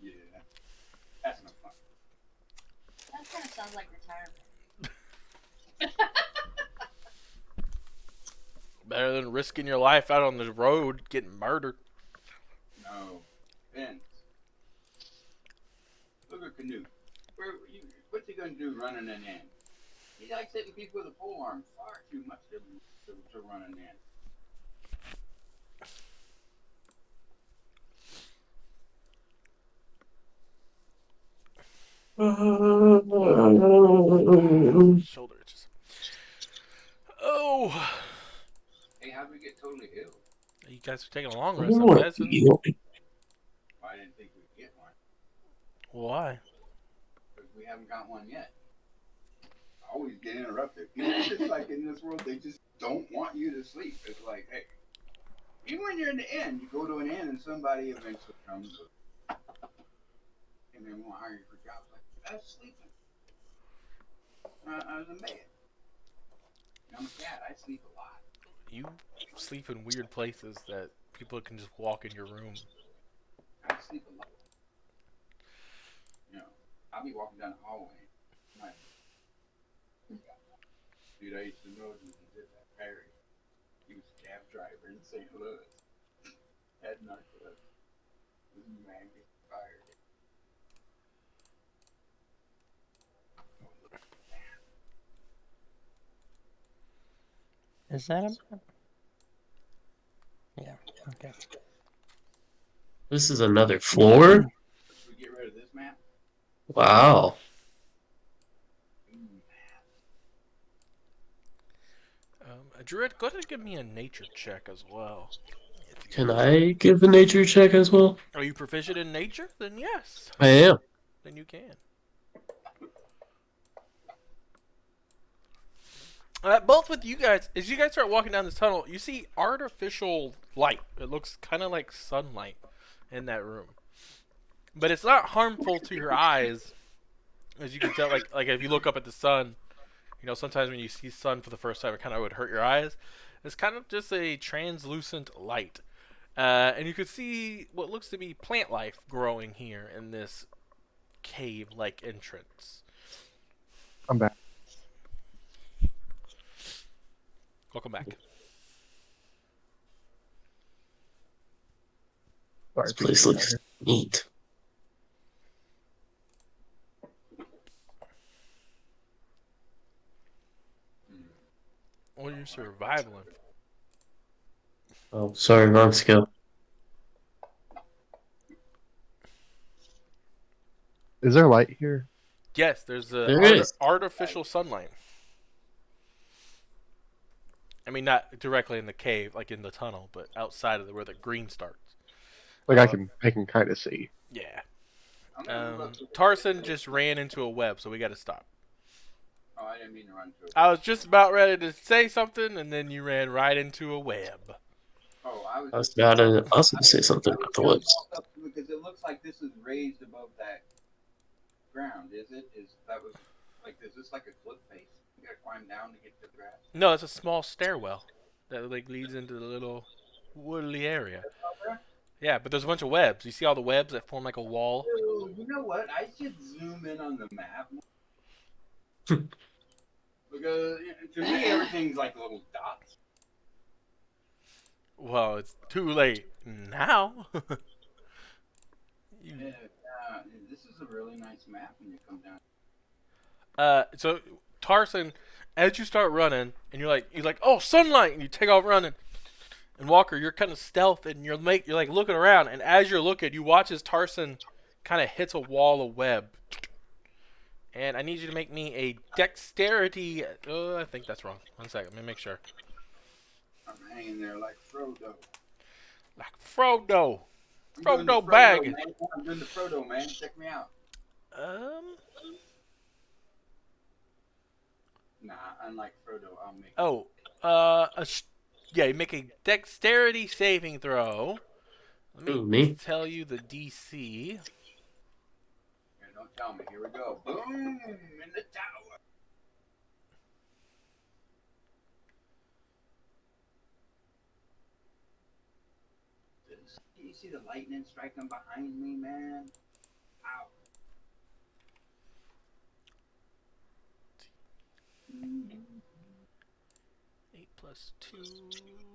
S3: Yeah, that's no fun.
S4: That kind of sounds like retirement.
S1: Better than risking your life out on the road getting murdered.
S3: No, Vince. Look at Canute. What's he gonna do running an inn? He likes hitting people with a pole arm far too much to run an inn.
S1: Shoulder itches. Oh,
S3: Hey, how'd we get totally ill?
S1: you guys are taking a long
S2: I
S1: rest.
S2: don't
S1: I'm
S2: want
S1: guessing.
S2: you.
S3: I didn't think we'd get one.
S1: Why?
S3: Because we haven't got one yet. I always get interrupted. It's just like in this world, they just don't want you to sleep. It's like, hey, even when you're in the inn, you go to an inn and somebody eventually comes and they won't hire you for jobs. Like, I was sleeping. I was in bed. I'm a cat. I sleep a lot.
S1: You sleep in weird places that people can just walk in your room.
S3: I sleep a lot. You know, I'll be walking down the hallway. Dude, I used to know this and did that. Perry. He was a cab driver in St. Louis. Had narcolepsy. This man gets fired.
S6: Is that a map? Yeah. Okay.
S2: This is another floor?
S3: Should we get rid of this map?
S2: Wow.
S1: Druid, go ahead and give me a nature check as well.
S2: Can I give a nature check as well?
S1: Are you proficient in nature? Then yes.
S2: I am.
S1: Then you can. Both with you guys, as you guys start walking down this tunnel, you see artificial light. It looks kind of like sunlight in that room, but it's not harmful to your eyes, as you can tell. Like if you look up at the sun, you know sometimes when you see sun for the first time, it kind of would hurt your eyes. It's kind of just a translucent light, and you can see what looks to be plant life growing here in this cave-like entrance.
S5: I'm back.
S1: Welcome back.
S5: Sorry,
S2: This place looks neat.
S1: What are you surviving?
S2: Oh, sorry, wrong skill.
S5: Is there light here?
S1: Yes, there's
S2: There is.
S1: artificial sunlight. I mean, not directly in the cave, like in the tunnel, but outside of where the green starts.
S5: Like I can kind of see.
S1: Yeah.
S3: I'm gonna move up to-
S1: Tarson just ran into a web, so we got to stop.
S3: Oh, I didn't mean to run to it.
S1: I was just about ready to say something, and then you ran right into a web.
S3: Oh,
S2: I was about to also say something about the woods.
S3: Because it looks like this is raised above that ground, is it? Is this like a cliff face? You gotta climb down to get to the grass.
S1: No, it's a small stairwell that like leads into the little woodly area. Yeah, but there's a bunch of webs. You see all the webs that form like a wall?
S3: Dude, you know what? I should zoom in on the map. Because to me, everything's like little dots.
S1: Well, it's too late now.
S3: Yeah, this is a really nice map when you come down.
S1: So Tarson, as you start running, and you're like, oh, sunlight, and you take off running. And Walker, you're kind of stealth, and you're like looking around, and as you're looking, you watch as Tarson kind of hits a wall of web. And I need you to make me a dexterity. I think that's wrong. 1 second, let me make sure.
S3: I'm hanging there like Frodo.
S1: Like Frodo.
S3: I'm doing the
S1: Frodo bag.
S3: man. I'm doing the Frodo, man. Check me out. Nah, unlike Frodo, I'll make.
S1: Oh, yeah, you make a dexterity saving throw. Let me
S2: Ooh, me?
S1: tell you the DC.
S3: Here, don't tell me. Here we go. Boom! In the tower. Can you see the lightning striking behind me, man? Ow.
S1: 8 plus 2.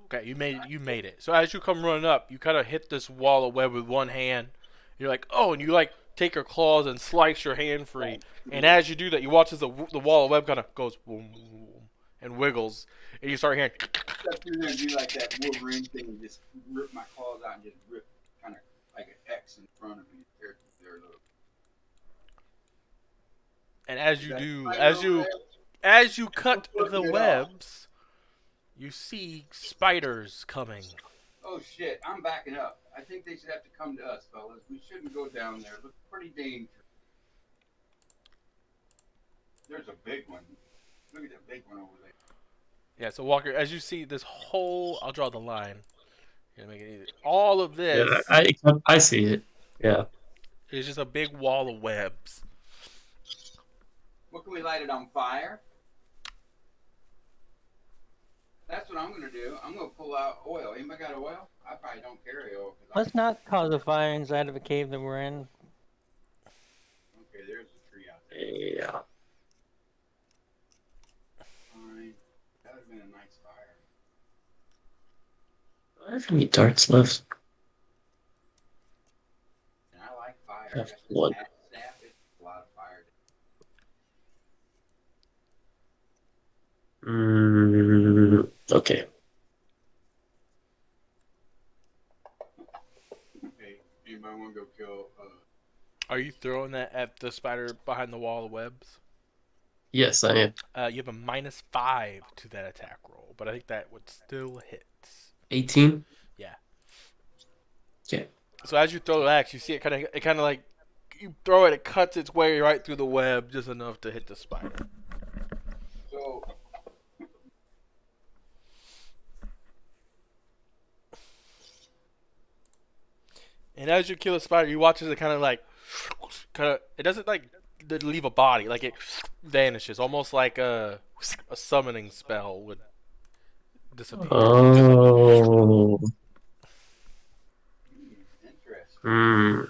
S1: Okay, you made it. So as you come running up, you kind of hit this wall of web with one hand. You're like, oh, and you like take your claws and slice your hand free. And as you do that, you watch as the wall of web kind of goes boom, boom, boom, and wiggles, and you start hearing.
S3: Step through there and do like that Wolverine thing and just rip my claws out and just rip kind of like an X in front of me.
S1: And as you do, as you cut the webs, you see spiders coming.
S3: Oh shit! I'm backing up. I think they should have to come to us, fellas. We shouldn't go down there. It looks pretty dangerous. There's a big one. Look at that big one over there.
S1: Yeah, so Walker, as you see this whole, I'll draw the line. Make it easy. All of this
S2: Yeah, I see it. Yeah.
S1: is just a big wall of webs.
S3: What can we light it on fire? That's what I'm gonna do. I'm gonna pull out oil. Anybody got oil? I probably don't carry oil.
S6: Let's not cause a fire inside of a cave that we're in.
S3: Okay, there's a tree out there.
S2: Yeah.
S3: Fine. That would have been a nice fire.
S2: I have any darts left?
S3: And I like fire.
S2: Have
S3: I got this
S2: one.
S3: axe staff. It's a lot of fire.
S2: Okay.
S3: kill.
S1: Are you throwing that at the spider behind the wall of webs?
S2: Yes, I am.
S1: You have a -5 to that attack roll, but I think that would still hit.
S2: 18.
S1: Yeah.
S2: Okay.
S1: So as you throw the axe, you see it kind of like you throw it, it cuts its way right through the web just enough to hit the spider.
S3: So
S1: And as you kill the spider, you watch as it kind of it doesn't like leave a body, like it vanishes, almost like a summoning spell would disappear.
S2: Oh.
S3: interesting.
S2: Hmm.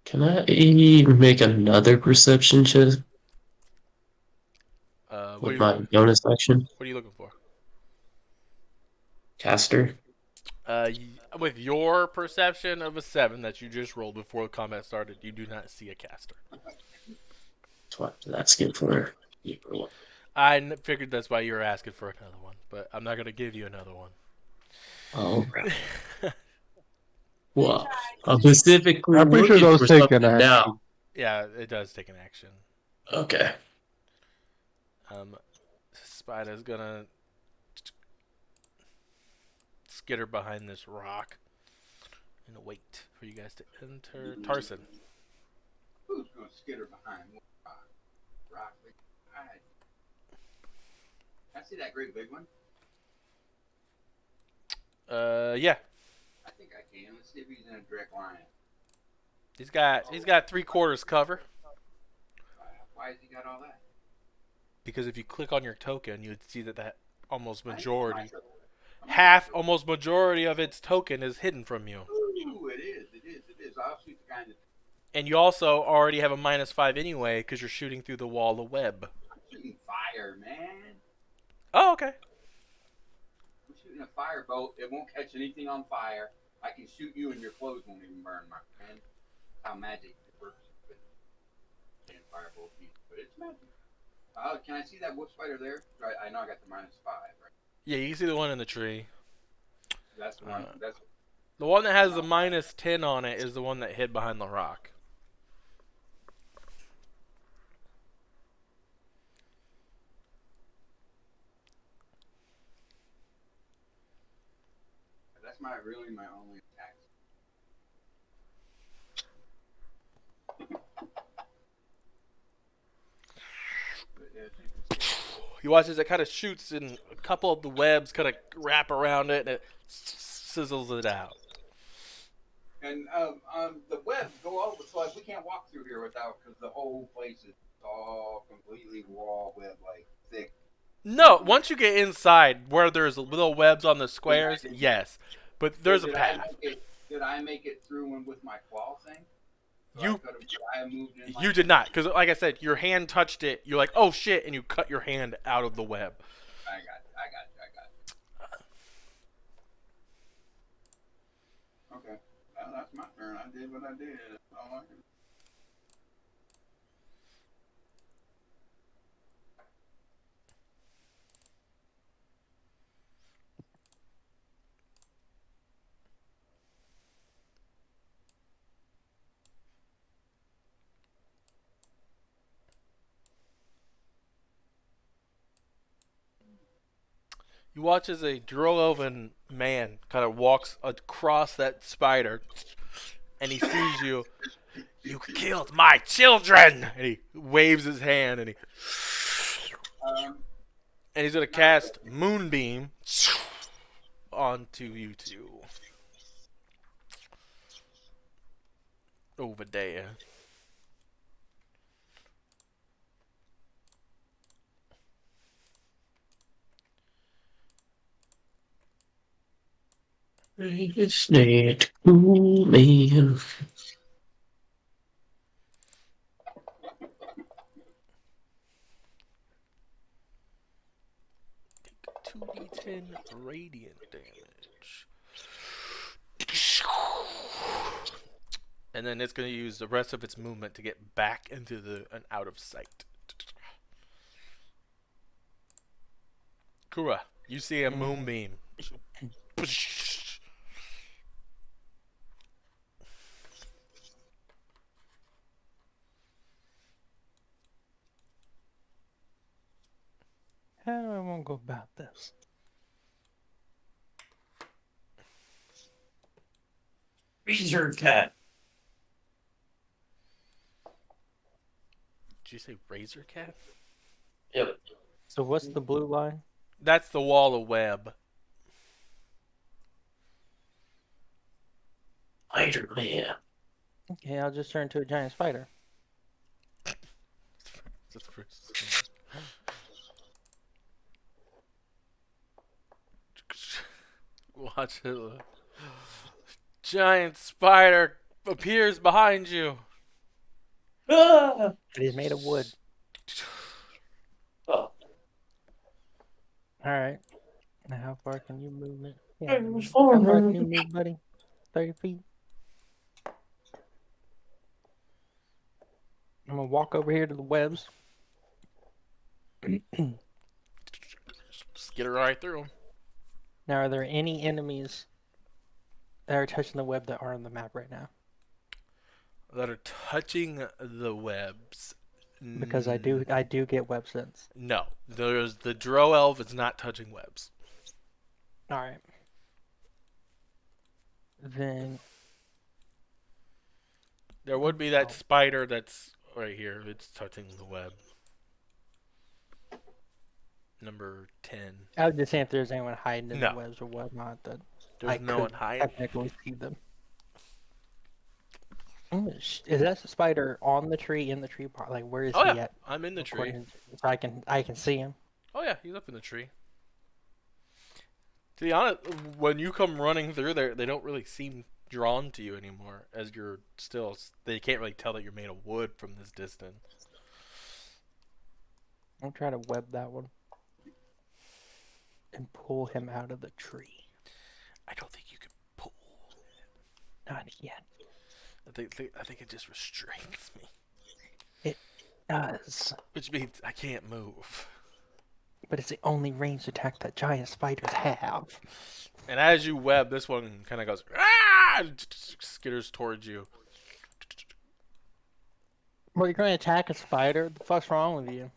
S2: Can I make another perception check
S1: What are
S2: with
S1: you
S2: my bonus action?
S1: what are you looking for?
S2: Caster?
S1: With your perception of a 7 that you just rolled before the combat started, you do not see a caster.
S2: That's what I'm asking for.
S1: Figured that's why you were asking for another one, but I'm not gonna give you another one.
S2: Oh, well, I'm specifically
S5: I'm pretty sure
S2: looking
S5: those
S2: for
S5: take an
S2: something now.
S5: action.
S1: Yeah, it does take an action.
S2: Okay.
S1: Spider's gonna skitter behind this rock and wait for you guys to enter. Tarson.
S3: Who's going to skitter behind what rock? Alright. I see that great big one.
S1: Yeah,
S3: I think I can. Let's see if he's in a direct line.
S1: he's got 3/4 cover.
S3: Why has he got all that?
S1: Because if you click on your token, you'd see that almost majority,
S3: Half.
S1: almost majority of its token is hidden from you.
S3: Ooh, it is. I'll shoot the guy in the.
S1: And you also already have a -5 anyway because you're shooting through the wall of web.
S3: I'm shooting fire, man.
S1: Oh, okay.
S3: I'm shooting a firebolt. It won't catch anything on fire. I can shoot you and your clothes won't even burn, my friend. How magic works. And firebolt, but it's magic. Can I see that wolf spider there? I know I got the -5, right?
S1: Yeah, you can see the one in the tree.
S3: That's the one. That's
S1: The one that has the -10 on it is the one that hid behind the rock.
S3: really my only attack.
S1: You watch as it kind of shoots and a couple of the webs kind of wrap around it and it sizzles it out.
S3: And the webs go over, so like we can't walk through here without, because the whole place is all completely wall web, like thick.
S1: No, once you get inside where there's little webs on the squares, yes, but there's a path.
S3: Did I make it through and with my claw thing?
S1: You did not, because like I said, your hand touched it. You're like, oh shit, and you cut your hand out of the web.
S3: I got you. Okay, well, that's my turn. I did what I did. That's all I can.
S1: You watch as a Drow man kind of walks across that spider, and he sees you. You killed my children! And he waves his hand, and he's gonna cast Moonbeam onto you two. Over there.
S2: It's that cool man.
S1: Take 2d10 radiant damage. And then it's going to use the rest of its movement to get back into and out of sight. Kura, you see a moonbeam.
S6: How do I want to go about this?
S2: Razor cat.
S1: Did you say razor cat?
S2: Yep.
S6: So what's the blue line?
S1: That's the wall of web.
S2: Spider man.
S6: Okay, I'll just turn into a giant spider.
S1: That's pretty- Watch it. Giant spider appears behind you.
S2: Ah!
S6: It is made of wood.
S2: Oh,
S6: Alright. Now how far can you move it? Yeah.
S2: it was
S6: How far
S2: forward.
S6: can you move, buddy? 30 feet? I'm gonna walk over here to the webs.
S1: Skitter right through them.
S6: Now, are there any enemies that are touching the web that are on the map right now?
S1: That are touching the webs.
S6: Because I do get web sense.
S1: No, there's the Drow elf is not touching webs.
S6: All right. Then
S1: There would be that spider that's right here. It's touching the web. Number 10.
S6: I was just saying if there's anyone hiding in
S1: No.
S6: the webs or whatnot that
S1: There's
S6: I
S1: no
S6: could
S1: one hiding.
S6: technically see them. Is that spider on the tree, in the tree part? Like where is
S1: Oh
S6: he
S1: yeah,
S6: at?
S1: I'm in the tree.
S6: So I can see him.
S1: Oh yeah, he's up in the tree. To be honest, when you come running through there, they don't really seem drawn to you anymore. As you're still, they can't really tell that you're made of wood from this distance.
S6: I'll try to web that one and pull him out of the tree.
S1: I don't think you can pull.
S6: Not yet.
S1: I think it just restrains me,
S6: It does,
S1: which means I can't move.
S6: but it's the only ranged attack that giant spiders have.
S1: And as you web, this one kind of goes, ah! Skitters towards you.
S6: Well, you're going to attack a spider? What the fuck's wrong with you?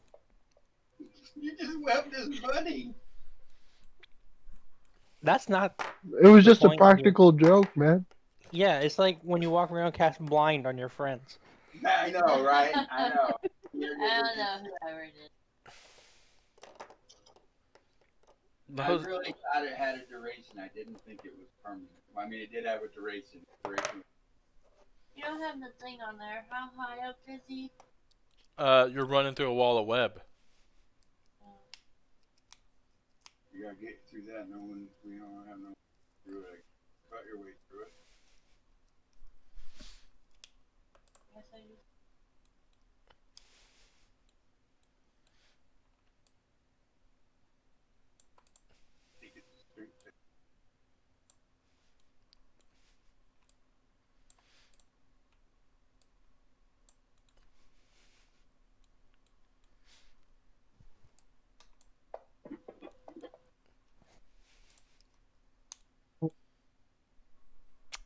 S3: You just webbed his buddy.
S6: That's not.
S5: It was
S6: The
S5: just a
S6: point here.
S5: practical joke, man.
S6: Yeah, it's like when you walk around cast blind on your friends.
S3: I know, right? I know.
S4: I don't know whoever did.
S3: I really thought it had a duration. I didn't think it was permanent. I mean, it did have a duration.
S4: You don't have the thing on there. How high up is he?
S1: You're running through a wall of web.
S3: You gotta get through that. We don't have no through it. Cut your way through it.
S4: Yes, I do.
S3: Take it straight to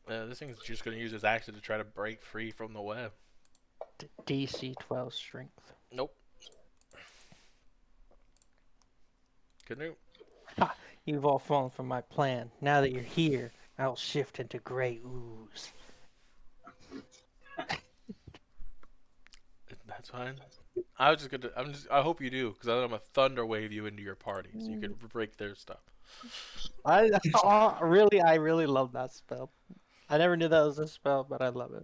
S1: This thing's just going to use his action to try to break free from the web.
S6: DC 12 strength.
S1: Nope. Canoe.
S6: You've all fallen from my plan. Now that you're here, I'll shift into gray ooze.
S1: That's fine. I was just gonna. I hope you do, because I'm gonna thunder wave you into your party, so you can break their stuff.
S6: I really love that spell. I never knew that was a spell, but I love it.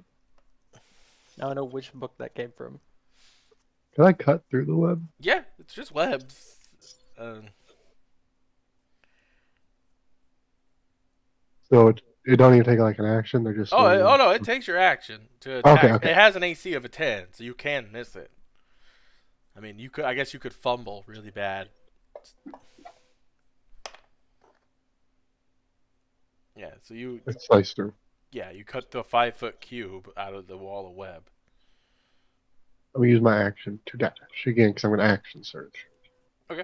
S6: I don't know which book that came from.
S5: Can I cut through the web?
S1: Yeah, it's just webs.
S5: So it don't even take like an action. They're just.
S1: Oh no! It takes your action to attack.
S5: Okay.
S1: It has an AC of a 10, so you can miss it. I mean, you could. I guess you could fumble really bad. Yeah. So you.
S5: It's sliced through.
S1: Yeah, you cut the 5-foot cube out of the wall of web.
S5: I'm gonna use my action to dash again because I'm gonna action search.
S1: Okay.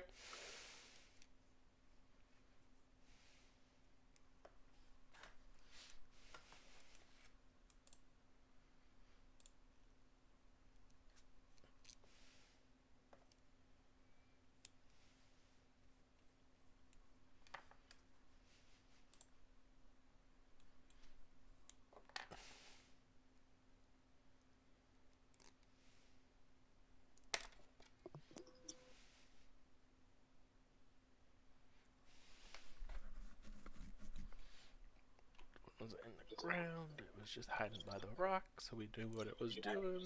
S1: ground. It was just hiding by the rock, so we knew what it was doing.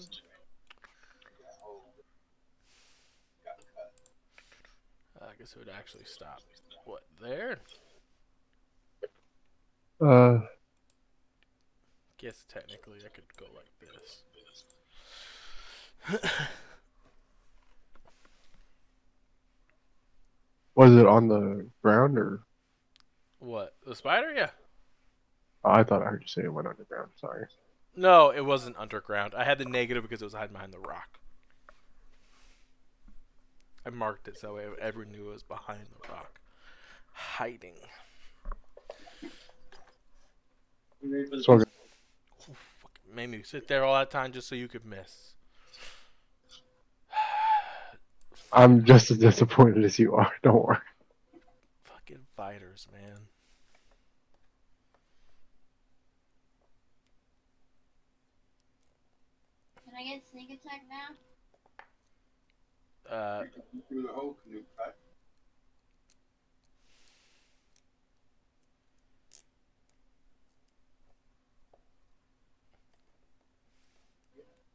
S1: I guess it would actually stop. What, there? Guess technically I could go like this.
S5: Was it on the ground or?
S1: What? The spider? Yeah.
S5: Oh, I thought I heard you say it went underground. Sorry.
S1: No, it wasn't underground. I had the negative because it was hiding behind the rock. I marked it so everyone knew it was behind the rock. Hiding.
S5: So
S1: Made me sit there all that time just so you could miss.
S5: I'm just as disappointed as you are. Don't worry.
S1: Fucking fighters, man.
S4: Can I get sneak attack now?
S3: Through the whole canoe, right?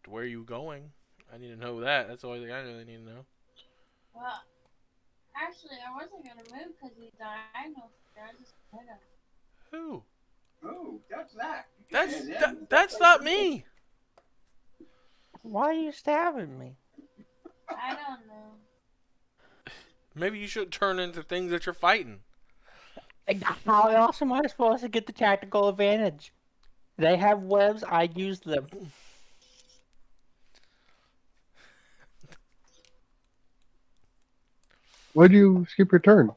S1: Where are you going? I need to know that. That's the only thing I really need to know.
S4: Well, actually, I wasn't gonna move because he's diagonal. I just hit him.
S1: Who?
S3: Oh, that's that.
S1: That's not me.
S6: Why are you stabbing me?
S4: I don't know.
S1: Maybe you should turn into things that you're fighting.
S6: How else am I supposed to get the tactical advantage? They have webs, I use them.
S5: Why'd you skip your turn?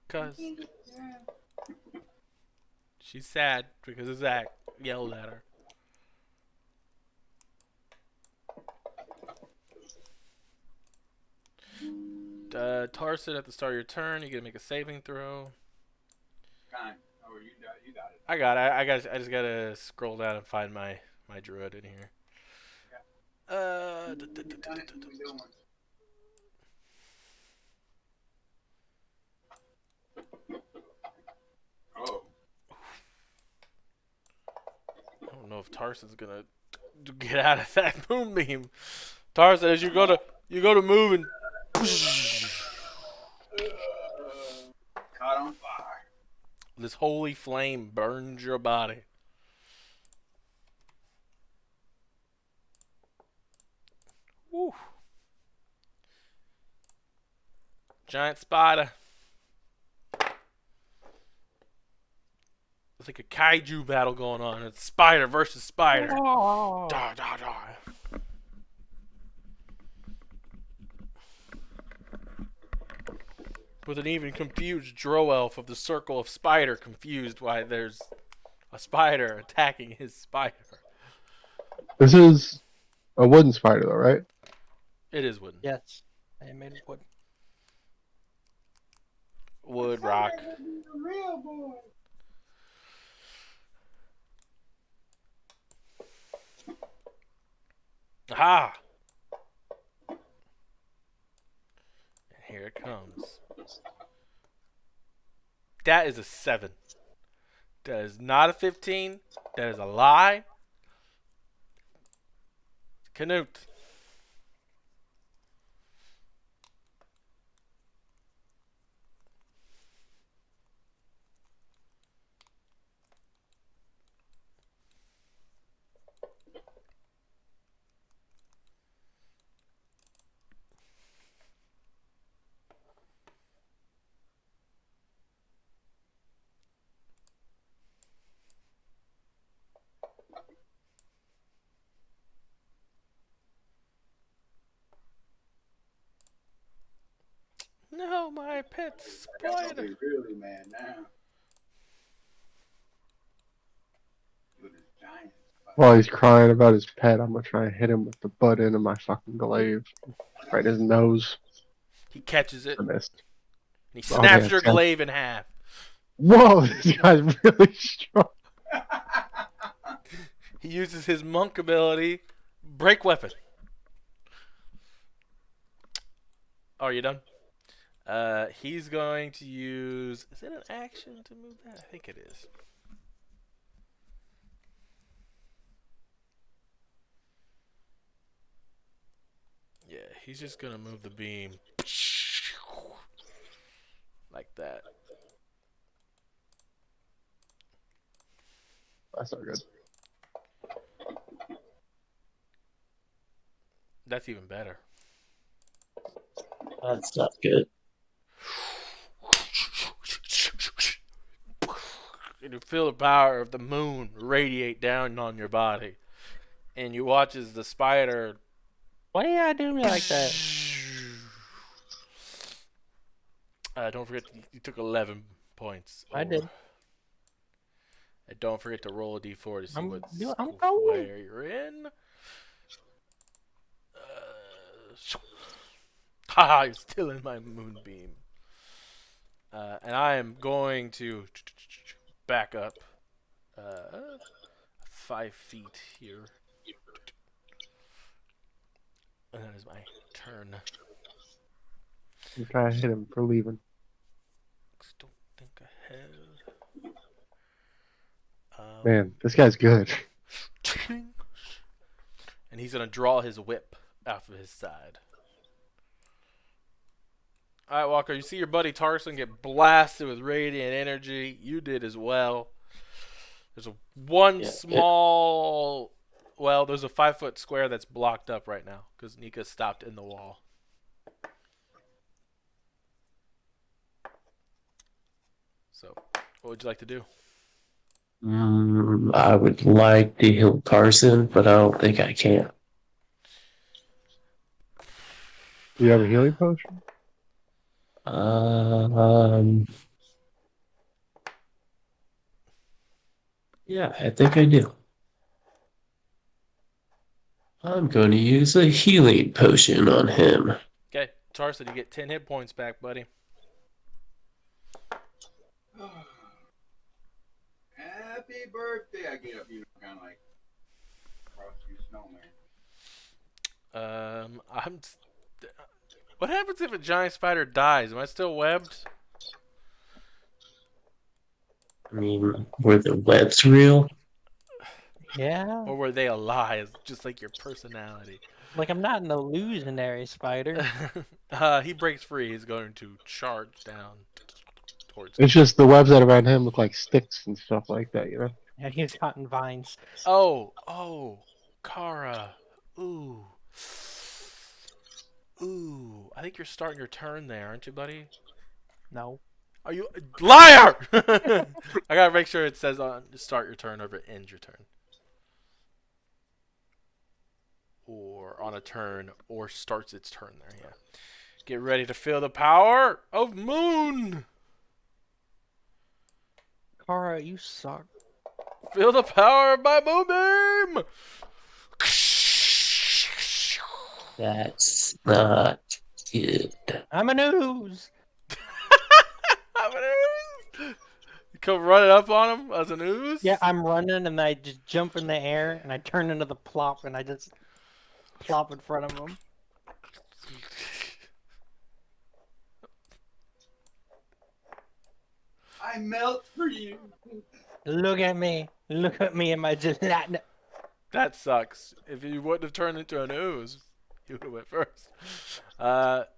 S1: Cause
S4: I can't get through.
S1: she's sad because Zach yelled at her. Tarson, at the start of your turn, you gotta make a saving throw.
S3: Fine. Oh, you got it.
S1: I got it. I just gotta scroll down and find my druid in here.
S3: Oh.
S1: I don't know if Tarson's gonna get out of that moonbeam. Tarson, as you go to move and
S3: Caught on fire.
S1: this holy flame burns your body. Woo. Giant spider. It's like a kaiju battle going on. It's spider versus spider.
S6: Oh.
S1: Da, da, da. With an even confused Drow elf of the circle of spider confused why there's a spider attacking his spider.
S5: This is a wooden spider, though, right?
S1: It is wooden.
S6: Yes, I made it wood.
S1: Wood, rock.
S7: The real boy.
S1: Aha! And here it comes. That is a 7. That is not a 15. That is a lie. Canute. No, my pet
S3: I got
S1: spider.
S3: something really mad now. With this giant spider.
S5: While he's crying about his pet, I'm gonna try and hit him with the butt end of my fucking glaive. Right in his nose.
S1: He catches it.
S5: I
S1: And
S5: missed.
S1: he
S5: Oh,
S1: snaps
S5: yeah,
S1: your
S5: ten.
S1: glaive in half.
S5: Whoa, this guy's really strong.
S1: He uses his monk ability. Break weapon. Oh, are you done? He's going to use... Is it an action to move that? I think it is. he's just gonna move the beam like that.
S5: That's not good.
S1: That's even better.
S2: That's not good.
S1: And you feel the power of the moon radiate down on your body, and you watch as the spider.
S6: Why you gotta do me like that?
S1: Don't forget you took 11 points.
S6: I did.
S1: And don't forget to roll a d4 to see
S6: I'm
S1: what
S6: going.
S1: square you're in. Haha, you're still in my moonbeam. And I am going to back up 5 feet here. And that is my turn.
S5: I'm trying to hit him for leaving.
S1: Don't think ahead.
S5: Man, this guy's good.
S1: And he's gonna draw his whip off of his side. Alright, Walker, you see your buddy Tarson get blasted with radiant energy. You did as well. There's small... Well, there's a 5-foot square that's blocked up right now because Nika stopped in the wall. So, what would you like to do?
S2: I would like to heal Carson, but I don't think I can.
S5: Do you have a healing potion?
S2: Yeah, I think I do. I'm going to use a healing potion on him.
S1: Okay, Tarson, you get 10 hit points back, buddy.
S3: Happy birthday! I get up, kind of like Frosty Snowman.
S1: What happens if a giant spider dies? Am I still webbed?
S2: I mean, were the webs real?
S6: Yeah.
S1: Or were they alive, just like your personality?
S6: Like, I'm not an illusionary spider.
S1: He breaks free. He's going to charge down towards.
S5: It's just the webs that are around him look like sticks and stuff like that, you know?
S6: Yeah, he's caught in vines.
S1: Oh, Kara. Ooh. I think you're starting your turn there, aren't you, buddy?
S6: No.
S1: Are you liar? I gotta make sure it says on start your turn over end your turn. Or on a turn, or starts its turn there, yeah. Get ready to feel the power of moon!
S6: Kara, you suck.
S1: Feel the power of my moonbeam!
S2: That's not good.
S6: I'm an ooze.
S1: I'm an ooze! You come running up on him as an ooze?
S6: Yeah, I'm running and I just jump in the air and I turn into the plop and I just plop in front of him.
S3: I melt for you.
S6: Look at me. Look at me and my gelatin.
S1: That sucks. If you wouldn't have turned into an ooze, you would have went first.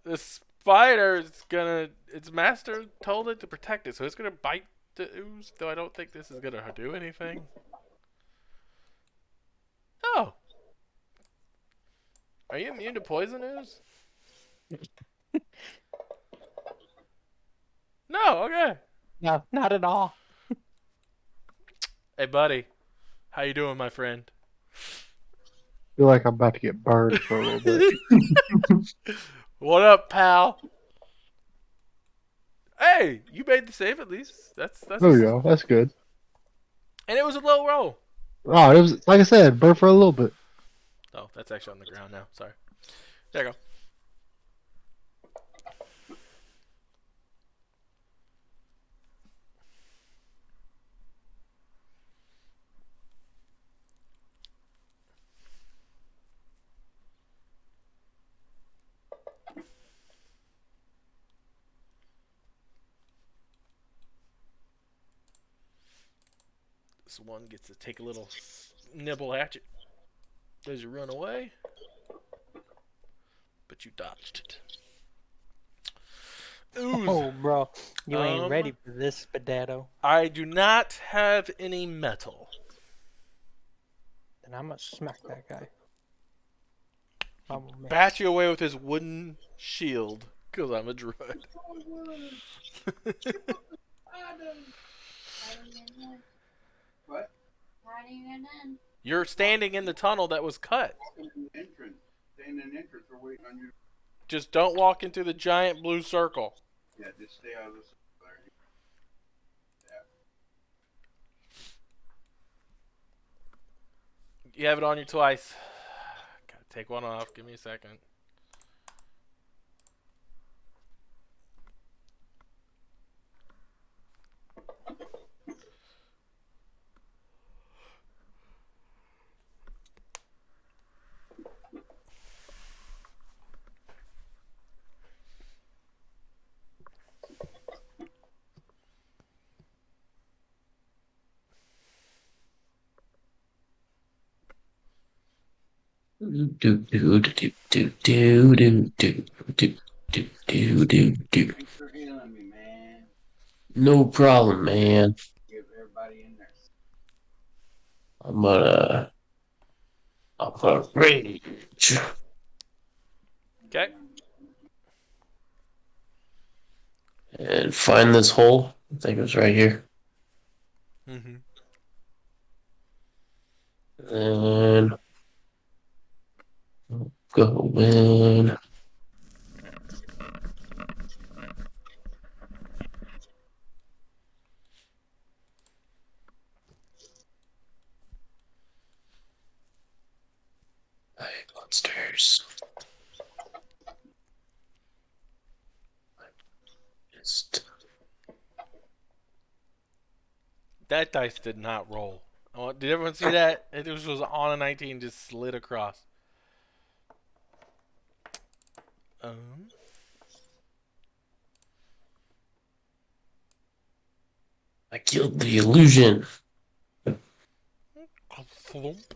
S1: This spider is gonna... Its master told it to protect it, so it's gonna bite the ooze, though I don't think this is gonna do anything. Oh. Are you immune to poison ooze? No, okay.
S6: No, not at all.
S1: Hey, buddy. How you doing, my friend?
S5: I feel like I'm about to get burned for a little bit.
S1: What up, pal? Hey, you made the save at least. That's
S5: There we go. That's good.
S1: And it was a low roll.
S5: Oh, it was, like I said, burned for a little bit.
S1: Oh, that's actually on the ground now. Sorry. There you go. This one gets to take a little nibble at you as you run away. But but you dodged it. Ooze.
S6: Oh, bro, you ain't
S1: Um,
S6: ready for this, Spadato.
S1: I do not have any metal.
S6: Then I'm gonna smack that guy. I will miss.
S1: Bat you away with his wooden shield, because I'm a druid.
S7: What?
S4: How do you get in?
S1: You're standing in the tunnel that was cut.
S7: Entrance. Stay in an entrance. We're waiting on you.
S1: Just don't walk into the giant blue circle.
S7: Yeah, just stay out of the circle.
S1: You have it on you twice. Gotta take one off. Give me a second.
S2: Do do do do do do do do do do do do.
S7: Thanks for healing me, man.
S2: No problem, man.
S7: Give everybody in there.
S2: I'm gonna rage.
S1: Okay.
S2: And find this hole. I think it was right here.
S1: Mm-hmm.
S2: And go in. Monsters. Just
S1: That dice did not roll. Oh, did everyone see that? It was on a 19, just slid across.
S2: I killed the illusion.
S1: Flump.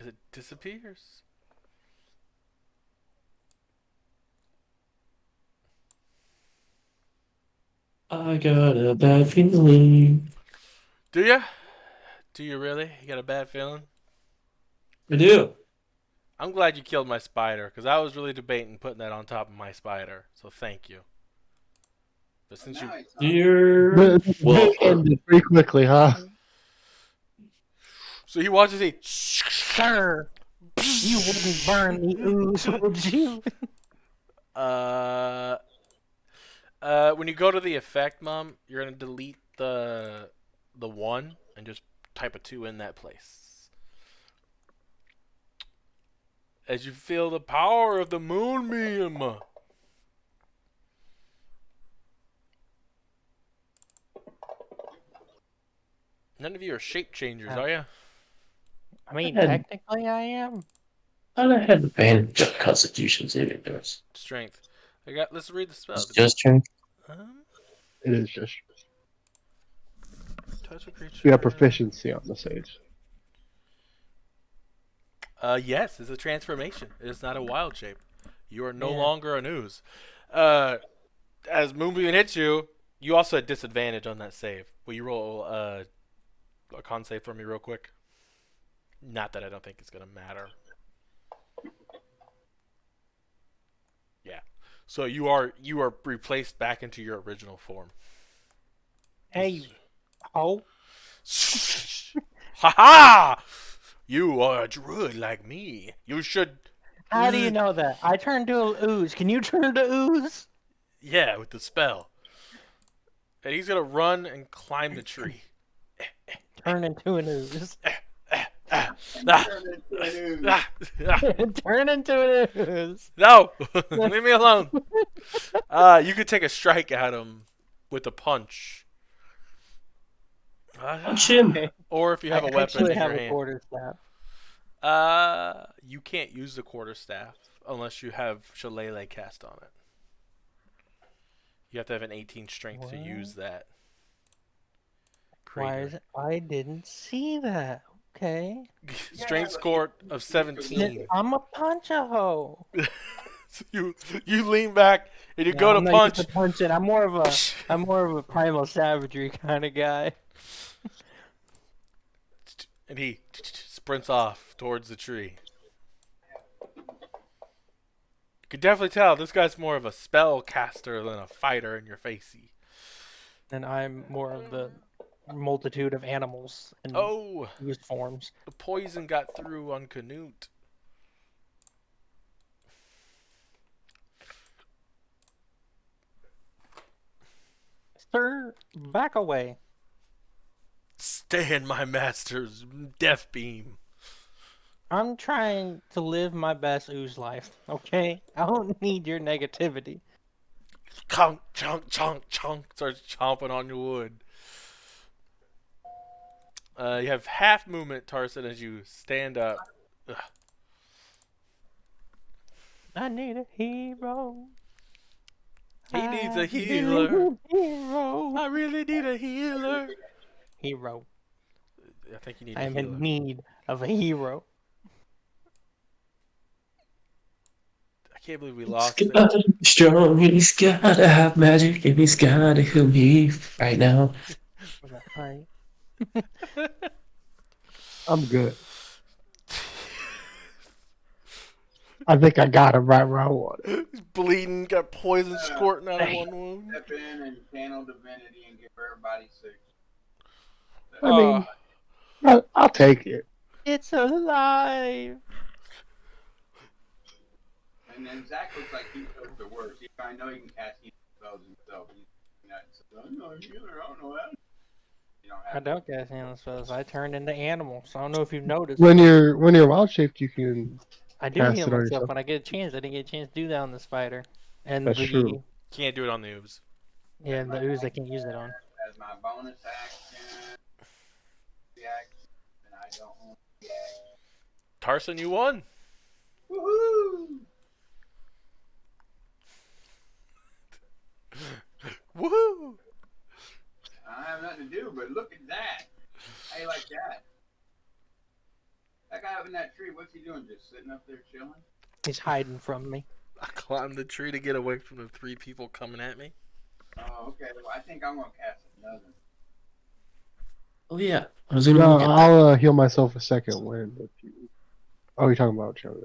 S1: It disappears.
S2: I got a bad feeling.
S1: Do you? Do you really? You got a bad feeling?
S2: I do.
S1: I'm glad you killed my spider, because I was really debating putting that on top of my spider. So thank you. But since you...
S2: Dear.
S5: The
S2: Well,
S5: ended pretty quickly, huh?
S1: So he watches it.
S6: Sir, you wouldn't burn the ooze, would you?
S1: When you go to the effect, Mom, you're gonna delete the 1 and just type a 2 in that place. As you feel the power of the moonbeam. None of you are shape changers, are you?
S6: I mean,
S2: And-
S6: technically I am.
S2: I had advantage of Constitution saving throws.
S1: Strength. Let's read the spell.
S2: It's just turn.
S5: It is just
S1: Touch a creature.
S5: you have proficiency on the sage.
S1: Yes, it's a transformation. It is not a wild shape. You are no
S6: Yeah.
S1: longer an ooze. As Moonbeam hits you, you also had disadvantage on that save. Will you roll a con save for me real quick? Not that I don't think it's gonna matter. Yeah. So you are replaced back into your original form.
S6: Hey, ho.
S1: Ha ha! You are a druid like me. You should.
S6: How do you know that? I turned to an ooze. Can you turn to ooze?
S1: Yeah, with the spell. And he's gonna run and climb the tree.
S6: Turn into an ooze. Turn into an ooze.
S1: No! Leave me alone. You could take a strike at him with a punch.
S2: Punch him.
S1: Or if you have a
S6: I
S1: weapon
S6: actually
S1: in
S6: have
S1: your
S6: a
S1: hand.
S6: quarterstaff.
S1: You can't use the quarterstaff unless you have Shillelagh cast on it. You have to have an 18 strength to
S6: What?
S1: use that.
S6: Why
S1: Crater.
S6: is it? I didn't see that. Okay.
S1: Strength score of 17.
S6: I'm a punch a hoe.
S1: So you lean back and you
S6: No,
S1: go to
S6: I'm not used
S1: punch.
S6: to punching. I'm more of a primal savagery kind of guy.
S1: And he sprints off towards the tree. You can definitely tell this guy's more of a spell caster than a fighter in your facey.
S6: And I'm more of the multitude of animals and
S1: Oh,
S6: used forms.
S1: the poison got through on Canute.
S6: Sir, back away.
S1: Stay in my master's death beam.
S6: I'm trying to live my best ooze life, okay? I don't need your negativity.
S1: Chunk, chunk, chunk, chunk. Starts chomping on your wood. You have half movement, Tarson, as you stand up. Ugh.
S6: I need a hero.
S1: He needs a
S6: I
S1: healer.
S6: need a hero.
S1: I really need a healer.
S6: Hero.
S1: I think you need
S6: I
S1: a
S6: am
S1: healer.
S6: in need of a hero.
S1: I can't believe we
S2: He's
S1: lost it.
S2: gotta be strong, he's gotta have magic, and he's gotta heal me right now.
S6: Right.
S5: I'm good. I think I got him right where I want it.
S1: He's bleeding, got poison squirting out of one wound.
S7: Step in and channel divinity and give everybody 6.
S5: I mean, I'll take it.
S6: It's alive.
S7: And then Zach looks like he knows the worst. I know he can cast healing spells himself. He's not. I'm not a healer. I don't know how. You don't
S6: I
S7: have.
S6: don't cast healing spells. I turned into animals. I don't know if you've noticed.
S5: When you're wild shaped, you can.
S6: I do
S5: cast
S6: heal
S5: it on
S6: myself
S5: yourself.
S6: when I get a chance. I didn't get a chance to do that on the spider. And
S5: That's
S6: the
S5: true.
S1: Can't do it on the ooze.
S6: Yeah, and the ooze I can't use it on.
S7: As my bonus action, reaction, and I don't own reaction.
S1: Tarson, you won.
S7: Woohoo!
S1: Woohoo!
S7: I have nothing to do, but look at that. How you like that? That guy up in that tree, what's he doing? Just sitting up there chilling?
S6: He's hiding from me.
S1: I climbed the tree to get away from the 3 people coming at me.
S7: Oh, okay. Well, I think I'm gonna cast another.
S2: Oh yeah, I was gonna
S5: No,
S2: look at that.
S5: I'll heal myself a second wind. If you... Oh, you're talking about Joe.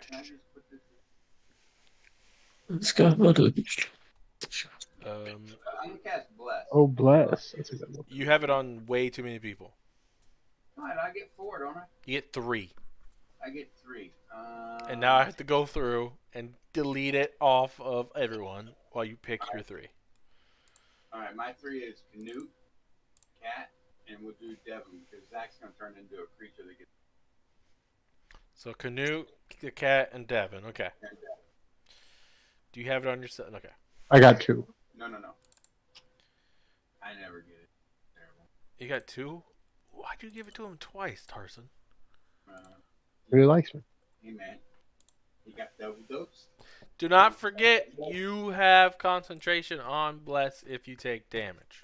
S7: Can I just put this?
S2: Let's go.
S1: Um,
S7: I'm gonna cast bless.
S5: Oh, bless. That's a good one.
S1: you have it on way too many people.
S7: Alright, I get 4, don't I?
S1: You get 3.
S7: I get 3.
S1: And now I have to go through and delete it off of everyone while you pick your 3.
S7: Alright, my 3 is Canute, Cat, and we'll do Devon because Zach's gonna turn into a creature that gets.
S1: So Canute, the cat, and Devin. Okay.
S7: And,
S1: Do you have it on your set? Okay.
S5: I got 2.
S7: no. I never get it. Terrible.
S1: You got 2? Why'd you give it to him twice, Tarson?
S5: Really likes me.
S7: Hey man, he got double dose.
S1: Do not forget, you have concentration on Bless if you take damage.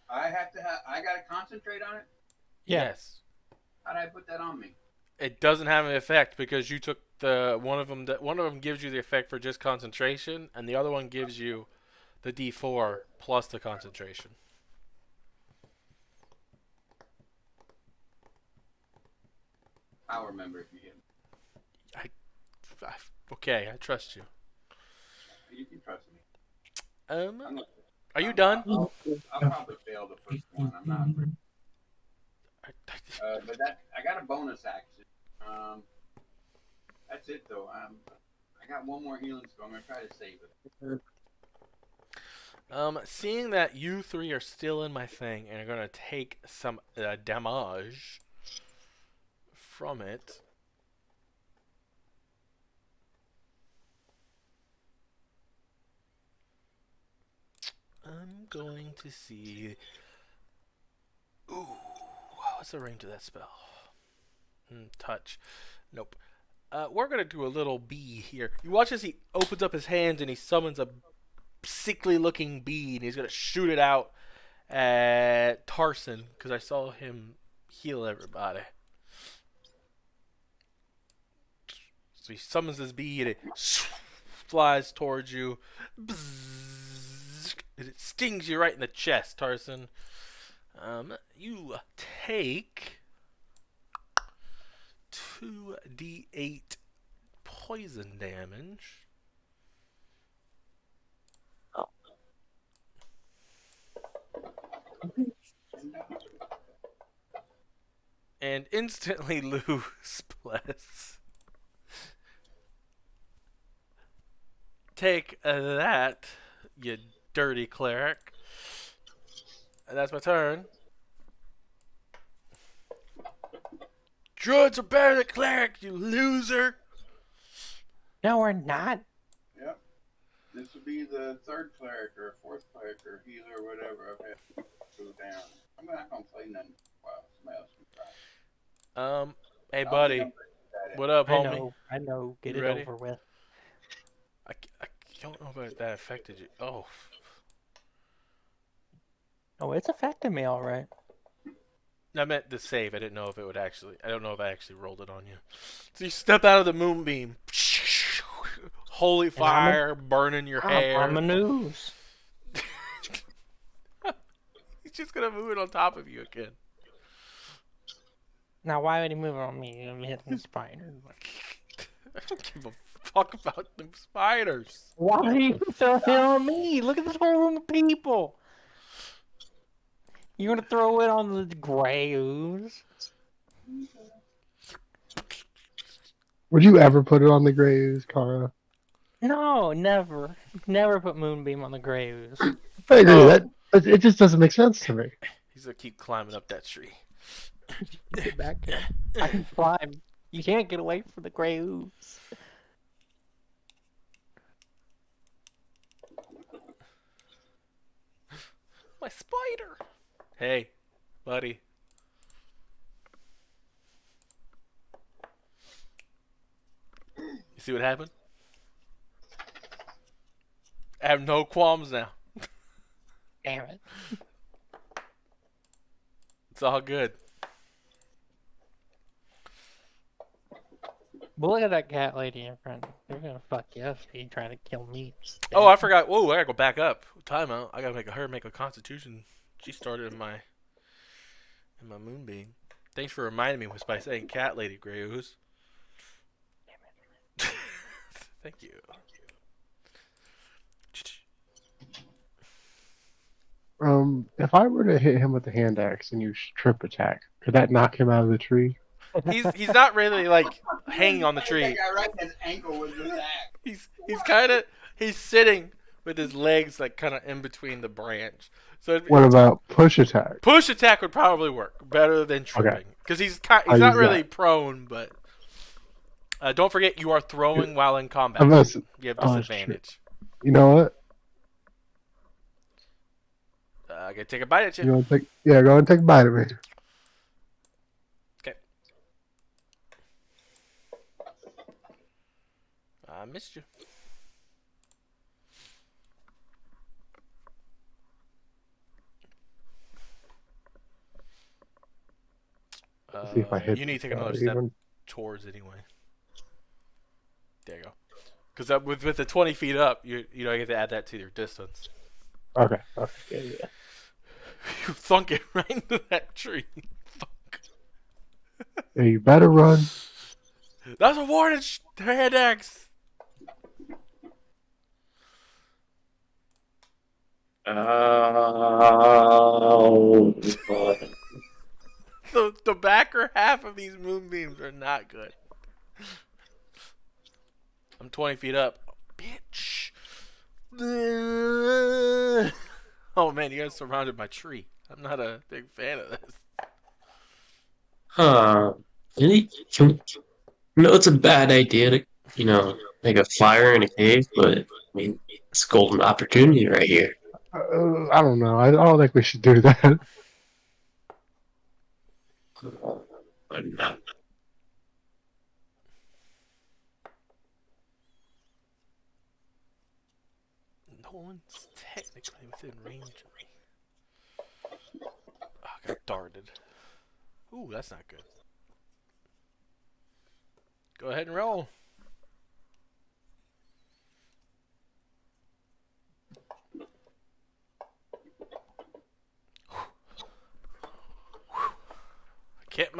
S7: I have to have. I gotta concentrate on it.
S6: Yeah.
S1: Yes.
S7: How did I put that on me?
S1: It doesn't have an effect because you took the one of them gives you the effect for just concentration, and the other one gives you the D4 plus the concentration.
S7: I'll remember if you get me.
S1: Okay, I trust you.
S7: You can trust me.
S1: Um,
S7: I'm gonna,
S1: are you done?
S7: I'll probably fail the first one. I'm not. But that I got a bonus action. That's it though. I got one more healing spell. I'm gonna try to save it.
S1: Seeing that you 3 are still in my thing and are gonna take some damage from it. I'm going to see. Ooh, what's the range of that spell? Touch. Nope. We're gonna do a little bee here. You watch as he opens up his hands and he summons a sickly-looking bee, and he's gonna shoot it out at Tarson because I saw him heal everybody. So he summons his bee and it flies towards you. Bzzz, and it stings you right in the chest, Tarson. You take 2d8 poison damage. And instantly lose bless. Take that, you dirty cleric. And that's my turn. Druids are better than clerics, you loser!
S6: No, we're not.
S7: Yep. This would be the third cleric or fourth cleric or healer or whatever I've had to go down. I'm not gonna play nothing while somebody else can try.
S1: Hey
S7: I'll
S1: buddy,
S7: be up at it.
S1: what up,
S6: I
S1: homie?
S6: know. Get
S1: You
S6: it
S1: ready?
S6: over with.
S1: I don't know if that affected you. Oh,
S6: Oh, it's affecting me all right.
S1: I meant the save. I didn't know if it would actually. I don't know if I actually rolled it on you. So you step out of the moonbeam. Holy fire burning your hair.
S6: I'm a news.
S1: He's just gonna move it on top of you again.
S6: Now, why would he move on me? I'm hitting the spider.
S1: I don't give a fuck about them spiders.
S6: Why are you throwing it on me? Look at this whole room of people. You gonna throw it on the gray ooze?
S5: Would you ever put it on the gray ooze, Kara?
S6: No, never. Never put moonbeam on the gray ooze.
S5: I agree.
S1: Oh.
S5: It just doesn't make sense to me.
S1: He's gonna keep climbing up that tree.
S6: Get back here. I can climb. You can't get away from the gray ooze.
S1: My spider. Hey, buddy. You see what happened? I have no qualms now.
S6: Damn it.
S1: It's all good.
S6: But look at that cat lady in front. They're gonna fuck you up if you try to kill me.
S1: Oh, I forgot. Whoa, I gotta go back up. Timeout. I gotta make her make a constitution. She started in my moonbeam. Thanks for reminding me by saying cat lady, Grey Ooze. Thank you.
S5: If I were to hit him with the hand axe and use trip attack, could that knock him out of the tree?
S1: He's not really like hanging on the tree.
S7: That guy right in his ankle with his axe.
S1: He's sitting with his legs like kind of in between the branch. So
S5: What about push attack?
S1: push attack would probably work better than tripping because he's
S5: I'll
S1: not
S5: use
S1: really
S5: that.
S1: prone. But don't forget you are throwing while in combat.
S5: Unless,
S1: You have
S5: oh, that's
S1: disadvantage.
S5: you know what?
S1: I gotta take a bite at you.
S5: You want to take? Yeah, go and take a bite of me.
S1: I missed you.
S5: Let's see if I hit.
S1: You need to take
S5: this
S1: another
S5: guy
S1: step
S5: even.
S1: towards anyway. There you go. Because with the 20 feet up, you get to add that to your distance.
S5: Okay. Yeah.
S1: You thunk it right into that tree. Fuck.
S5: Yeah, you better run.
S1: That's a warning hand axe.
S2: Oh, God.
S1: The backer half of these moonbeams are not good. I'm 20 feet up. Bitch. Oh man, you guys surrounded my tree. I'm not a big fan of this.
S2: Huh. Really? It's a bad idea to, make a fire in a cave, but, I mean, it's a golden opportunity right here.
S5: I don't know. I don't think we should do that.
S2: But not.
S1: No one's technically within range of me. Oh, I got darted. Ooh, that's not good. Go ahead and roll.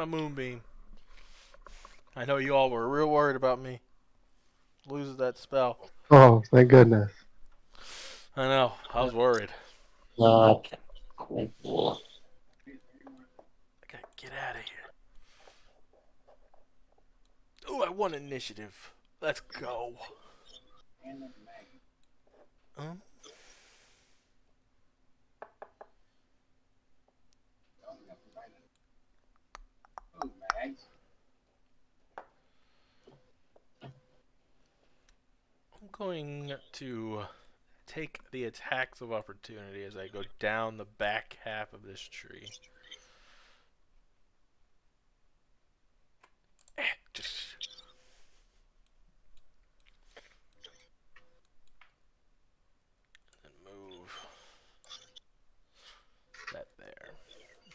S1: my moonbeam. I know you all were real worried about me losing that spell.
S5: Oh, thank goodness.
S1: I know. I was worried.
S2: Not cool.
S1: I gotta get out of here. Oh, I won initiative. Let's go. Um, I'm going to take the attacks of opportunity as I go down the back half of this tree. Just and move that there.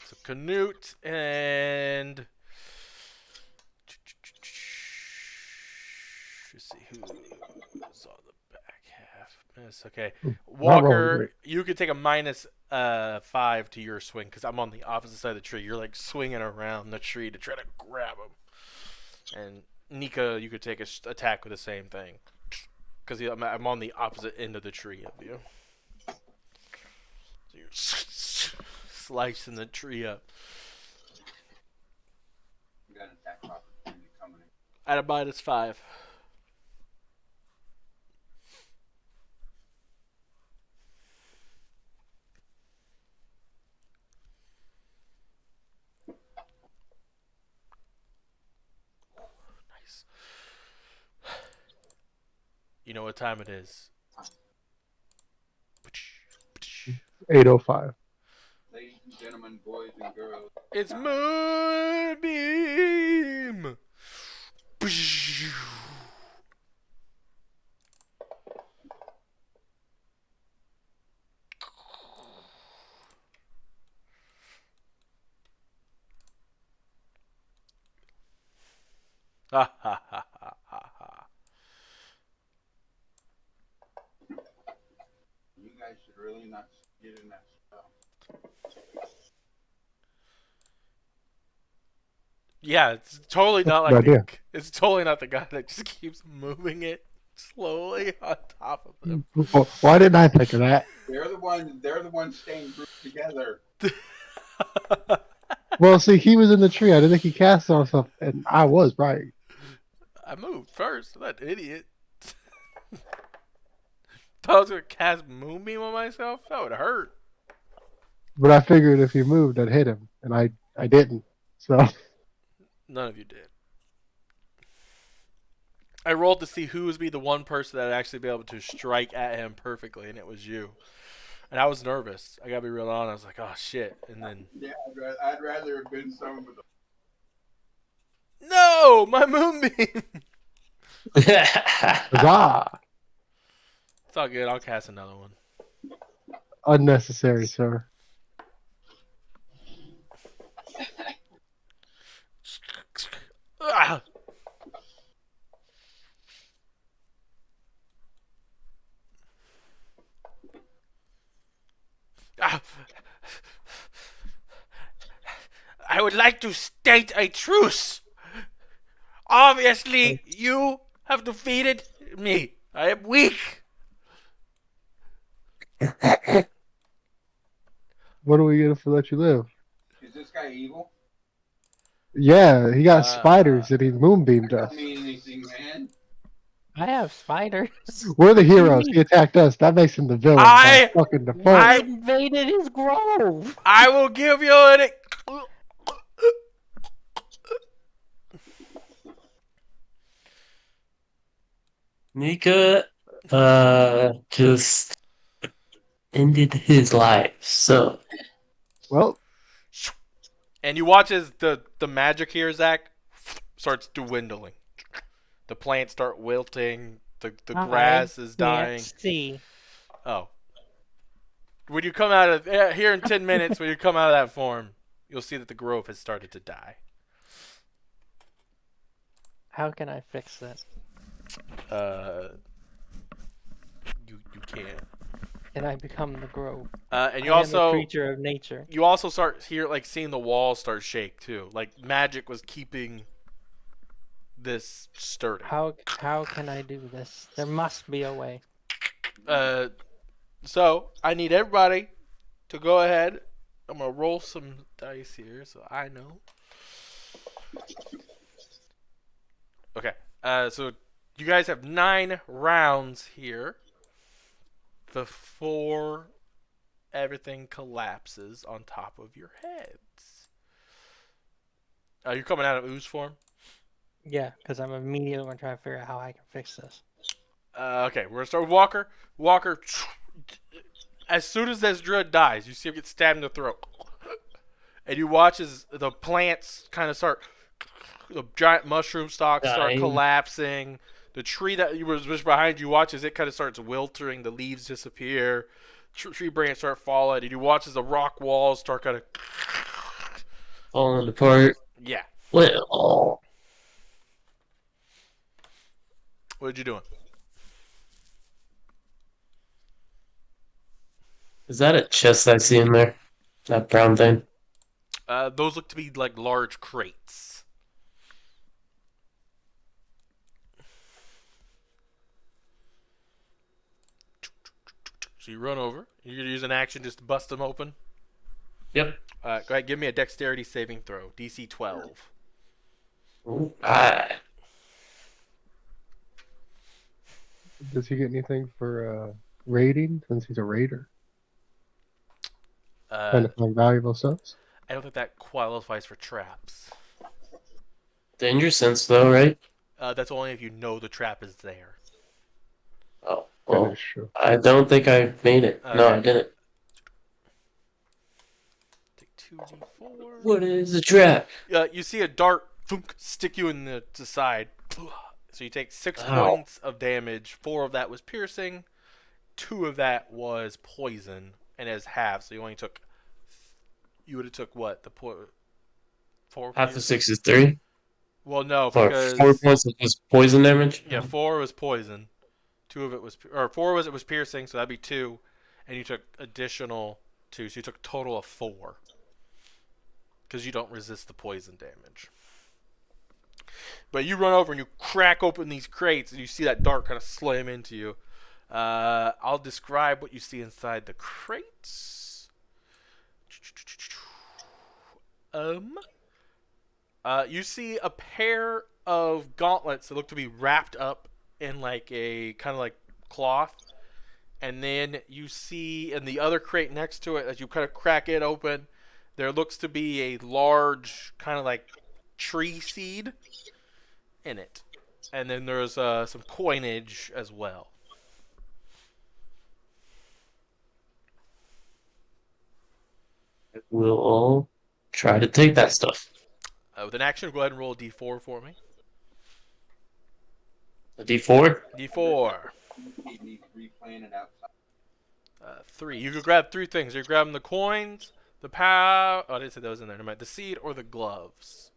S1: So Canute and let's see who's on the back half. Miss. Okay,
S5: Not rolling
S1: Walker,
S5: great.
S1: you could take a minus 5 to your swing because I'm on the opposite side of the tree. You're like swinging around the tree to try to grab him. And Nika, you could take a attack with the same thing because I'm on the opposite end of the tree of you. So you're slicing the tree up.
S7: You got an attack opportunity coming in.
S1: At a minus 5. Nice. You know what time it is.
S5: 8:05.
S7: Ladies and gentlemen, boys and girls.
S1: It's Moonbeam! Ha ha ha ha ha ha.
S7: You guys should really not get in that spell.
S1: Yeah, it's totally not
S5: Good
S1: like
S5: idea.
S1: it's totally not the guy that just keeps moving it slowly on top of him.
S5: Well, why didn't I think of that?
S7: They're the ones staying grouped together.
S5: Well, see, he was in the tree. I didn't think he cast on something, and I was right.
S1: I moved first. That idiot. Thought I was gonna cast Moonbeam on myself. That would hurt.
S5: But I figured if he moved, I'd hit him, and I didn't. So
S1: None of you did. I rolled to see who would be the one person that would actually be able to strike at him perfectly, and it was you. And I was nervous. I gotta be real honest. I was like, oh shit. And then,
S7: Yeah, I'd rather have been someone with a
S1: no! My Moonbeam!
S5: huzzah!
S1: It's all good. I'll cast another one.
S5: Unnecessary, sir.
S1: Ah! Ah! I would like to state a truce. Obviously, you have defeated me. I am weak.
S5: What are we gonna for let you live?
S7: Is this guy evil?
S5: Yeah, he got spiders and he moonbeamed
S7: That
S5: us.
S7: don't mean anything, man.
S6: I have spiders.
S5: We're the heroes. He attacked us. That makes him the villain.
S1: I-
S5: by fucking default.
S6: I invaded his grove.
S1: I will give you an.
S2: Nika just ended his life. So
S5: Well,
S1: And you watch as the magic here, Zach, starts dwindling. The plants start wilting. The grass is dying.
S6: Can't see.
S1: Oh. When you come out of here in 10 minutes, when you come out of that form, you'll see that the grove has started to die.
S6: How can I fix that?
S1: You can't.
S6: and I become the grove.
S1: And you
S6: I am a
S1: also
S6: creature of nature.
S1: start seeing the walls start shake too. Like magic was keeping this sturdy.
S6: How can I do this? There must be a way.
S1: So I need everybody to go ahead. I'm gonna roll some dice here so I know. Okay. So you guys have 9 rounds here before everything collapses on top of your heads. You're coming out of ooze form?
S6: Yeah, because I'm immediately going to try to figure out how I can fix this.
S1: Okay, we're gonna start with Walker. Walker, as soon as this druid dies, you see him get stabbed in the throat, and you watch as the plants kind of start. The giant mushroom stalks start
S2: Dying.
S1: collapsing. The tree that was behind you, watch as it kind of starts wiltering. The leaves disappear. Tree branches start falling, and you watch as the rock walls start kind of
S2: Falling apart.
S1: yeah.
S2: Well,
S1: What did you doing?
S2: is that a chest I see in there? That brown thing?
S1: Those look to be like large crates. So you run over. You're gonna use an action just to bust them open.
S2: Yep.
S1: Go ahead, give me a dexterity saving throw. DC 12.
S2: Ooh, ah.
S5: Does he get anything for raiding since he's a raider? Trying to find valuable stuff.
S1: I don't think that qualifies for traps.
S2: Danger sense, though, right?
S1: That's only if you know the trap is there.
S2: Oh,
S5: That
S2: well,
S5: is true.
S2: I don't think I made it. No, I didn't.
S1: Take 2d4.
S2: What is a trap?
S1: You see a dart stick you in the side. So you take 6
S2: Ow.
S1: points of damage. 4 of that was piercing. 2 of that was poison, and as half. So you only took. You would have took what? 4.
S2: Half of 6 is 3.
S1: Well, no,
S2: Or
S1: because
S2: 4 points is poison damage?
S1: yeah, 4 was poison. 2 of it was, or 4 was it was piercing, so that'd be 2, and you took additional 2, so you took a total of 4. Because you don't resist the poison damage. But you run over and you crack open these crates, and you see that dart kind of slam into you. I'll describe what you see inside the crates. You see a pair of gauntlets that look to be wrapped up in like a kind of like cloth, and then you see in the other crate next to it, as you kind of crack it open, there looks to be a large kind of like tree seed in it, and then there's some coinage as well.
S2: We'll all try to take that stuff.
S1: With an action, go ahead and roll a d4 for me.
S2: A D4?
S1: D4.
S7: He needs replanted outside.
S1: 3. You could grab 3 things. You're grabbing the coins, the pow. Oh, I didn't say that was in there. Never mind. The seed or the gloves.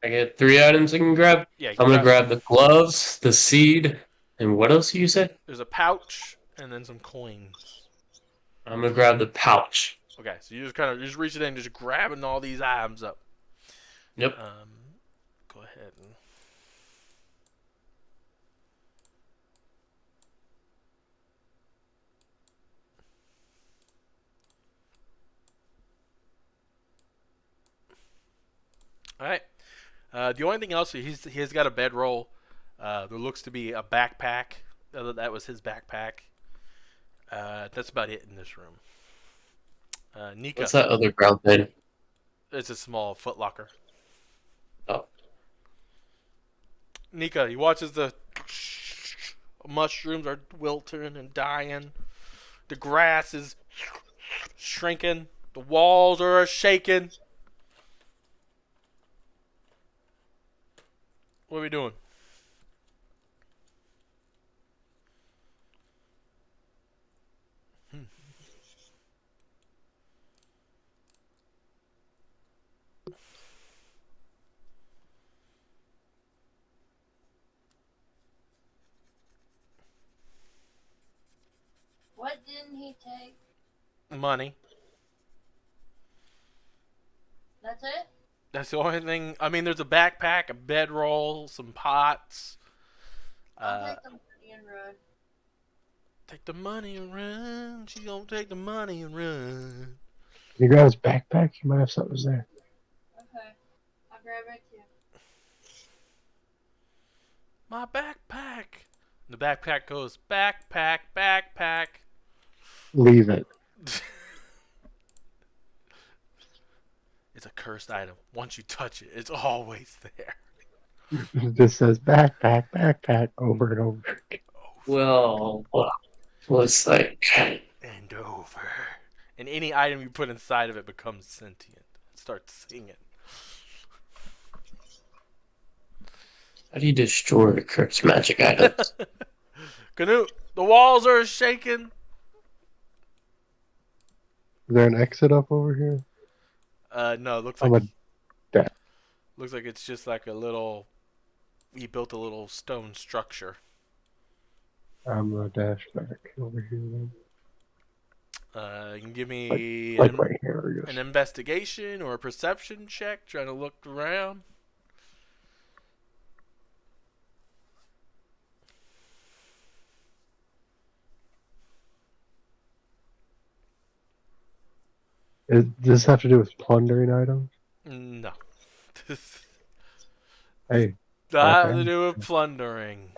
S2: I get 3 items I can grab.
S1: Yeah, you
S2: I'm
S1: can
S2: gonna grab the gloves, the seed, and what else you said?
S1: There's a pouch and then some coins.
S2: I'm gonna grab the pouch.
S1: Okay, so you just reach it in, just grabbing all these items up.
S2: Yep.
S1: Go ahead and. All right. The only thing else, he's got a bedroll. There looks to be a backpack. That was his backpack. That's about it in this room. Nika.
S2: What's that other brown thing?
S1: It's a small footlocker.
S2: Oh.
S1: Nika, he watches the mushrooms are wilting and dying. The grass is shrinking. The walls are shaking. What are we doing?
S4: What didn't he take?
S1: Money.
S4: That's it?
S1: That's the only thing. I mean, there's a backpack, a bedroll, some pots.
S4: I'll take the money and run.
S1: Take the money and run. She gonna take the money and run.
S5: You grab his backpack, you might have something there.
S4: Okay. I'll grab it too.
S1: My backpack. The backpack goes backpack, backpack.
S5: Leave it.
S1: It's a cursed item. Once you touch it, it's always there.
S5: It just says backpack, backpack over and over.
S2: Well, it's like,
S1: And over. And any item you put inside of it becomes sentient. It starts singing.
S2: how do you destroy a cursed magic item?
S1: Canute, the walls are shaking.
S5: Is there an exit up over here?
S1: No, it looks
S5: I'm
S1: like
S5: a death.
S1: looks like it's just like a little. He built a little stone structure.
S5: I'm gonna dash back over here then.
S1: You can give me
S5: Like right here, I
S1: an
S5: guess.
S1: investigation or a perception check, trying to look around.
S5: Does this have to do with plundering items?
S1: No.
S5: Hey,
S1: That
S5: okay.
S1: to do with plundering.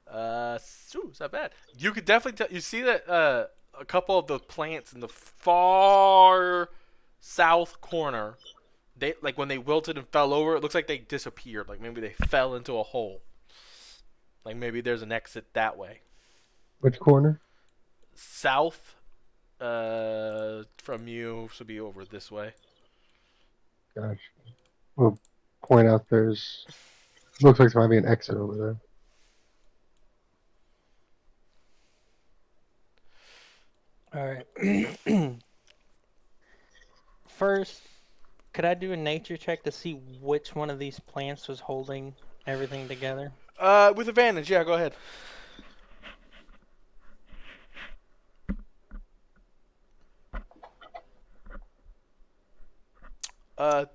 S1: It's not bad. You could definitely tell. You see that a couple of the plants in the far south corner, they like when they wilted and fell over. It looks like they disappeared. Like maybe they fell into a hole. Like maybe there's an exit that way.
S5: Which corner?
S1: South, from you should be over this way.
S5: Gosh. We'll point out there's. Looks like there might be an exit over there.
S6: All right. First, could I do a nature check to see which one of these plants was holding everything together?
S1: With advantage, yeah, go ahead.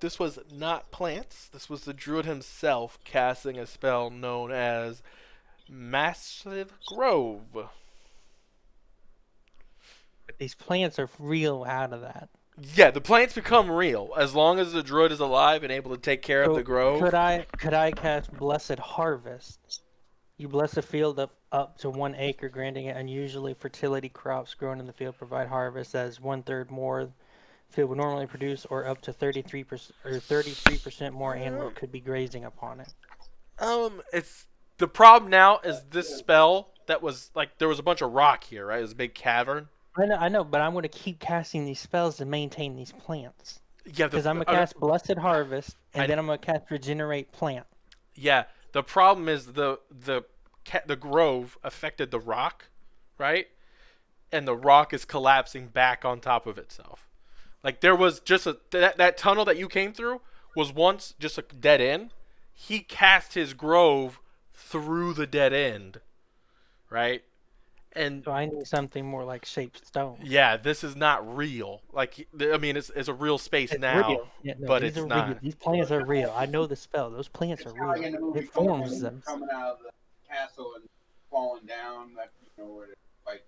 S1: This was not plants. This was the druid himself casting a spell known as Massive Grove.
S6: But these plants are real out of that.
S1: Yeah, the plants become real as long as the druid is alive and able to take care of
S6: So
S1: the grove.
S6: Could I cast Blessed Harvest? You bless a field of up to 1 acre, granting it unusually fertility crops grown in the field provide harvest as 1/3 more field would normally produce, or up to 33% or 33% more animals could be grazing upon it.
S1: It's the problem now is this spell that was like there was a bunch of rock here, right? It was a big cavern.
S6: I know, but I'm going to keep casting these spells to maintain these plants.
S1: Yeah,
S6: Because I'm going to cast Blessed Harvest, and
S1: I-
S6: then I'm going to cast Regenerate Plant.
S1: Yeah, the problem is the grove affected the rock, right? And the rock is collapsing back on top of itself. Like there was just that tunnel that you came through was once just a dead end. He cast his grove through the dead end, right? And
S6: So I need something more like shaped stone.
S1: yeah, this is not real. Like I mean, it's a real space
S6: It's
S1: now,
S6: real. Yeah, no,
S1: but
S6: these
S1: it's
S6: are
S1: not.
S6: real. These plants are real. I know the spell. Those plants are
S7: Like in the
S6: real.
S7: movie
S6: It forms
S7: Conan,
S6: them.
S7: coming out of the castle and falling down, like, you know, where they fight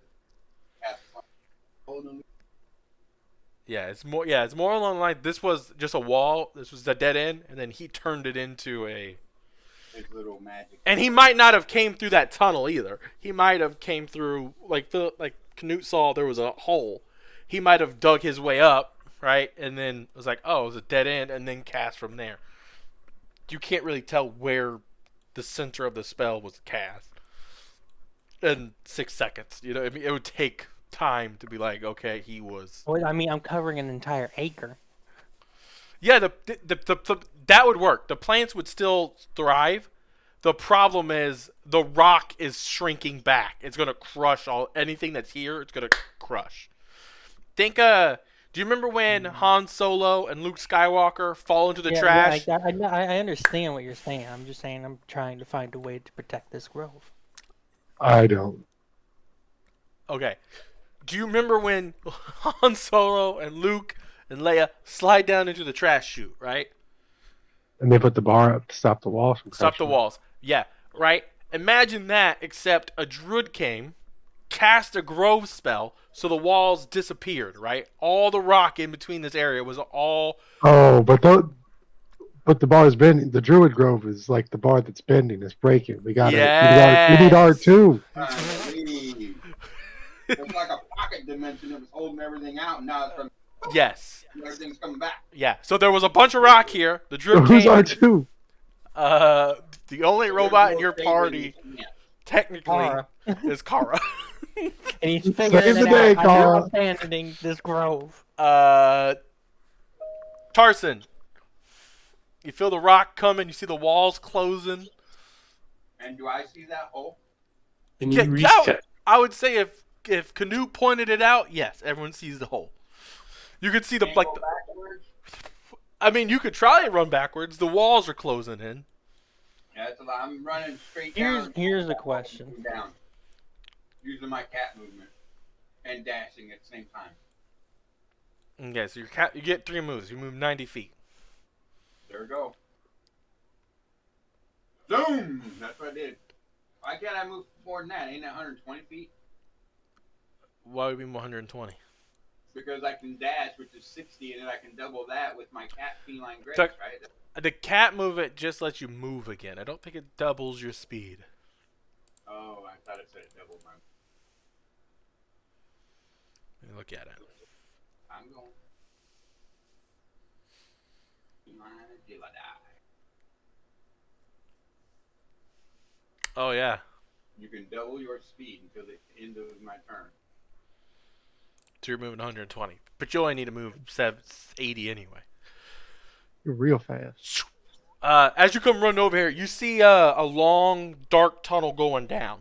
S7: the castle. Holding
S1: Yeah, it's more. Yeah, it's more along the line. This was just a wall. This was a dead end, and then he turned it into a.
S7: his little magic.
S1: And he might not have came through that tunnel either. He might have came through like Canute saw there was a hole. He might have dug his way up, right, and then was like, oh, it was a dead end, and then cast from there. You can't really tell where the center of the spell was cast in 6 seconds. You know, I mean, it would take time to be like, okay, he was.
S6: Well, I mean, I'm covering an entire acre.
S1: Yeah, that would work. The plants would still thrive. The problem is the rock is shrinking back. It's gonna crush anything that's here. It's gonna crush. Think. Do you remember when Han Solo and Luke Skywalker fall into the trash?
S6: Yeah, I understand what you're saying. I'm just saying I'm trying to find a way to protect this grove.
S5: I don't.
S1: Okay. Do you remember when Han Solo and Luke and Leia slide down into the trash chute, right?
S5: And they put the bar up to stop the walls from
S1: Stop the
S5: crashing.
S1: walls. Yeah, right? Imagine that, except a Druid came, cast a grove spell, so the walls disappeared, right? All the rock in between this area was all...
S5: Oh, but the bar is bending. The Druid Grove is like the bar that's bending. It's breaking. We need R
S1: Yes!
S5: two.
S3: Finally. It's like a pocket dimension that was holding everything out, and now it's from
S1: Yes.
S3: everything's coming back.
S1: Yeah, so there was a bunch of rock here. The Druid
S5: Who's
S1: came...
S5: R two?
S1: The only robot in your party, technically,
S6: Kara.
S1: is Kara.
S6: And he's
S5: Save
S6: figuring
S5: the
S6: it
S5: day,
S6: out. I'm
S5: Kara.
S6: not abandoning this grove.
S1: Tarson, you feel the rock coming. You see the walls closing.
S3: And do I see that hole?
S2: Can you
S1: Yeah,
S2: reset?
S1: I would say if Canute pointed it out, yes, everyone sees the hole. You could see the
S3: Can't
S1: like.
S3: go backwards?
S1: I mean, you could try and run backwards. The walls are closing in.
S3: Yeah, that's a lot. I'm running straight down.
S6: Here's a question.
S3: Down. Using my cat movement and dashing at the same time.
S1: Okay, so you get 3 moves. You move 90 feet.
S3: There we go. Zoom! That's what I did. Why can't I move more than that? Ain't that 120 feet?
S1: Why would it be 120?
S3: Because I can dash, which is 60, and then I can double that with my cat feline grace,
S1: Tuck-
S3: right?
S1: The cat movement just lets you move again. I don't think it doubles your speed.
S3: Oh, I thought it said it doubled my...
S1: Let me look at it.
S3: I'm going. Till I die.
S1: Oh yeah.
S3: You can double your speed until the end of my turn.
S1: So you're moving 120, but you only need to move 80 anyway.
S5: You're real fast.
S1: As you come running over here, you see a long, dark tunnel going down.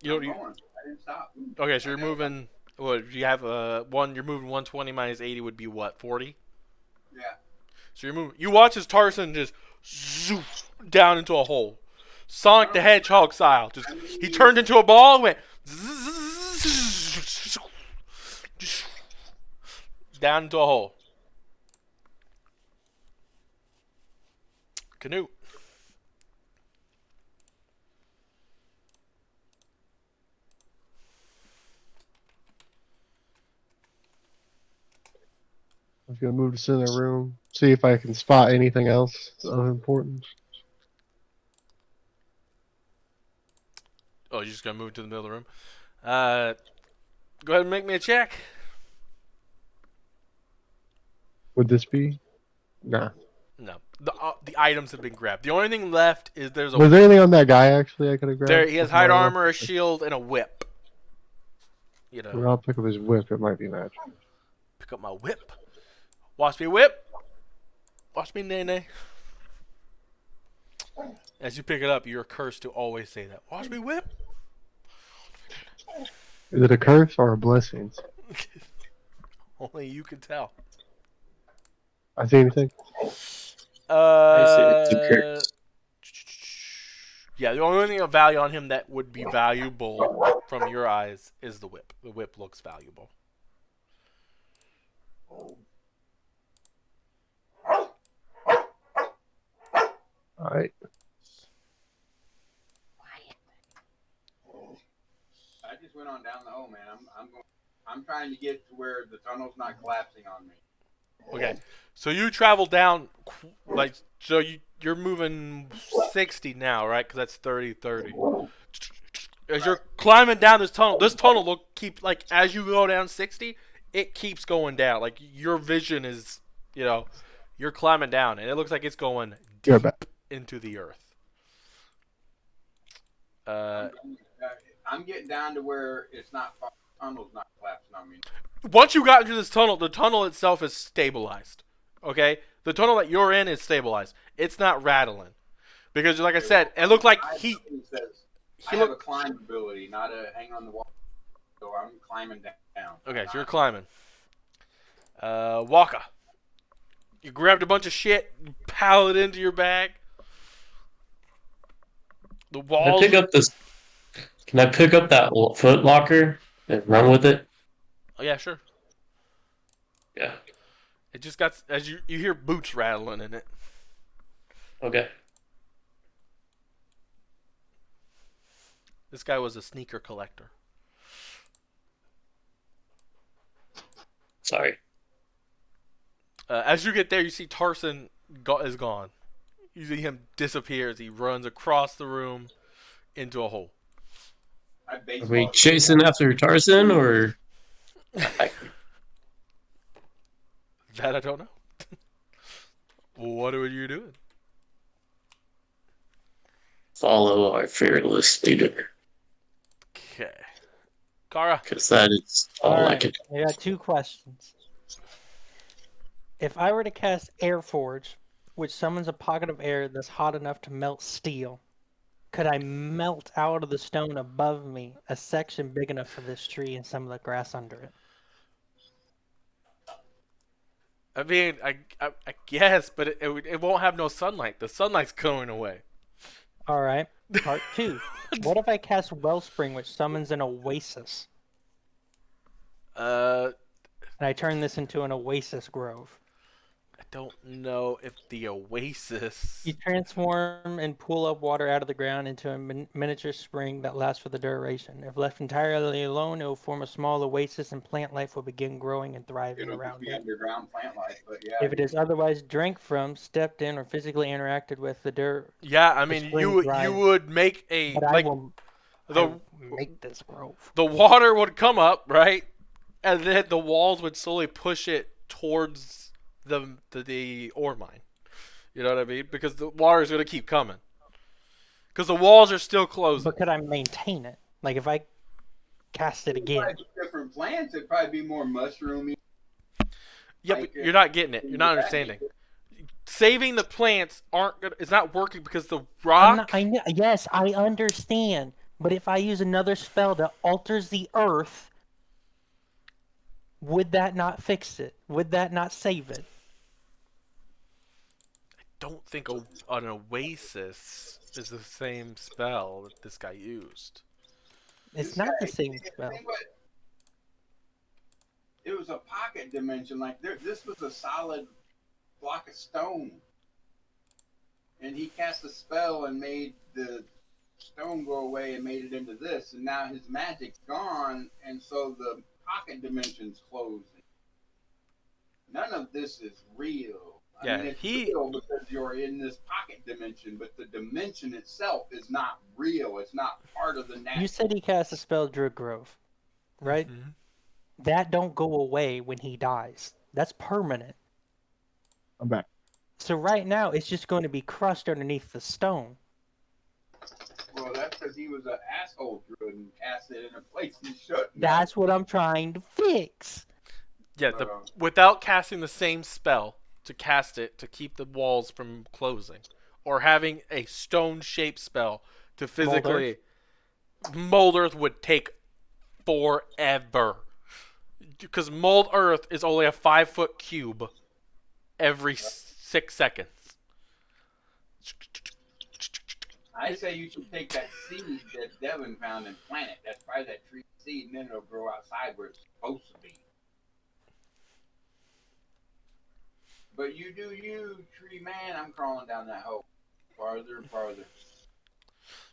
S3: I'm going. I didn't stop.
S1: Okay, so you're moving. What you have? One. You're moving 120 minus 80 would be what? 40.
S3: Yeah.
S1: So you're moving. You watch as Tarson just zoof down into a hole, Sonic the Hedgehog style. Just he turned into a ball and went down into a hole. Canute.
S5: I'm gonna move to center room. See if I can spot anything else of importance.
S1: Oh, you're just gonna move to the middle of the room. Go ahead and make me a check.
S5: Would this be? Nah.
S1: No, the items have been grabbed. The only thing left is there's a
S5: Was there anything on that guy actually I could have grabbed?
S1: there. He has hide
S5: Before I
S1: armor, a
S5: left?
S1: shield, and a whip. You know,
S5: Well, I'll pick up his whip. It might be magic.
S1: pick up my whip. Watch me whip. Watch me nay nay. As you pick it up, you're cursed to always say that. Watch me whip.
S5: Is it a curse or a blessing?
S1: Only you can tell.
S5: I see anything?
S2: I see it's a curse.
S1: Yeah, the only thing of value on him that would be valuable from your eyes is the whip. The whip looks valuable.
S5: All right.
S3: I just went on down the hole, man. I'm trying to get to where the tunnel's not collapsing on me.
S1: Okay, so you travel down, like, so you're moving 60 now, right? Because that's 30. As you're climbing down this tunnel keep like as you go down 60, it keeps going down. Like your vision is, you're climbing down, and it looks like it's going
S5: You're
S1: deep
S5: back.
S1: into the earth.
S3: I'm getting down to where it's not. The tunnel's not collapsing on me.
S1: Once you got into this tunnel, the tunnel itself is stabilized. Okay, the tunnel that you're in is stabilized. It's not rattling because, like I said, it looked like
S3: I
S1: he
S3: have a
S1: looked.
S3: climb ability, not a hang on the wall. So I'm climbing down.
S1: Okay, so you're climbing. Waka. You grabbed a bunch of shit, piled it into your bag. The
S2: Can I
S1: walls.
S2: pick up this? Can I pick up that foot locker and run with it?
S1: Oh yeah, sure.
S2: Yeah.
S1: It just got as you hear boots rattling in it.
S2: Okay.
S1: This guy was a sneaker collector.
S2: Sorry.
S1: As you get there, you see Tarson is gone. You see him disappear as he runs across the room into a hole.
S7: I
S2: Are we
S7: baseball.
S2: chasing after Tarzan or? I
S1: That I don't know. What are you doing?
S2: follow our fearless leader
S1: Okay. Kara.
S2: because that is all I
S6: Alright,
S2: can.
S6: I got 2 questions. If I were to cast Air Forge, which summons a pocket of air that's hot enough to melt steel, could I melt out of the stone above me a section big enough for this tree and some of the grass under it?
S1: I mean, I guess, but it won't have no sunlight. The sunlight's going away.
S6: Alright, part 2. What if I cast Wellspring, which summons an oasis,
S1: Uh,
S6: and I turn this into an oasis grove?
S1: I don't know if the oasis.
S6: You transform and pull up water out of the ground into a miniature spring that lasts for the duration. If left entirely alone, it will form a small oasis and plant life will begin growing and thriving
S7: It'll just
S6: around
S7: be
S6: it.
S7: underground plant life, but yeah.
S6: If it is otherwise drank from, stepped in, or physically interacted with,
S1: Yeah, I
S6: the
S1: mean,
S6: spring
S1: you
S6: thrives.
S1: would make a
S6: But I
S1: like
S6: will
S1: the
S6: make this grove.
S1: the water would come up, right, and then the walls would slowly push it towards the ore mine. You know what I mean? Because the water is gonna keep coming. Because the walls are still closing.
S6: But could I maintain it? Like if I cast it again?
S7: Probably different plants, it'd probably be more mushroomy.
S1: Yeah,
S7: like,
S1: but you're not getting it. You're not understanding. Saving the plants aren't gonna. It's not working because the rock.
S6: Yes, I understand. But if I use another spell that alters the earth, would that not fix it? Would that not save it?
S1: Don't think an oasis is the same spell that this guy used.
S6: It's not the same spell.
S7: It was a pocket dimension. Like this was a solid block of stone, and he cast a spell and made the stone go away and made it into this. And now his magic's gone, and so the pocket dimension's closing. None of this is real.
S1: Yeah,
S7: I mean, it's real because you're in this pocket dimension, but the dimension itself is not real. It's not part of the natural.
S6: You said he cast a spell Druid Grove, right?
S1: Mm-hmm.
S6: That don't go away when he dies. That's permanent.
S5: I'm back.
S6: So right now, it's just going to be crushed underneath the stone.
S7: Well, that's because he was an asshole druid and cast it in a place he shouldn't.
S6: That's what I'm trying to fix.
S1: Yeah, without casting the same spell to cast it to keep the walls from closing, or having a stone-shaped spell to physically mold earth would take forever. Because mold earth is only a 5-foot cube every 6 seconds.
S7: I say you should take that seed that Devin found and plant it. That's probably that tree seed, and then it'll grow outside where it's supposed to be. But you do you, tree man. I'm crawling down that hole. Farther and farther.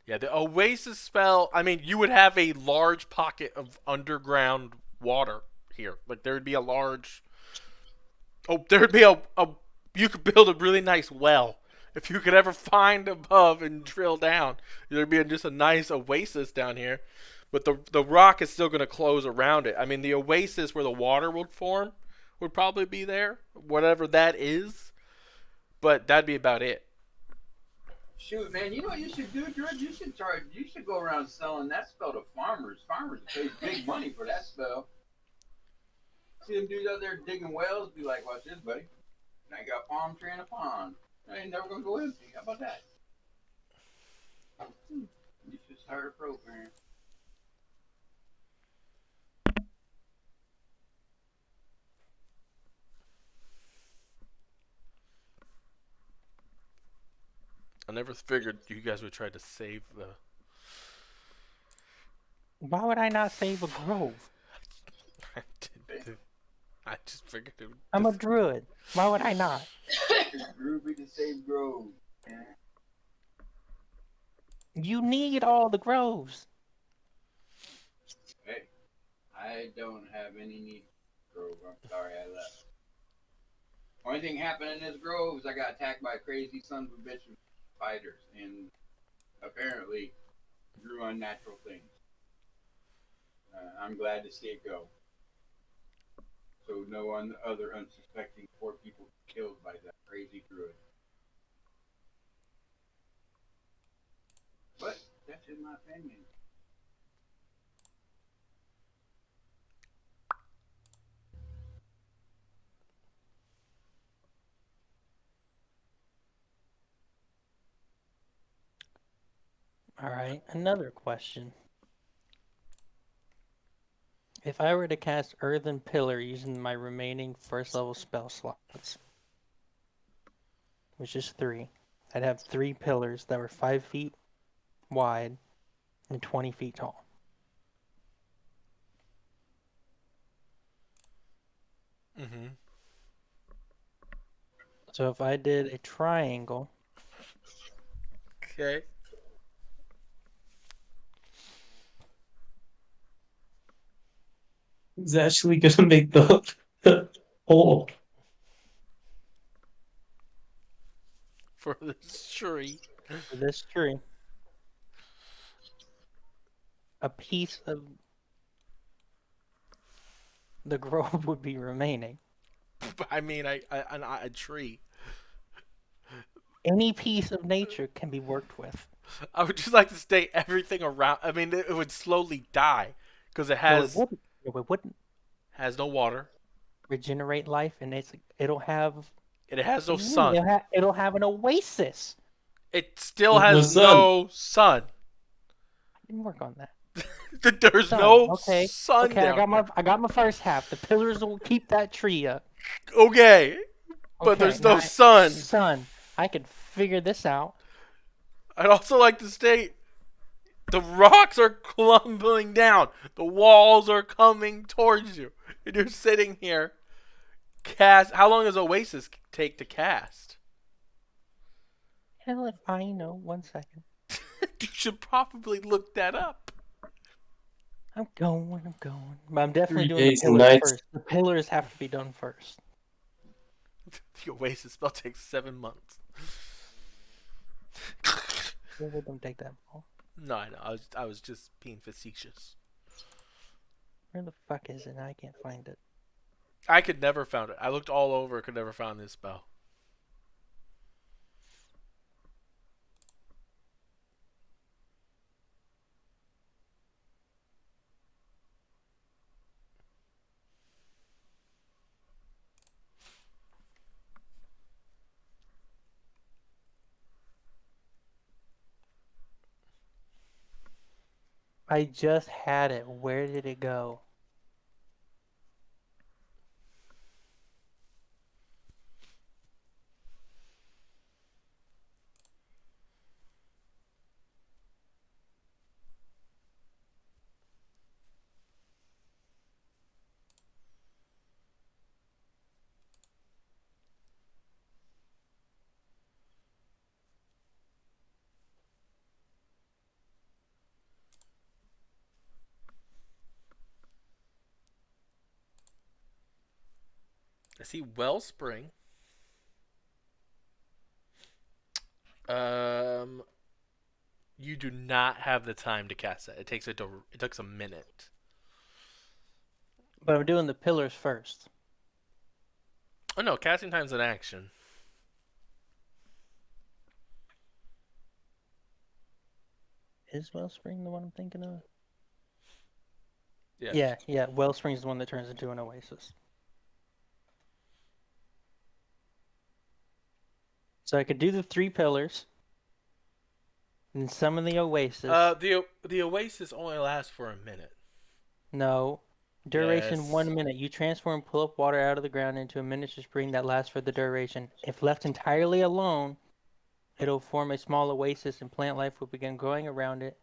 S1: Yeah, the oasis spell, I mean, you would have a large pocket of underground water here. Like, there would be a large... Oh, there would be a... You could build a really nice well. If you could ever find above and drill down, there'd be just a nice oasis down here. But the rock is still going to close around it. I mean, the oasis where the water would form would probably be there. Whatever that is. But that'd be about it.
S7: Shoot, man, you know what you should do, Druid? You should go around selling that spell to farmers. Farmers pay big money for that spell. See them dudes out there digging wells, be like, watch this, buddy. Now you got a palm tree and a pond. I ain't never gonna go empty. How about that? You should start a program.
S1: I never figured you guys would try to save the
S6: Why would I not save a grove?
S1: I just figured it would
S6: I'm a druid. Why would I not?
S7: Ruby to save Grove.
S6: You need all the groves.
S7: Hey, I don't have any need for Grove. I'm sorry I left. Only thing happened in this Grove is I got attacked by crazy sons of a bitch fighters and apparently grew unnatural things. I'm glad to see it go. So no other unsuspecting poor people killed by that crazy druid. But that's in my opinion.
S6: All right, another question. If I were to cast Earthen Pillar using my remaining first level spell slots, which is 3, I'd have 3 pillars that were 5 feet wide and 20 feet tall.
S1: Mm-hmm.
S6: So if I did a triangle,
S1: Okay.
S2: He's actually gonna make the hole.
S1: For this tree.
S6: for this tree, a piece of the grove would be remaining.
S1: I mean, a tree.
S6: Any piece of nature can be worked with.
S1: I would just like to state everything around. I mean, it would slowly die because it
S6: No, it
S1: has
S6: wouldn't. No, it wouldn't
S1: no water.
S6: regenerate life, and it'll have.
S1: It has no
S6: What do you mean?
S1: sun.
S6: It'll have an oasis.
S1: It still
S2: There's no
S1: has
S2: sun.
S1: no sun.
S6: I didn't work on that.
S1: There's
S6: Sun,
S1: no
S6: okay.
S1: sun
S6: Okay, I
S1: down
S6: got my first half. The pillars will keep that tree up.
S1: there. Okay, but
S6: Okay,
S1: there's no
S6: now
S1: sun.
S6: Sun. I could figure this out.
S1: I'd also like to state the rocks are crumbling down. The walls are coming towards you. And you're sitting here. Cast. How long does Oasis take to cast?
S6: Hell if I know. 1 second.
S1: You should probably look that up.
S6: I'm going. But I'm definitely
S2: 3
S6: doing the
S2: days and
S6: pillars
S2: nights.
S6: first. The pillars have to be done first.
S1: The Oasis spell takes 7 months.
S6: It don't take that long.
S1: No, I know. I was just being facetious.
S6: Where the fuck is it? I can't find it.
S1: I could never find it. I looked all over. Could never find this spell.
S6: I just had it. Where did it go?
S1: I see Wellspring. You do not have the time to cast that. It takes a minute.
S6: But I'm doing the pillars first.
S1: Oh no, casting time's an action.
S6: Is Wellspring the one I'm thinking of?
S1: Yes.
S6: Yeah. Wellspring's the one that turns into an oasis. So I could do the 3 pillars. And summon the oasis.
S1: The Oasis only lasts for a minute.
S6: No. Duration
S1: Yes.
S6: 1 minute. You transform and pull up water out of the ground into a miniature spring that lasts for the duration. If left entirely alone, it'll form a small oasis and plant life will begin growing around it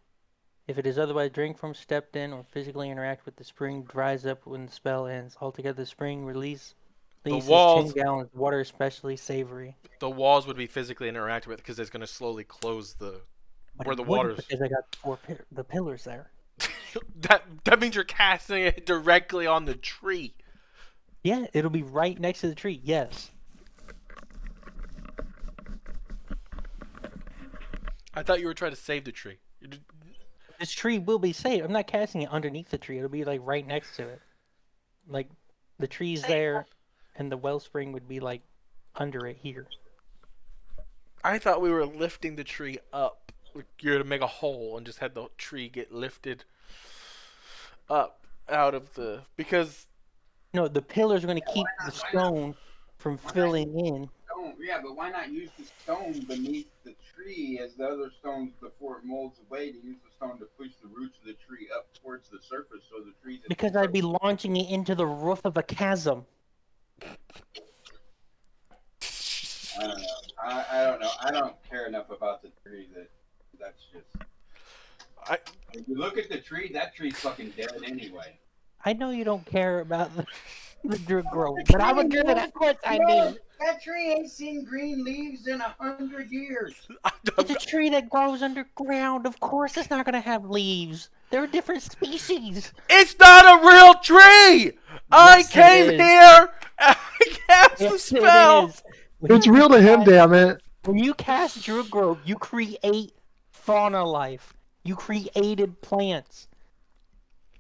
S6: If it is otherwise drank from, stepped in, or physically interact with the spring, dries up when the spell ends. Altogether, the spring releases
S1: walls
S6: 10 gallons of water, especially savory.
S1: The walls would be physically interacted with because it's going to slowly close the
S6: But
S1: where
S6: it
S1: the
S6: wouldn't
S1: water's.
S6: because I got the pillars there.
S1: That means you're casting it directly on the tree.
S6: Yeah, it'll be right next to the tree. Yes.
S1: I thought you were trying to save the tree.
S6: This tree will be safe. I'm not casting it underneath the tree. It'll be like right next to it. Like the tree's there, and the wellspring would be like under it here.
S1: I thought we were lifting the tree up. You're to make a hole and just had the tree get lifted up out of the because
S6: No, the pillars are going to keep the stone from filling in.
S7: Stone, yeah, but why not use the stone beneath the tree as the other stones before it molds away? To use the stone to push the roots of the tree up towards the surface, so the trees.
S6: Because I'd be launching it into the roof of a chasm.
S7: I don't know. I don't know. I don't care enough about the tree that's just. If you look at the tree, that tree's fucking dead anyway.
S6: I know you don't care about the Druid grove, but I'm a Druid. Of course I do.
S7: That tree ain't seen green leaves in 100 years.
S6: It's a tree that grows underground. Of course it's not going to have leaves. They're a different species.
S1: It's not a real tree. I came here. I cast the spell.
S5: It's real to him, damn it.
S6: When you cast Druid grove, you create fauna life. You created plants.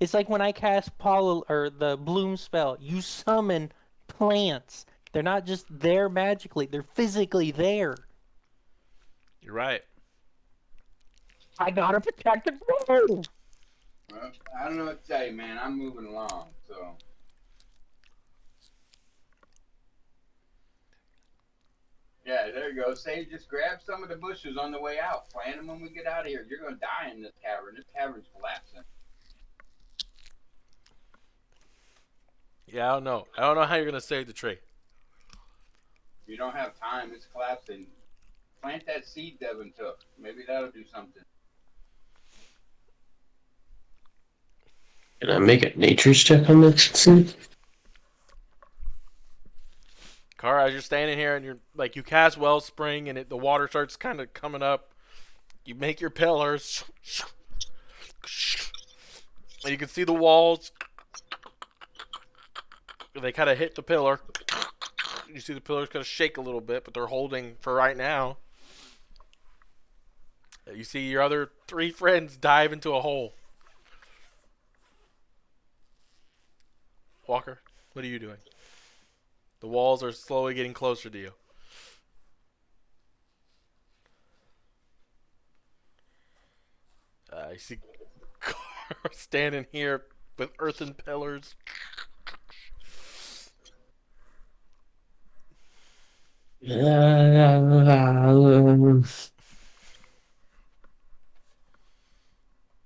S6: It's like when I cast the bloom spell. You summon plants. They're not just there magically. They're physically there.
S1: You're right.
S6: I gotta protect the grove.
S7: Well, I don't know what to tell you, man. I'm moving along, so. Yeah, there you go. Say, just grab some of the bushes on the way out. Plant them when we get out of here. You're gonna die in this cavern. This cavern's collapsing.
S1: Yeah, I don't know. I don't know how you're gonna save the tree.
S7: You don't have time. It's collapsing. Plant that seed Devin took. Maybe that'll do something.
S2: Can I make a nature's check on this?
S1: Kara, as you're standing here and you're like you cast Wellspring and the water starts kind of coming up, you make your pillars, and you can see the walls. They kind of hit the pillar. You see the pillars kind of shake a little bit, but they're holding for right now. You see your other 3 friends dive into a hole. Walker, what are you doing? The walls are slowly getting closer to you. You see Carr standing here with earthen pillars.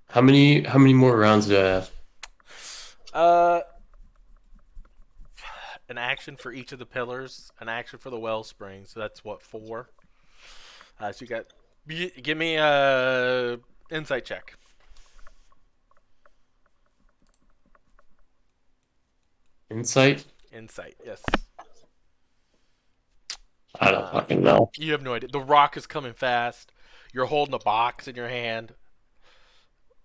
S2: How many more rounds do I have?
S1: An action for each of the pillars, an action for the wellspring. So that's what, 4. So you got. Give me a insight check.
S2: Insight?
S1: Insight, yes.
S2: I don't fucking know.
S1: You have no idea. The rock is coming fast. You're holding a box in your hand,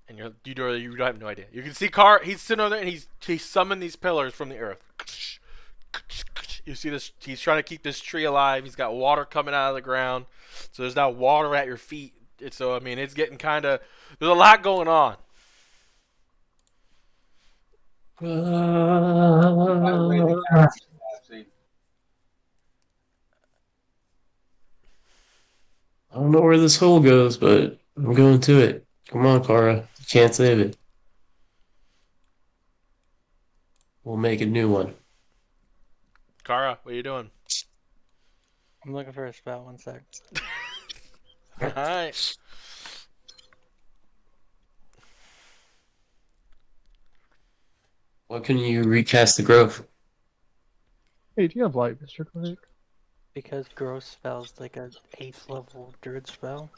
S1: and you don't have no idea. You can see Carr. He's sitting over there, and he's summoned these pillars from the earth. You see this? He's trying to keep this tree alive. He's got water coming out of the ground, so there's now water at your feet. So I mean, it's getting kind of. There's a lot going on.
S2: I don't know where this hole goes, but I'm going to it. Come on, Kara. You can't save it. We'll make a new one.
S1: Kara, what are you doing?
S6: I'm looking for a spell. 1 sec.
S1: Alright.
S2: Why couldn't you recast the growth?
S5: Hey, do you have light, Mr. Cleric?
S6: Because growth spell's like a 8th level druid spell.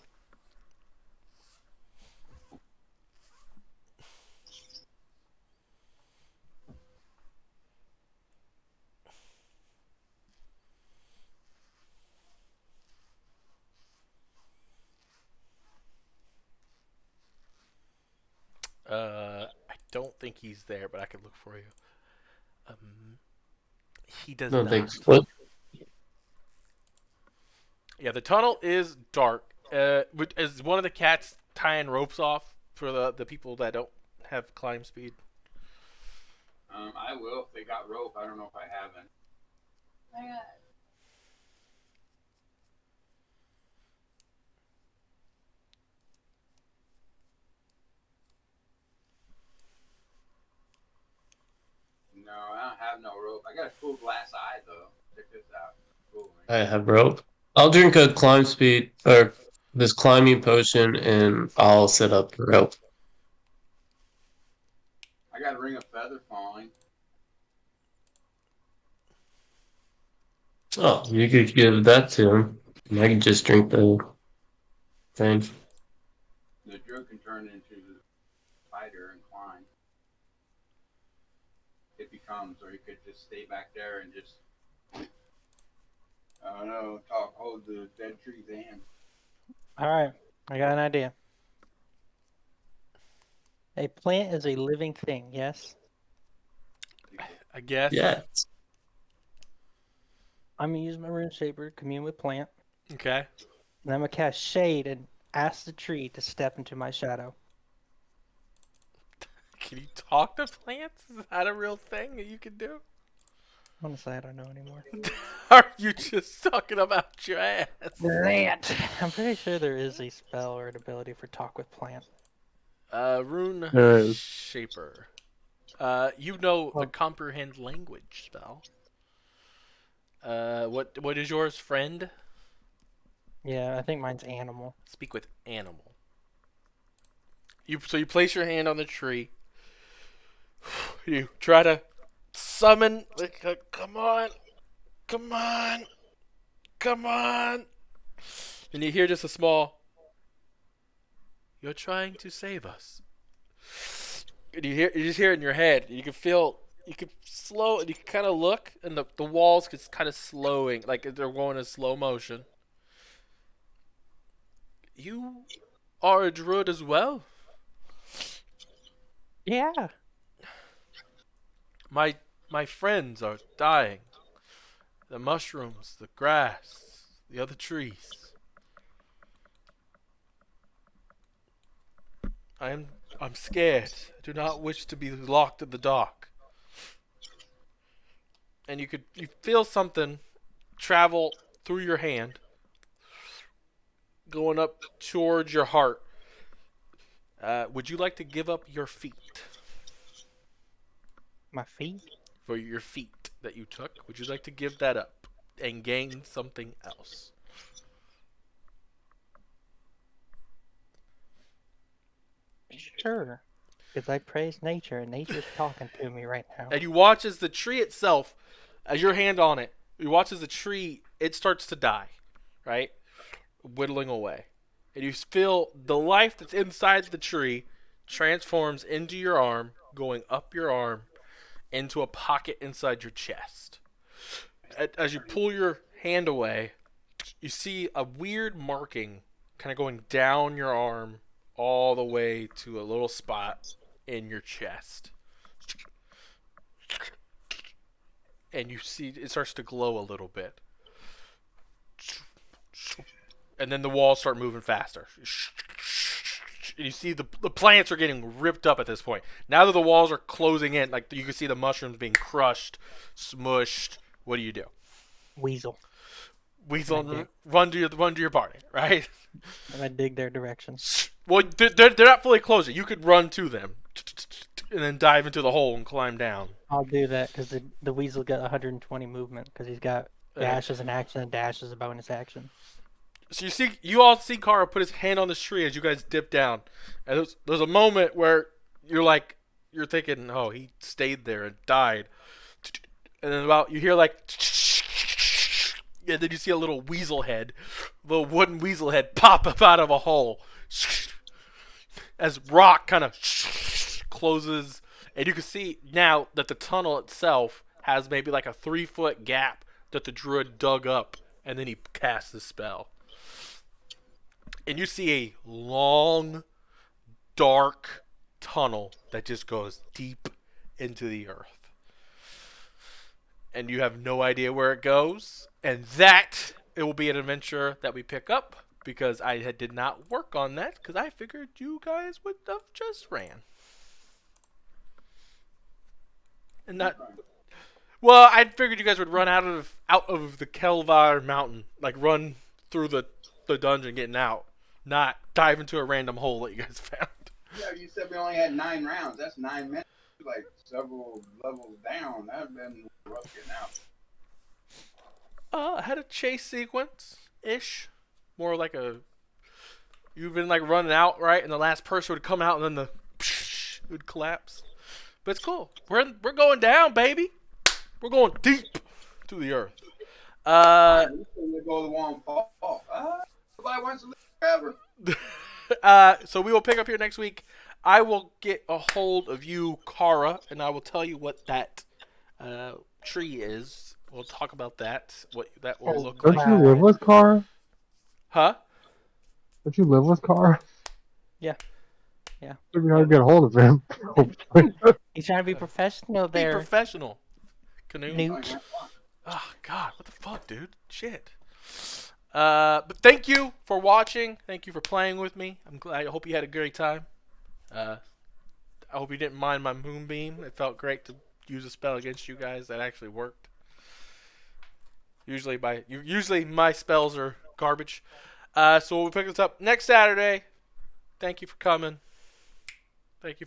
S1: I don't think he's there, but I can look for you. He does
S2: No,
S1: not.
S2: thanks. What?
S1: Yeah, the tunnel is dark. Is one of the cats tying ropes off for the people that don't have climb speed?
S7: I will if they got rope. I don't know if I haven't.
S4: I got
S7: No, I don't have no rope. I got a cool glass eye though. Check this out. Cool.
S2: I have rope. I'll drink a climb speed or this climbing potion, and I'll set up rope.
S7: I got a ring of feather falling.
S2: Oh, you could give that to him. And I can just drink the thing.
S7: The druid can turn into the spider and climb. If he comes, or he could just stay back there and just, I don't know, hold the dead tree's hand.
S6: Alright, I got an idea. A plant is a living thing, yes?
S1: I guess.
S2: Yeah.
S6: I'm gonna use my rune saber, commune with plant,
S1: Okay.
S6: and I'm gonna cast shade and ask the tree to step into my shadow.
S1: Can you talk to plants? Is that a real thing that you can do?
S6: Honestly, I don't know anymore.
S1: Are you just talking about your ass?
S6: Plant! I'm pretty sure there is a spell or an ability for talk with plant.
S1: Rune
S5: There is.
S1: Shaper. You know the comprehend language spell. What is yours, friend?
S6: Yeah, I think mine's animal.
S1: Speak with animal. So you place your hand on the tree. You try to summon, like, come on, come on, come on, and you hear just a small. You're trying to save us. And you just hear it in your head. You can feel. You can slow. You can kind of look, and the walls get kind of slowing, like they're going in slow motion. You are a druid as well.
S6: Yeah.
S1: My friends are dying. The mushrooms, the grass, the other trees. I'm scared. I do not wish to be locked in the dark. And you feel something travel through your hand, going up towards your heart. Would you like to give up your feet?
S6: My feet?
S1: For your feet that you took, would you like to give that up and gain something else?
S6: Sure. Because I praise nature, and nature's talking to me right now.
S1: And you watch as the tree itself, as your hand on it, you watch as the tree, it starts to die, right? Whittling away. And you feel the life that's inside the tree transforms into your arm, going up your arm, into a pocket inside your chest. As you pull your hand away, you see a weird marking kind of going down your arm all the way to a little spot in your chest. And you see it starts to glow a little bit. And then the walls start moving faster. And you see the plants are getting ripped up at this point. Now that the walls are closing in, like you can see the mushrooms being crushed, smushed. What do you do?
S6: Weasel.
S1: Weasel, run to your party, right?
S6: And I dig their direction.
S1: Well, they're not fully closing. You could run to them and then dive into the hole and climb down.
S6: I'll do that because the weasel got 120 movement because he's got dash as an action and dash as a bonus action.
S1: So you all see Kara put his hand on this tree as you guys dip down, and there's a moment where you're thinking, oh, he stayed there and died, and then you hear like, and then you see a little wooden weasel head pop up out of a hole, as rock kind of closes, and you can see now that the tunnel itself has maybe like a 3-foot gap that the druid dug up, and then he cast the spell. And you see a long, dark tunnel that just goes deep into the earth. And you have no idea where it goes. And that, it will be an adventure that we pick up, because I did not work on that, because I figured you guys would have just ran. And not... Well, I figured you guys would run out of the Kelvar mountain. Like, run through the dungeon getting out. Not dive into a random hole that you guys found.
S7: Yeah, you said we only had 9 rounds. That's 9 minutes. Like several levels down. That'd been rough getting out.
S1: I had a chase sequence ish, more like a. You've been like running out, right, and the last person would come out, and then it would collapse. But it's cool. We're going down, baby. We're going deep to the earth.
S7: We go the one fall. Nobody wants to live forever.
S1: So we will pick up here next week. I will get a hold of you, Kara, and I will tell you what that tree is. We'll talk about that. What that will look
S5: Don't
S1: like.
S5: you live with Kara?
S1: Huh?
S5: Don't you live with Kara?
S6: Yeah. Yeah.
S5: Maybe I'll get a hold of him.
S6: He's trying to be professional
S1: Be
S6: there.
S1: professional. Canoe.
S6: Newt.
S1: Oh, God. What the fuck, dude? Shit. But thank you for watching. Thank you for playing with me. I hope you had a great time. I hope you didn't mind my moonbeam. It felt great to use a spell against you guys that actually worked. Usually my spells are garbage. So we'll pick this up next Saturday. Thank you for coming. Thank you.